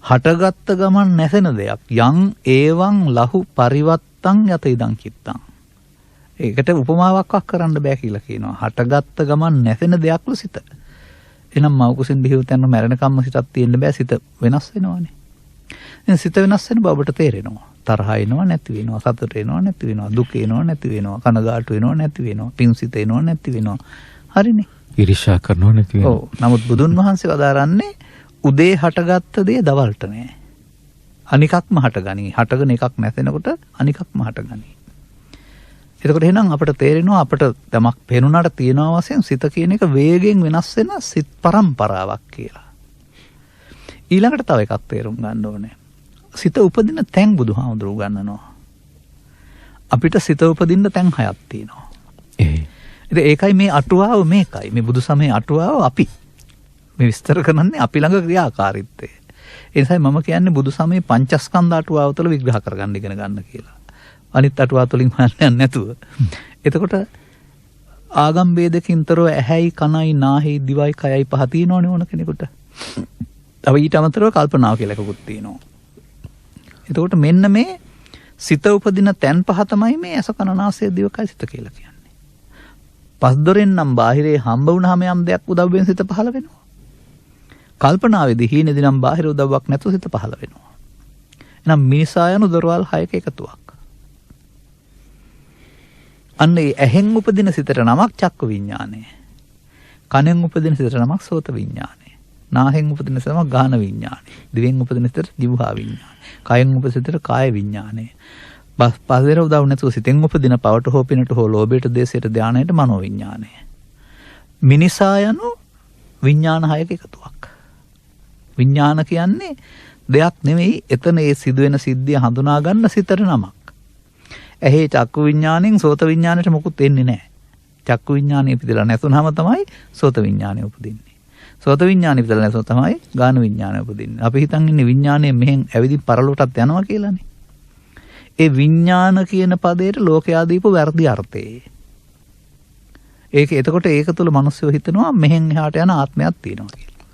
හටගත්ත ගමන් නැසෙන දෙයක්. යං ඒවං ලහු පරිවත්තං යත ඉදං කිත්තං. ඒකට උපමාවක් කරන්න බෑ කියලා කියනවා. හටගත්ත ගමන් නැසෙන දෙයක්ලු සිත. එහෙනම් මව කුසින් බිහිව තැන මැරෙනකම්ම සිතක් තියෙන්න බෑ. සිත වෙනස් වෙනවනේ. එහෙනම් සිත වෙනස් වෙන බව ඔබට තේරෙනවා. තරහ එනවා නැති වෙනවා, සතුට එනවා නැති වෙනවා, දුක එනවා නැති වෙනවා, කනගාටු වෙනවා නැති වෙනවා, පිංසිත එනවා නැති වෙනවා. හරිනේ. ඊර්ෂ්‍යා කරනවා නැති වෙනවා. ඔව්. නමුත් බුදුන් වහන්සේ වදාරන්නේ උදේ හටගත්ත දේ දවල්ට නෑ. අනිකක්ම හටගනි. හටගෙන එකක් නැසෙනකොට අනිකක්ම හටගනි. එතකොට එහෙනම් අපිට තේරෙනවා අපිට යමක් පේනුණාට තියනවා වශයෙන් සිත කියන එක වේගෙන් වෙනස් වෙන සිත් පරම්පරාවක් කියලා. ඊළඟට තව එකක් තේරුම් ගන්න ඕනේ. සිත උපදින තැන් බුදුහාමුදුරුවෝ ගන්නනවා. අපිට සිත උපදින්න තැන් 6ක් තියෙනවා. ඉතින් ඒකයි මේ අටුවාව මේකයි. මේ බුදු සමයේ අටුවාව අපි මේ විස්තර කරන්නේ අපි ළඟ ක්‍රියාකාරීත්වය. ඒ නිසා මම කියන්නේ බුදු සමයේ පංචස්කන්ධ අටුවාව තුළ විග්‍රහ කරගන්න ඉගෙන ගන්න කියලා. අනිත් අටුවා තුලින් හොයන්නේ නැතුව. එතකොට ආගම් ભેදකින්තරව ඇහැයි කනයි නාහයි දිවයි කයයි පහ තියෙනවනේ ඕන කෙනෙකුට. තව ඊට අමතරව කල්පනාව කියලා එකකුත් තියෙනවා. එතකොට මෙන්න මේ සිත උපදින තැන් පහ තමයි මේ ඇස කන නාසය දිවකය සිත කියලා කියන්නේ. පස් දොරෙන් නම් බාහිරේ හම්බ වුණාම යම් දෙයක් උදව්වෙන් සිත පහළ වෙනවා. කල්පනාවේදී හීනේදී නම් බාහිර උදව්වක් නැතුව සිත පහළ වෙනවා. එහෙනම් මිනිසා යන දොරවල් 6ක එකතුවක්. අන්න ඒ ඇහෙන් උපදින සිතට නමක් චක්ක විඥානය. කනෙන් උපදින සිතට නමක් සෝත විඥානය. නාහෙන් උපදින සිතට නමක් ගාහන විඥානය. දිවෙන් උපදින සිතට ජීවහා විඥානය. කයෙන් උපදින සිතට කාය විඥානය. පස්වර උදව් නැතුව සිතෙන් උපදින පවට හෝ පිනට හෝ ලෝභයට දේශයට ධානයට මනෝ විඥානය. මිනිසා යනු විඥාන හයක එකතුවක්. විඥාන කියන්නේ දෙයක් නෙවෙයි, එතන ඒ සිදුවෙන සිද්ධිය හඳුනා ගන්න සිතට නමක්. ඇහි චක්කු විඥාණයෙන් සෝත විඥාණයට මොකුත් එන්නේ නැහැ. චක්කු විඥාණය ඉපදලා නැතුනම තමයි සෝත විඥාණය උපදින්නේ. සෝත විඥාණය ඉපදලා නැතුව තමයි ගාන විඥාණය උපදින්නේ. අපි හිතන් ඉන්නේ විඥාණය මෙහෙන් ඇවිදින් පරලොවටත් යනවා කියලානේ. ඒ විඥාන කියන පදයට ලෝකයා දීපු වැරදි අර්ථය. එතකොට ඒක තුල මිනිස්සු හිතනවා මෙහෙන් එහාට යන ආත්මයක් තියෙනවා කියලා.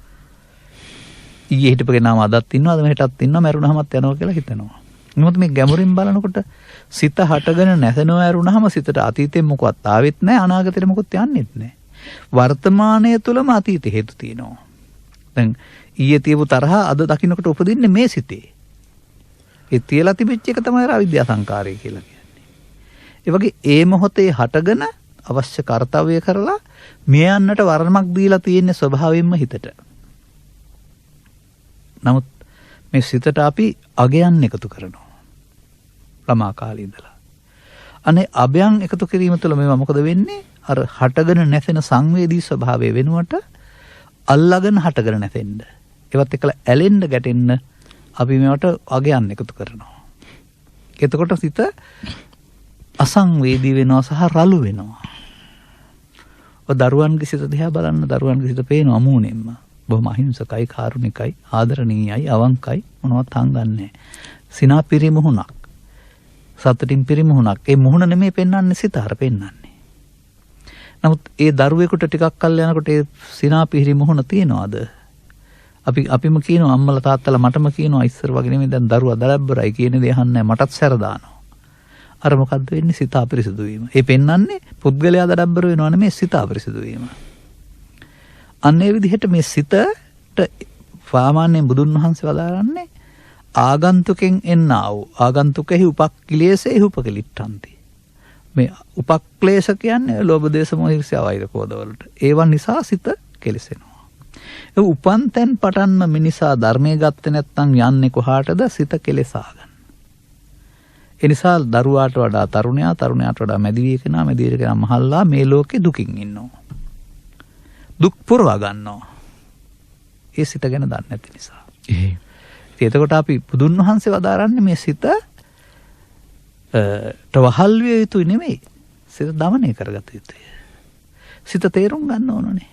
ඊයේ හිටපු කෙනාම අදත් ඉන්නවද මෙහෙටත් ඉන්නවා මරුණාමත් යනවා කියලා හිතනවා. නමුත් මේ ගැඹුරින් බලනකොට සිත හටගෙන නැසෙනව ඇරුණාම සිතට අතීතයෙන් මොකවත් ආවෙත් නැහැ, අනාගතෙට මොකවත් යන්නෙත් නැහැ. වර්තමානයේ තුලම අතීත හේතු තියෙනවා. දැන් ඊයේ තියපු තරහ අද දකින්නකොට උපදින්නේ මේ සිතේ. ඒ තියලා තිබිච්ච එක තමයි අවිද්‍යා සංකාරය කියලා කියන්නේ. ඒ වගේ ඒ මොහොතේ හටගෙන අවශ්‍ය කාර්යය කරලා මිය යන්නට වරණක් දීලා තියෙන ස්වභාවයෙන්ම හිතට. නමුත් මේ සිතට අපි අගයන් එකතු කරනවා. ළමා කාලේ ඉඳලා. අනේ අභයන් එකතු කිරීම තුළ මේවා මොකද වෙන්නේ? අර හටගෙන නැසෙන සංවේදී ස්වභාවය වෙනුවට අල්ලාගෙන හටගෙන නැසෙන්න. ඒවත් එක්කලා ඇලෙන්න ගැටෙන්න අපි මේවට අගයන් එකතු කරනවා. එතකොට සිත අසංවේදී වෙනවා සහ රළු වෙනවා. ඔය දරුවන්ගේ සිත දිහා බලන්න, දරුවන්ගේ සිත පේනවා මූණෙන්ම. බොහොම අහිංසකයි, කාරුණිකයි, ආදරණීයයි, අවංකයි, මොනවත් හංගන්නේ. සිනා පිරිමුහුණක්. සතුටින් පිරිමුහුණක්. ඒ මුහුණ නෙමෙයි පෙන්වන්නේ, සිත අර පෙන්වන්නේ. නමුත් ඒ දරුවෙකුට ටිකක් කල් යනකොට ඒ සිනා පිරිමුහුණ තියනවාද? අපිම කියනවා, අම්මලා තාත්තලා මටම කියනවා ඉස්සර වගේ නෙමෙයි දැන් දරුවා දලබ්බරයි කියන දේ අහන්නේ මටත් සැර දානවා. අර මොකද්ද වෙන්නේ? සිත අපිරිසුදු වීම. ඒ පෙන්වන්නේ පුද්ගලයා දලබ්බර වෙනවා නෙමෙයි, සිත අපිරිසුදු වීම. අන්නේ විදිහට මේ සිතට සාමාන්‍යයෙන් බුදුන් වහන්සේ වදාරන්නේ ආගන්තුකෙන් එන්නා වූ ආගන්තුකෙහි උපක්ඛිලේසෙහි උපකලිට්ඨන්ති. මේ උපක්ලේශ කියන්නේ ලෝභ දේශ මොහ ඊර්ෂ්‍යා වෛර ක්‍රෝධ වලට. ඒවා නිසා සිත කෙලසෙනවා. ඒ උපන්තෙන් පටන්ම මිනිසා ධර්මයේ ගත්තේ නැත්නම් යන්නේ කොහාටද? සිත කෙලසා ගන්න. ඒ නිසා දරුවාට වඩා තරුණයාට වඩා මැදිවිය කෙනා මහල්ලා මේ ලෝකේ දුකින් ඉන්නවා. දුක් පුරවා ගන්නවා. ඒ සිත ගැන දන්නේ නැති නිසා. එතකොට අපි බුදුන් වහන්සේ වදාරන්නේ මේ සිත වහල් විය යුතුයි නෙමෙයි. සිත දමනය කරගත යුතුයි. සිත තේරුම් ගන්න ඕනනේ.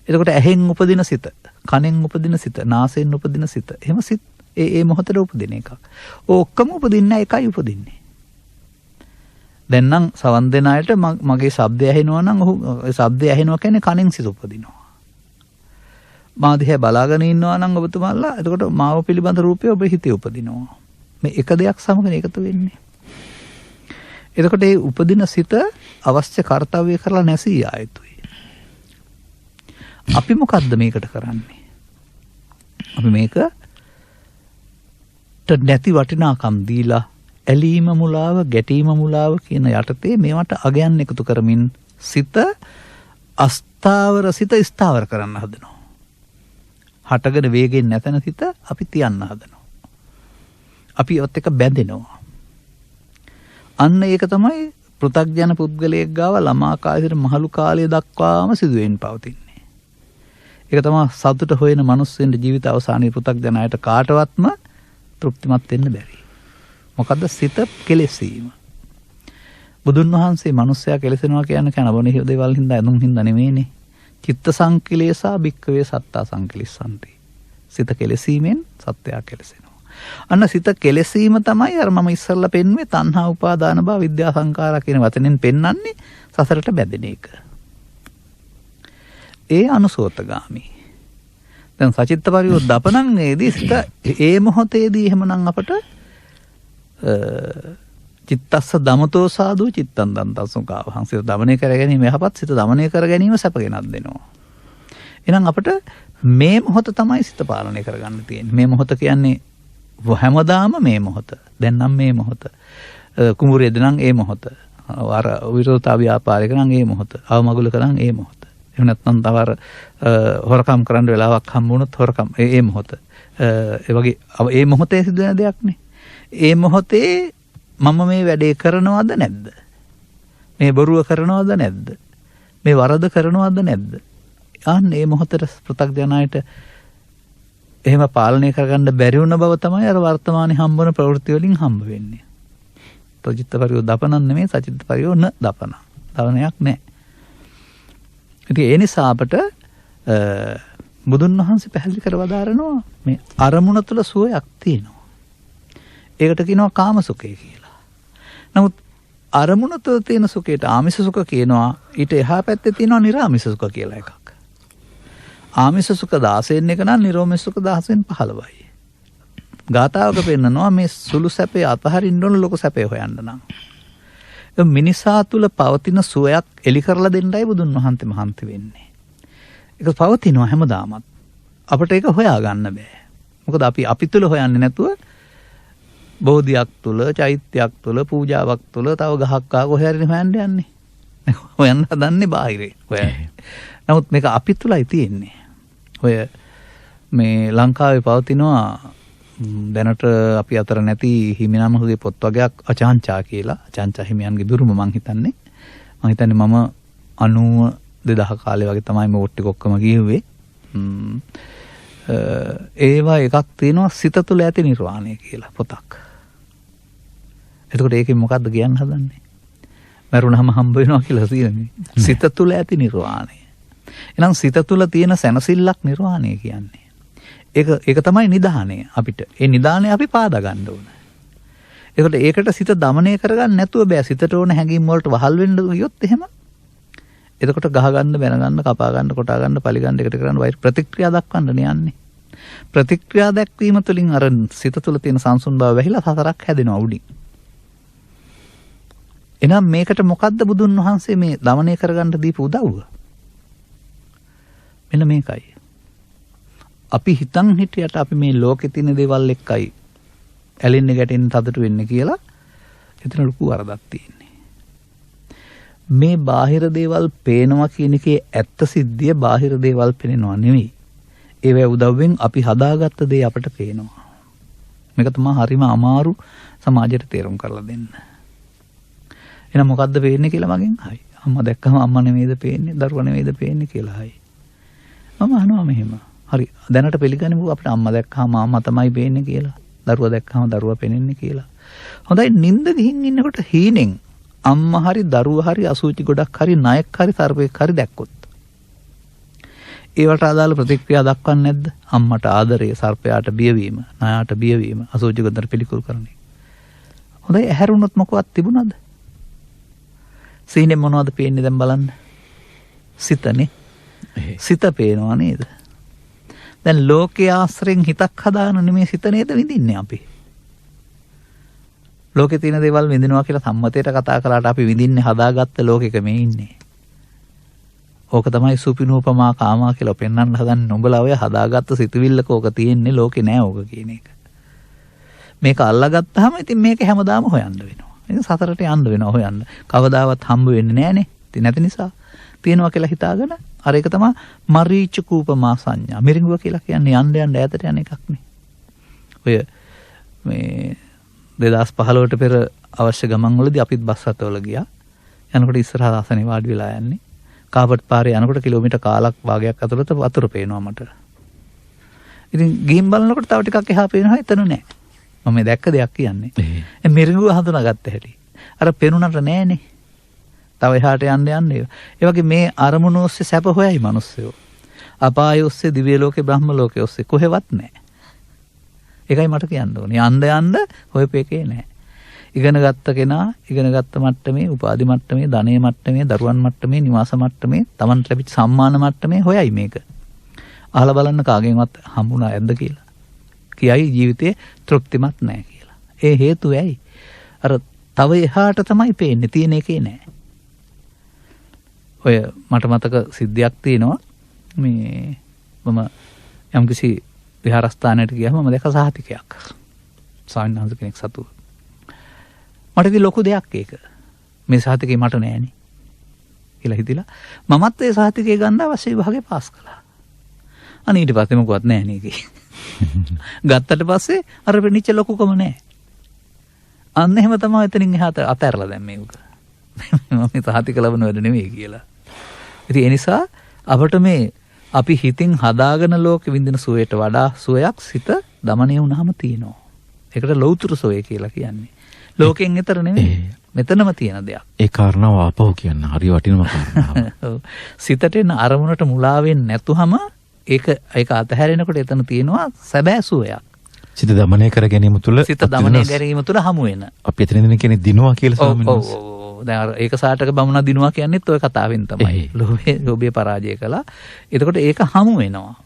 එතකොට ඇහෙන් උපදින සිත, කනෙන් උපදින සිත, නාසයෙන් උපදින සිත. එහෙම සිත් ඒ මොහොතේ උපදින එකක්. ඔක්කොම උපදින්නේ එකයි උපදින්නේ. දැන් නම් සවන් දෙන අයට මගේ ශබ්දය ඇහෙනවා නම් ඒ ශබ්දය ඇහෙනවා කියන්නේ කනෙන් සිත උපදිනවා. මා දිහා බලාගෙන ඉන්නවා නම් ඔබතුමාලා එතකොට මාව පිළිබඳ රූපය ඔබ හිතේ උපදිනවා. මේ එක දෙයක් සමග එකතු වෙන්නේ. එතකොට මේ උපදින සිත අවශ්‍ය කාර්යය කරලා නැසී ආයතුයි. අපි මොකද්ද මේකට කරන්නේ? අපි මේකට නැති වටිනාකම් දීලා ඇලීම මුලාව, ගැටීම මුලාව කියන යටතේ මේවට අගයන් එකතු කරමින් සිත අස්ථාවර සිත ස්ථාවර කරන්න හදනවා. හටගෙන වේගෙන් නැතන සිත අපි තියන්න හදනවා. අපි ඒවත් එක බැඳෙනවා. අන්න ඒක තමයි පෘථග්ජන පුද්ගලයෙක් ගාව ළමා කාලේ සිට මහලු කාලය දක්වාම සිදුවෙන්න පවතින්නේ. ඒක තමයි සතුට හොයන මිනිස්සුන්ගේ ජීවිත අවසානයේ පෘථග්ජනයට කාටවත්ම තෘප්තිමත් වෙන්න බැරි. මොකද්ද? සිත කෙලෙසීම. බුදුන් වහන්සේ මිනිස්සයා කෙලෙසෙනවා කියන්නේ කනබොන දේවල් හින්දා ඇඳුම් හින්දා නෙමෙයිනේ. චිත්ත සංකිලේසා භික්කවේ සත්තා සංකිලිස්සanti. සිත කෙලෙසීමෙන් සත්‍යය කෙලෙසෙනවා. අන්න සිත කෙලෙසීම තමයි අර මම ඉස්සල්ලා පෙන්වුවේ තණ්හා උපාදාන භව විද්‍යා සංඛාරා කියන වචනෙන් පෙන්වන්නේ සසරට බැඳෙන එක. ඒ අනුසෝතගාමි. දැන් සචිත්ත පරියෝද්දපණන්නේදී සිත ඒ මොහොතේදී එහෙමනම් අපට චිත්තස්ස දමතෝ සාදු චිත්තං දන්තසුකාවහං. සිත දමනය කර ගැනීම යහපත්, සිත දමනය කර ගැනීම සැප ගෙනත් දෙනවා. එහෙනම් අපිට මේ මොහොත තමයි සිත පාලනය කරගන්න තියෙන්නේ. මේ මොහොත කියන්නේ හැමදාම මේ මොහොත. දැන් නම් මේ මොහොත. කුඹුරේද නම් ඒ මොහොත. අර විරෝධතා ව්‍යාපාරික නම් ඒ මොහොත. අවමගුලක නම් ඒ මොහොත. එහෙම නැත්නම් තව හොරකම් කරන්න වෙලාවක් හම්බ වුණොත් හොරකම් ඒ මොහොත ඒ වගේ ඒ මොහොතේ සිදුවෙන දෙයක් නේ. ඒ මොහොතේ මම මේ වැඩේ කරනවද නැද්ද? මේ බොරුව කරනවද නැද්ද? මේ වරද කරනවද නැද්ද? අන්න ඒ මොහොතේ පෘථග්ජනයට එහෙම පාලනය කරගන්න බැරි වුණ බව තමයි අර වර්තමානයේ හම්බවන ප්‍රවෘත්ති වලින් හම්බ වෙන්නේ. තොජිත්ත පරියෝ දපනන් නෙමෙයි සචිත්ත පරියෝ න දපන. දවනයක් නැහැ. ඉතින් ඒ නිසා අපට බුදුන් වහන්සේ පැහැදිලි කර වදාරනවා මේ අරමුණ තුළ සුවයක් තියෙනවා. ඒකට කියනවා කාමසුඛය කියලා. නමුත් අරමුණ තුළ තියෙන සුඛයට ආමිෂ සුඛ කියනවා. ඊට එහා පැත්තේ තියෙනවා නිර්ආමිෂ සුඛ කියලා එකක්. ආමිෂ සුඛ 16න් එක නම් නිරෝමිෂ සුඛ 16න් 15යි. ගාථාවක පෙන්නනවා මේ සුළු සැපේ අතහරින්න ඕන ලොකු සැපේ හොයන්න නම්. මිනිසා තුළ පවතින සුවයක් එලි කරලා දෙන්නයි බුදුන් වහන්සේ මහන්ති වෙන්නේ. ඒක පවතිනවා හැමදාමත්. අපිට ඒක හොයා ගන්න බෑ. මොකද අපි තුළ හොයන්නේ නැතුව බෝධියක් තුළ, චෛත්‍යයක් තුළ, පූජාවක් තුළ තව ගහක් ආ කොහේ හරි හොයන්න යන්නේ. හොයන්න හදන්නේ බාහිරේ. හොයන්නේ. නමුත් මේක අපි තුළයි තියෙන්නේ. ඔය මේ ලංකාවේ පවතිනවා දැනට අපි අතර නැති හිමිනමගේ පොත් වගේක් අචාංචා කියලා. අචාංචා හිමියන්ගේ දුරුම මං හිතන්නේ. මං හිතන්නේ මම 90 2000 කාලේ වගේ තමයි මේ ඔට්ටි කොක්කම ගියුවේ. ඒවා එකක් තියෙනවා සිත තුළ ඇති නිර්වාණය කියලා පොතක්. එතකොට ඒකෙන් මොකද්ද කියන්න හදන්නේ? මරුණාම හම්බ වෙනවා කියලා තියෙන්නේ. සිත තුළ ඇති නිර්වාණය. එහෙනම් සිත තුළ තියෙන සැනසෙල්ලක් නිර්වාණය කියන්නේ. ඒක තමයි නිදානය අපිට. ඒ නිදානය අපි පාදා ගන්න ඕන. ඒකට සිත দমনය කරගන්න නැතුව බෑ. සිතට ඕන හැඟීම් වලට වහල් වෙන්න ගියොත් එහෙම එතකොට ගහ ගන්න, බැන ගන්න, කපා ගන්න, කොටා ගන්න, පලි ගන්න, එකට කරන්න වෛර ප්‍රතික්‍රියා දක්වන්න යන්නේ. ප්‍රතික්‍රියා දැක්වීම තුළින් අර සිත තුළ තියෙන සංසුන් බව වැහිලා සතරක් හැදෙනවා උඩින්. එහෙනම් මේකට මොකද්ද බුදුන් වහන්සේ මේ দমনය කරගන්න දීපු උදව්ව? මෙන්න මේකයි. අපි හිතන් හිටියට අපි මේ ලෝකේ තියෙන දේවල් එක්කයි ඇලෙන්නේ ගැටෙන්නේ තදට වෙන්නේ කියලා එතන ලොකු වරදක් තියෙන්නේ. මේ බාහිර දේවල් පේනවා කියන එකේ ඇත්ත සිද්ධිය බාහිර දේවල් පේනවා නෙවෙයි. ඒවැ උදව්වෙන් අපි හදාගත්ත දේ අපට පේනවා. මේක තමයි හරිම අමාරු සමාජයට තේරුම් කරලා දෙන්න. එහෙනම් මොකද්ද පේන්නේ කියලා මගෙන් අහයි. අම්මා දැක්කම අම්මා නෙමෙයිද පේන්නේ, දරුවා නෙමෙයිද පේන්නේ කියලා අහයි. මම අහනවා මෙහෙම. හරි දැනට පිළිගනිමු අපිට අම්මා දැක්කම අම්මා තමයි පේන්නේ කියලා. දරුවා දැක්කම දරුවා පේන්නේ කියලා. හොඳයි නිින්ද ගිහින් ඉන්නකොට හීනෙන් අම්මා හරි දරුවා හරි අසුචි ගොඩක් හරි ණයෙක් හරි තරපෙක් හරි දැක්කොත් ඒවට අදාළ ප්‍රතික්‍රියා දක්වන්නේ නැද්ද? අම්මට ආදරය, සර්පයාට බියවීම, ණයාට බියවීම, අසුචි ගොඩට පිළිකුල් කරන්නේ. හොඳයි ඇහැරුණොත් මොකවත් තිබුණාද? සීනෙන් මොනවද පේන්නේ දැන් බලන්න. සිතනේ. සිත පේනවා නේද? දැන් ලෝකයේ ආශ්‍රයෙන් හිතක් හදාන නෙමේ සිත නේද විඳින්නේ අපි. ලෝකේ තියෙන දේවල් විඳිනවා කියලා සම්මතයට කතා කරාට අපි විඳින්නේ හදාගත්ත ලෝකෙක මේ ඉන්නේ. ඕක තමයි සුපිනූපමා කාමා කියලා පෙන්වන්න හදන්නේ. උඹලා ඔය හදාගත්ත සිතුවිල්ලක ඕක තියෙන්නේ ලෝකේ නෑ ඕක කියන එක. මේක අල්ලගත්තාම ඉතින් මේක හැමදාම හොයන්න වෙනවා. ඉතින් සතරට යන්න වෙනවා හොයන්න. කවදාවත් හම්බ වෙන්නේ නෑනේ. ඉතින් නැති නිසා තියෙනවා කියලා හිතාගෙන අර ඒක තමයි මරීච කූපමා සංඥා. මිරිඟුව කියලා කියන්නේ යන්න යන්න ඈතට යන එකක් නේ. ඔය මේ 2015ට පෙර අවශ්‍ය ගමන් වලදී අපිත් බස් රථවල ගියා. යනකොට ඉස්සරහා ආසනේ වාඩි වෙලා යන්නේ. කාපට් පාරේ යනකොට කිලෝමීටර් කාලක් වාගයක් අතුරත වතුර පේනවා මට. ඉතින් ගිහින් බලනකොට තව ටිකක් එහා පේනවා එතන නෑ. මම මේ දැක්ක දෙයක් කියන්නේ. ඒ මිරිඟුව හඳුනාගත්ත හැටි. අර පේනුනට නෑනේ. තව එහාට යන්න ඒ වගේ මේ අරමුණු ඔස්සේ සැප හොයයි මිනිස්සුયો. අපාය ඔස්සේ, දිව්‍ය ලෝකේ, බ්‍රහ්ම ලෝකේ ඔස්සේ කොහෙවත් නෑ. ඒකයි මට කියන්න ඕනේ. යන්න හොයපේකේ නෑ. ඉගෙන ගත්ත කෙනා ඉගෙන ගත්ත මට්ටමේ, උපාධි මට්ටමේ, ධනෙ මට්ටමේ, දරුවන් මට්ටමේ, නිවාස මට්ටමේ, Tamanට ලැබිච්ච සම්මාන මට්ටමේ හොයයි මේක. අහලා බලන්න කාගෙන්වත් හම්බුණා ඇද්ද කියලා. කියයි ජීවිතේ තෘප්තිමත් නෑ කියලා. ඒ හේතුව ඇයි? අර තව එහාට තමයි පේන්නේ, තියෙන එකේ නෑ. ඔය මට මතක සිද්ධියක් තියෙනවා. මේ මම යම්කිසි විහාරස්ථානයට ගියාම මම දැක්ක සහතිකයක්. ස්වාමීන් වහන්සේ කෙනෙක් සතු. මට ලොකු දෙයක් ඒක. මේ සහතිකේ මට නෑනේ. කියලා හිතිලා මමත් ඒ සහතිකය ගන්න අවශ්‍ය විභාගේ පාස් කළා. අනේ ඊට පස්සේ මොකවත් නැහැ නේකේ. ගත්තට පස්සේ අර වෙනිච්ච ලොකුකම නැහැ. අන්න එහෙම තමයි එතනින් එහාට අතහැරලා දැන් මේක. මම සහතික ලබන වැඩ නෙවෙයි කියලා. ඉතින් ඒ නිසා අපට මේ අපි හිතින් හදාගෙන ලෝකෙ විඳින සුවයට වඩා සුවයක් සිත දමණය වුණාම තියෙනවා. ඒකට ලෞතුරු සුවය කියලා කියන්නේ. ලෝකෙන් ඈතර නෙවෙයි. මෙතනම තියෙන දෙයක්. ඒ කාරණාව ආපහු කියන්න හරි වටිනම කාරණාවක්. සිතට එන අරමුණට මුලා වෙන්නේ නැතුවම ඒක අතහැරෙනකොට එතන තියෙනවා සැබෑ සුවයක්. සිත දමනය කර ගැනීම තුළ සිත දමනය ගැනීම තුළ හමු වෙන. අපි එතන ඉඳන් කියන්නේ දිනුවා කියලා ස්වාමීන් වහන්සේ. දැන් ඒක සාටක බමුණා දිනුවා කියන්නේත් ওই කතාවෙන් තමයි. ලෝභය පරාජය කළා. එතකොට ඒක හමු වෙනවා.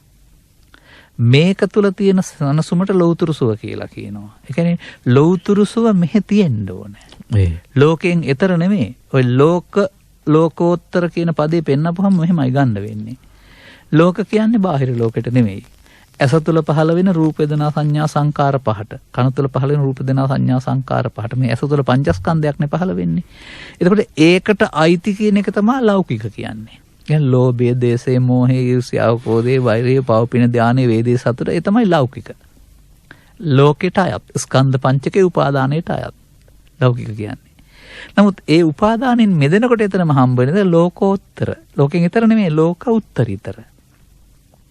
මේක තුල තියෙන සනසුමට ලෞතුරු සුව කියලා කියනවා. ඒ කියන්නේ ලෞතුරු සුව මෙහෙ තියෙන්න ඕනේ. ලෝකයෙන් ඈතර නෙමෙයි. ඔය ලෝකෝත්තර කියන පදේ පෙන්නපුවම මෙහෙමයි ගන්න වෙන්නේ. ලෝක කියන්නේ බාහිර ලෝකෙට නෙමෙයි. ඇස තුල පහළ වෙන රූප වේදනා සංඥා සංකාර පහට. කන තුල පහළ වෙන රූප වේදනා සංඥා සංකාර පහට. මේ ඇස තුල පංචස්කන්ධයක් නේ පහළ වෙන්නේ. එතකොට ඒකට අයිති කියන එක තමයි ලෞකික කියන්නේ. කියන්නේ ලෝභය, දේශය, මෝහය, ඊර්ෂ්‍යාව, ක්‍රෝධය, වෛරය, පවපින, ධානය, වේදේ, සතුට ඒ තමයි ලෞකික. ලෝකෙට අයත් ස්කන්ධ පංචකේ උපාදානයට අයත් ලෞකික කියන්නේ. නමුත් ඒ උපාදානෙන් මෙදෙනකොට එතරම් හම්බ වෙනද ලෝකෝත්තර. ලෝකෙන් ඈතර නෙමෙයි ලෝක උත්තරීතර.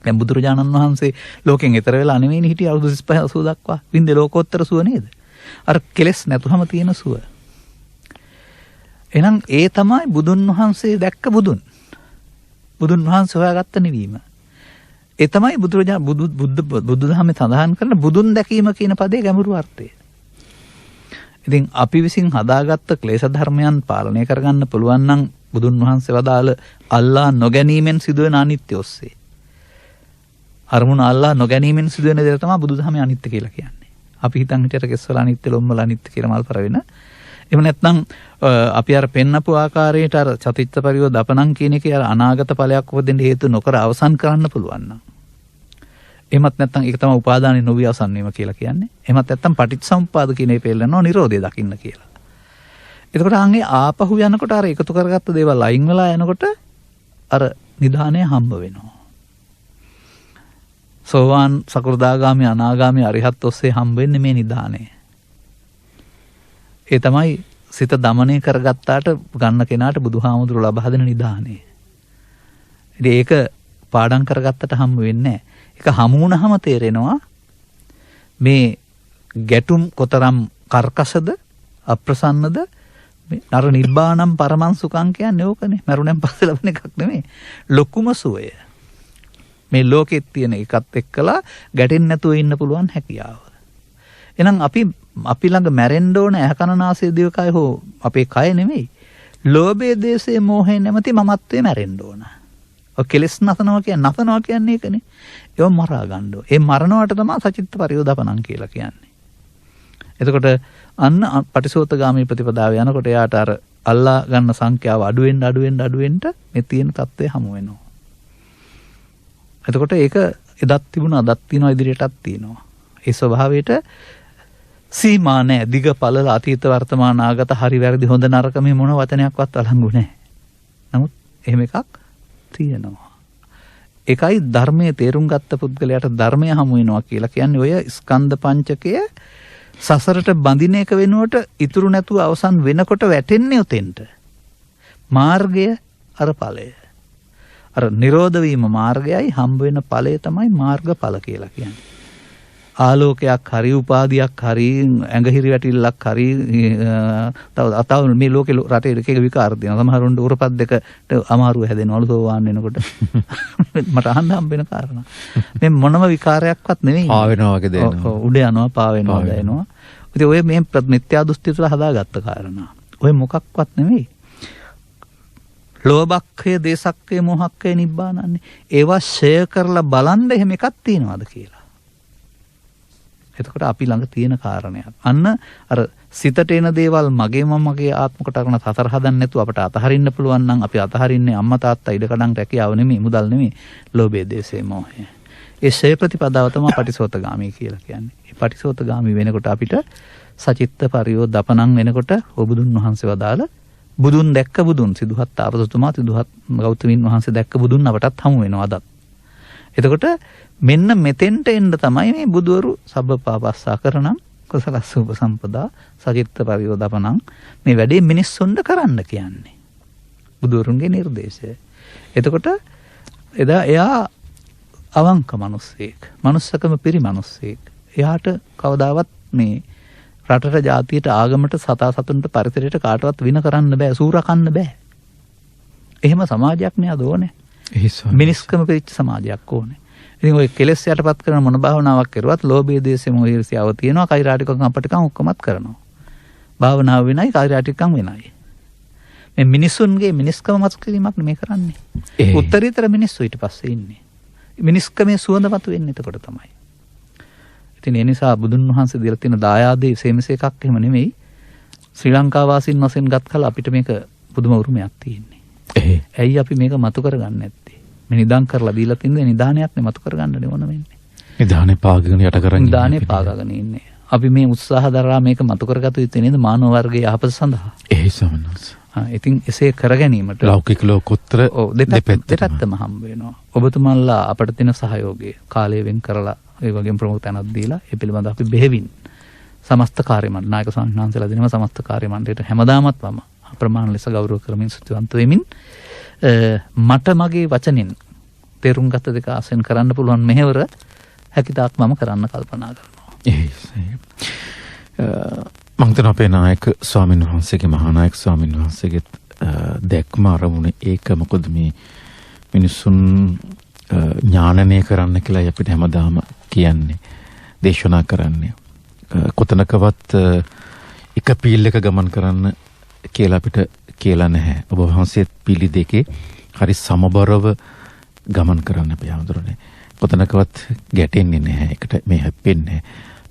දැන් බුදුරජාණන් වහන්සේ ලෝකෙන් ඈතර වෙලා නෙමෙයි හිටිය අවුරුදු 35 80 දක්වා වින්දේ ලෝකෝත්තර සුව නේද? අර කෙලස් නැතුවම තියෙන සුව. එහෙනම් ඒ තමයි බුදුන් වහන්සේ දැක්ක බුදුන්. බුදුන් වහන්සේ හොයාගත්ත නිවීම. ඒ තමයි බුදුදහමේ සඳහන් කරන බුදුන් දැකීම කියන පදේ ගැඹුරු අර්ථය. ඉතින් අපි විසින් හදාගත්ත ක්ලේශ ධර්මයන් පාලනය කරගන්න පුළුවන් නම් බුදුන් වහන්සේ වදාළ අල්ලා නොගැනීමෙන් සිදුවෙන අනිත්‍ය ඔස්සේ. අරමුණ අල්ලා නොගැනීමෙන් සිදුවෙන දේ තමයි බුදුදහමේ අනිත්‍ය කියලා කියන්නේ. අපි හිතන් හිටියට කෙස්වල අනිත්‍ය ලොම්වල අනිත්‍ය කියලා මල් පර වෙන. එහෙම නැත්නම් අපි අර පෙන්නපු ආකාරයට අර චතිත්ත පරියෝ දපණං කියන එකේ අර අනාගත ඵලයක් උපදින්න හේතු නොකර අවසන් කරන්න පුළුවන් නම්. එහෙමත් නැත්නම් ඒක තමයි උපාදානෙ නොවි අවසන් වීම කියලා කියන්නේ. එහෙමත් නැත්නම් පටිච්චසමුප්පාද කියන එක පෙන්නනවා නිරෝධය දකින්න කියලා. එතකොට අංගේ ආපහු යනකොට අර එකතු කරගත්ත දේවල් අයින් වෙලා යනකොට අර නිධානය හම්බ වෙනවා. සෝවාන් සකෘදාගාමි අනාගාමි අරිහත් ඔස්සේ හම්බ වෙන්නේ මේ නිධානය. ඒ තමයි සිත දමනය කරගත්තාට ගන්න කෙනාට බුදුහාමුදුරු ලබා දෙන නිධානය. ඉතින් ඒක පාඩම් කරගත්තට හම්බ වෙන්නේ නැහැ. ඒක හමු වුණාම තේරෙනවා මේ ගැටුම් කොතරම් කර්කශද අප්‍රසන්නද අර නිබ්බානම් පරමං සුඛං කියන්නේ ඕකනේ. මරුණෙන් පස්සේ ලබන එකක් නෙමෙයි. ලොකුම සුවය. මේ ලෝකෙත් තියෙන එකත් එක්කලා ගැටෙන්නේ නැතුව ඉන්න පුළුවන් හැකියාව. එහෙනම් අපි ළඟ මැරෙන්න ඕන ඇහකනාසය දිවකය හෝ අපේ කය නෙමෙයි. ලෝභය, දේශය, මෝහය නැමැති මමත්වයේ මැරෙන්න ඕන. ඔය කෙලස් නසනවා කියන්නේ ඒකනේ. ඒව මරා ගන්න ඕන. ඒ මරණවට තමයි සචිත්ත පරියෝදපණං කියලා කියන්නේ. එතකොට අන්න පටිසෝතගාමී ප්‍රතිපදාව යනකොට එයාට අර අල්ලා ගන්න සංඛ්‍යාව අඩු වෙන්න මේ තියෙන தත්ත්වය හමු වෙනවා. එතකොට ඒක එදත් තිබුණා, අදත් තියෙනවා, ඉදිරියටත් තියෙනවා. ඒ ස්වභාවයට සීමා නැහැ. දිග පළල අතීත වර්තමාන අනාගත හරි වැරදි හොඳ නරක මේ මොන වචනයක්වත් අලංගු නැහැ. නමුත් එහෙම එකක් තියෙනවා. ඒකයි ධර්මයේ තේරුම් ගත්ත පුද්ගලයාට ධර්මය හමු වෙනවා කියලා කියන්නේ. ඔය ස්කන්ධ පංචකය සසරට බඳින එක වෙනුවට ඉතුරු නැතුව අවසන් වෙනකොට වැටෙන්නේ උතෙන්ට. මාර්ගය අර ඵලය. අර නිරෝධ වීම මාර්ගයයි හම්බ වෙන ඵලය තමයි මාර්ගඵල කියලා කියන්නේ. ආලෝකයක් හරි උපාදියක් හරි ඇඟහිරි වැටිල්ලක් හරි තව මේ ලෝකේ රටේ එක එක විකාර දෙනවා. සමහරුන්ට උරපත් දෙකට අමාරුව හැදෙනවලු සෝවාන් වෙනකොට. මට අහන්න හම්බ වෙන කාරණා. මේ මොනම විකාරයක්වත් නෙවෙයි. පා වෙනවා වගේ දෙනවා. උඩ යනවා, පා වෙනවා, දැනෙනවා. ඉතින් ඔය මේ මිත්‍යා දෘෂ්ටි තුළ හදාගත්ත කාරණා. ඔය මොකක්වත් නෙවෙයි. ලෝභක්ඛය, දේසක්ඛය, මොහක්ඛය, නිබ්බානන්නේ. ඒවා ෂෙයා කරලා බලන්න එහෙම එකක් තියනවාද කියලා. එතකොට අපි ළඟ තියෙන කාරණයක්. අන්න අර සිතට එන දේවල් මගේ ආත්මකට අරගෙන සතර හදන්න නැතුව අපට අතහරින්න පුළුවන් නම් අපි අතහරින්නේ අම්මා තාත්තා ඉඩකඩම් රැකියාව නෙමෙයි, මුදල් නෙමෙයි. ලෝභය, දේශය, මෝහය. ඒ ෂේ ප්‍රතිපදාව තමයි පටිසෝතගාමී කියලා කියන්නේ. මේ පටිසෝතගාමී වෙනකොට අපිට සචිත්ත පරියෝදපණං වෙනකොට ඔබුදුන් වහන්සේ වදාළ බුදුන් දැක්ක බුදුන් සිදුහත් තාපසතුමා සිදුහත් ගෞතමීන් වහන්සේ දැක්ක බුදුන් අපටත් හමු වෙනවා අදත්. එතකොට මෙන්න මෙතෙන්ට එන්න තමයි මේ බුදවරු සබ්බපාපස්සා කරනම් කුසලස්ස උපසම්පදා සචිත්ත පරියෝදපණං මේ වැඩේ මිනිස්සුන්ට කරන්න කියන්නේ. බුදුවරුන්ගේ නිර්දේශය. එතකොට එදා එයා අවංක මිනිස්සෙක්, මනුස්සකම පිරිමනුස්සෙක්. එයාට කවදාවත් මේ රටට ජාතියට ආගමට සතා සතුන්ට පරිසරයට කාටවත් වින කරන්න බෑ, සූරකන්න බෑ. එහෙම සමාජයක් නේ අද ඕනේ. මිනිස්කම පිරිච්ච සමාජයක් ඕනේ. ඉතින් ඔය කෙලෙස් යටපත් කරන මොන භාවනාවක් කරුවත් ලෝභය, ද්වේෂය, මොහය, ඊර්ෂ්‍යාව තියෙනවා. කෛරාටිකම් අපටිකම් ඔක්කොමත් කරනවා. භාවනාව වෙනයි, කෛරාටිකම් වෙනයි. මේ මිනිසුන්ගේ මිනිස්කම මත කිරීමක් නෙමෙයි කරන්නේ. උත්තරීතර මිනිස්සු ඊට පස්සේ ඉන්නේ. මිනිස්කමේ සුවඳ මත වෙන්නේ එතකොට තමයි. ඉතින් ඒ නිසා බුදුන් වහන්සේ දීලා තියෙන දායාදේ සේමසේ එකක් එහෙම නෙමෙයි. ශ්‍රී ලංකා වාසීන් වශයෙන් ගත් කල අපිට මේක පුදුම උරුමයක් තියෙන්නේ. ඇයි අපි මේක මතු කරගන්නේ නැත්තේ? මේ නිදාන් කරලා දීලා තින්නේ නිදානයක් නේ මතු කරගන්න ඕන වෙන්නේ. නිදානේ පාගගෙන යට කරන්නේ. නිදානේ පාගගෙන ඉන්නේ. අපි මේ උත්සාහ දරා මේක මතු කරගත යුතු නේද මානව වර්ගයේ යහපත සඳහා. එහෙයි සමනස්. ඉතින් එසේ කර ගැනීමට ලෞකික ලෝකෝත්තර දෙපැත්තම හම්බ වෙනවා. ඔබතුමන්ලා අපට තියෙන සහයෝගය කාලය වෙන් කරලා ඒ වගේම ප්‍රමුඛ තැනක් දීලා ඒ පිළිබඳව අපි බෙහෙවින් සමස්ත කාර්ය මණ්ඩල නායක ස්වාමීන් වහන්සේලා දෙනම සමස්ත කාර්ය මණ්ඩලයට හැමදාමත් මම අප්‍රමාණ ලෙස ගෞරව කරමින් ස්තුතිවන්ත වෙමින් මට මගේ වචනෙන් තේරුම් ගත දෙක ආසෙන් කරන්න පුළුවන් මෙහෙවර හැකිතාක් මම කරන්න කල්පනා කරනවා. මම හිතන අපේ නායක ස්වාමීන් වහන්සේගේ මහා නායක ස්වාමීන් වහන්සේගේ දැක්ම අරමුණ ඒක මොකද මේ මිනිසුන් ඥානනය කරන්න කියලා අපිට හැමදාම කියන්නේ දේශනා කරන්නේ කොතනකවත් එක පීල් එක ගමන් කරන්න කියලා අපිට කියලා නැහැ. ඔබ වහන්සේත් පීලි දෙකේ හරි සමබරව ගමන් කරන්න අපි හඳුරන්නේ. කොතනකවත් ගැටෙන්නේ නැහැ. ඒකට මේ හැප්පෙන්නේ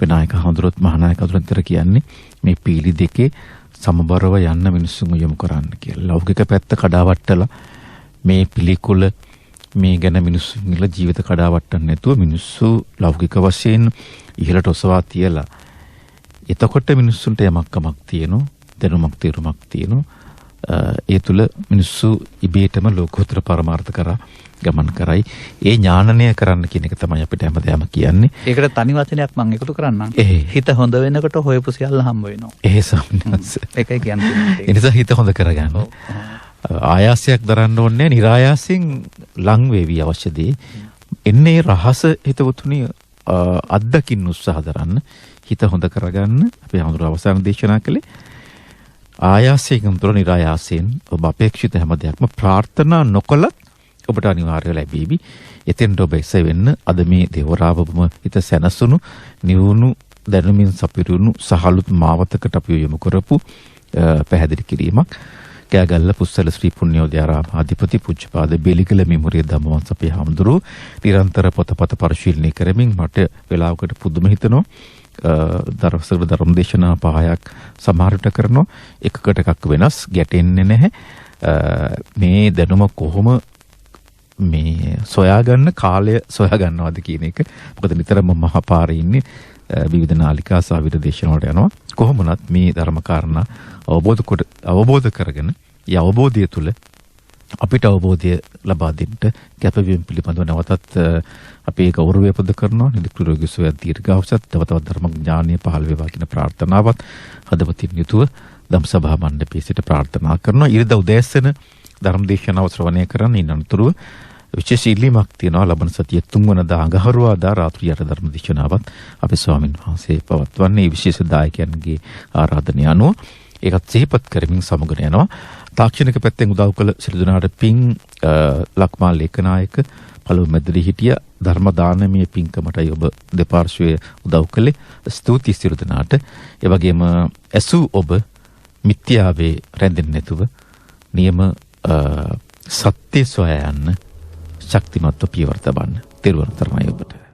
විනායක හඳුරොත් මහානායක හඳුරතර කියන්නේ මේ පීලි දෙකේ සමබරව යන්න මිනිස්සුන් යොමු කරන්න කියලා. ලෞකික පැත්ත කඩාවට්ටලා මේ පිළිකුල මේ ගැන මිනිස්සුන්ගේ ජීවිත කඩාවට්ටන්න නැතුව මිනිස්සු ලෞකික වශයෙන් ඉහළට ඔසවා තියලා එතකොට මිනිස්සුන්ට යමක්කමක් තියෙනවා, දැනුමක් තීරුමක් තියෙනවා. ඒ තුල මිනිස්සු ඉබේටම ලෝකෝත්තර පරමාර්ථ කරා ගමන් කරයි. ඒ ඥානනය කරන්න කියන එක තමයි අපිට හැමදාම කියන්නේ. ඒකට තනි වචනයක් මම එකතු කරන්නම්. හිත හොඳ වෙනකොට හොයපු සියල්ල හම්බ වෙනවා. ඒ සම්මත. ඒකයි කියන්නේ. ඒ නිසා හිත හොඳ කරගන්න. ආයාසයක් දරන්න ඕනේ නිරායාසයෙන් ලං වේවි අවශ්‍ය දේ. එන්නේ රහස හිතවතුනි අත්දකින්න උත්සාහ දරන්න. හිත හොඳ කරගන්න අපි හඳුර අවසාන දේශනා කළේ ආයාසයෙන් තුර නිරායාසයෙන් ඔබ අපේක්ෂිත හැම දෙයක්ම ප්‍රාර්ථනා නොකලත් ඔබට අනිවාර්යව ලැබෙවි. එතෙන්ට ඔබ එසේ වෙන්න අද මේ දේවරාවම හිත සැනසුණු නිවුණු දැනුමින් සපිරුණු සහලුත් මාවතකට අපි යොමු කරපු පැහැදිලි කිරීමක්. කෑගල්ල පුස්සල ශ්‍රී පුණ්‍යෝදයාරාම අධිපති පූජ්‍යපාද බෙලිගල මෙමොරිය ධම්මවංශ අපේ හාමුදුරුව නිරන්තර පොතපත පරිශීලනය කරමින් මට වෙලාවකට පුදුම හිතෙනවා. දරවසකට ධර්ම දේශනා 5ක් සමහරට කරනවා. එකකට එකක් වෙනස් ගැටෙන්නේ නැහැ. මේ දැනුම කොහොම මේ සොයාගන්න කාලය සොයාගන්නවද කියන එක. මොකද නිතරම මහපාරේ ඉන්නේ විවිධ නාලිකා සහ විවිධ දේශන වලට යනවා. කොහොම වුණත් මේ ධර්ම කාරණා අවබෝධ කරගෙන ඒ අවබෝධය තුළ අපිට අවබෝධය ලබා දෙන්න කැපවීම පිළිබඳව නැවතත් අපි ගෞරවය පද කරනවා. නිරෝගී සුවය දීර්ඝායුෂත් තව තවත් ධර්ම ඥානීය පහළ වේවා කියන ප්‍රාර්ථනාවත් හදවතින් යුතුව ධම්සභා මණ්ඩපයේ සිට ප්‍රාර්ථනා කරනවා. ඊළඟ උදෑසන ධර්ම දේශනාව ශ්‍රවණය කරන්න ඉන්නතුරු විශේෂ ඉල්ලීමක් තියෙනවා. ලබන සතියේ 3 වෙනිදා අඟහරුවාදා රාත්‍රී 8 ධර්ම දේශනාවත් අපේ ස්වාමින් වහන්සේ පවත්වන්නේ විශේෂ දායකයන්ගේ ආරාධනය අනුව ඒකත් සිහිපත් කරමින් සමුගෙන යනවා. තාක්ෂණික පැත්තෙන් උදව් කළ සිළු දෙනාට පින් ලක්මා ලේකනායක පළමු මැදිරි හිටිය ධර්ම දානමය පින්කමටයි ඔබ දෙපාර්ශ්වයේ උදව් කළේ. ස්තුතියි සිළු දෙනාට. ඒ වගේම ඇසු ඔබ මිත්‍යාවේ රැඳෙන්නේ නැතුව නියම සත්‍ය සොයා යන්න ශක්තිමත්ව පියවර තබන්න. තෙරුවන් තරණයි ඔබට.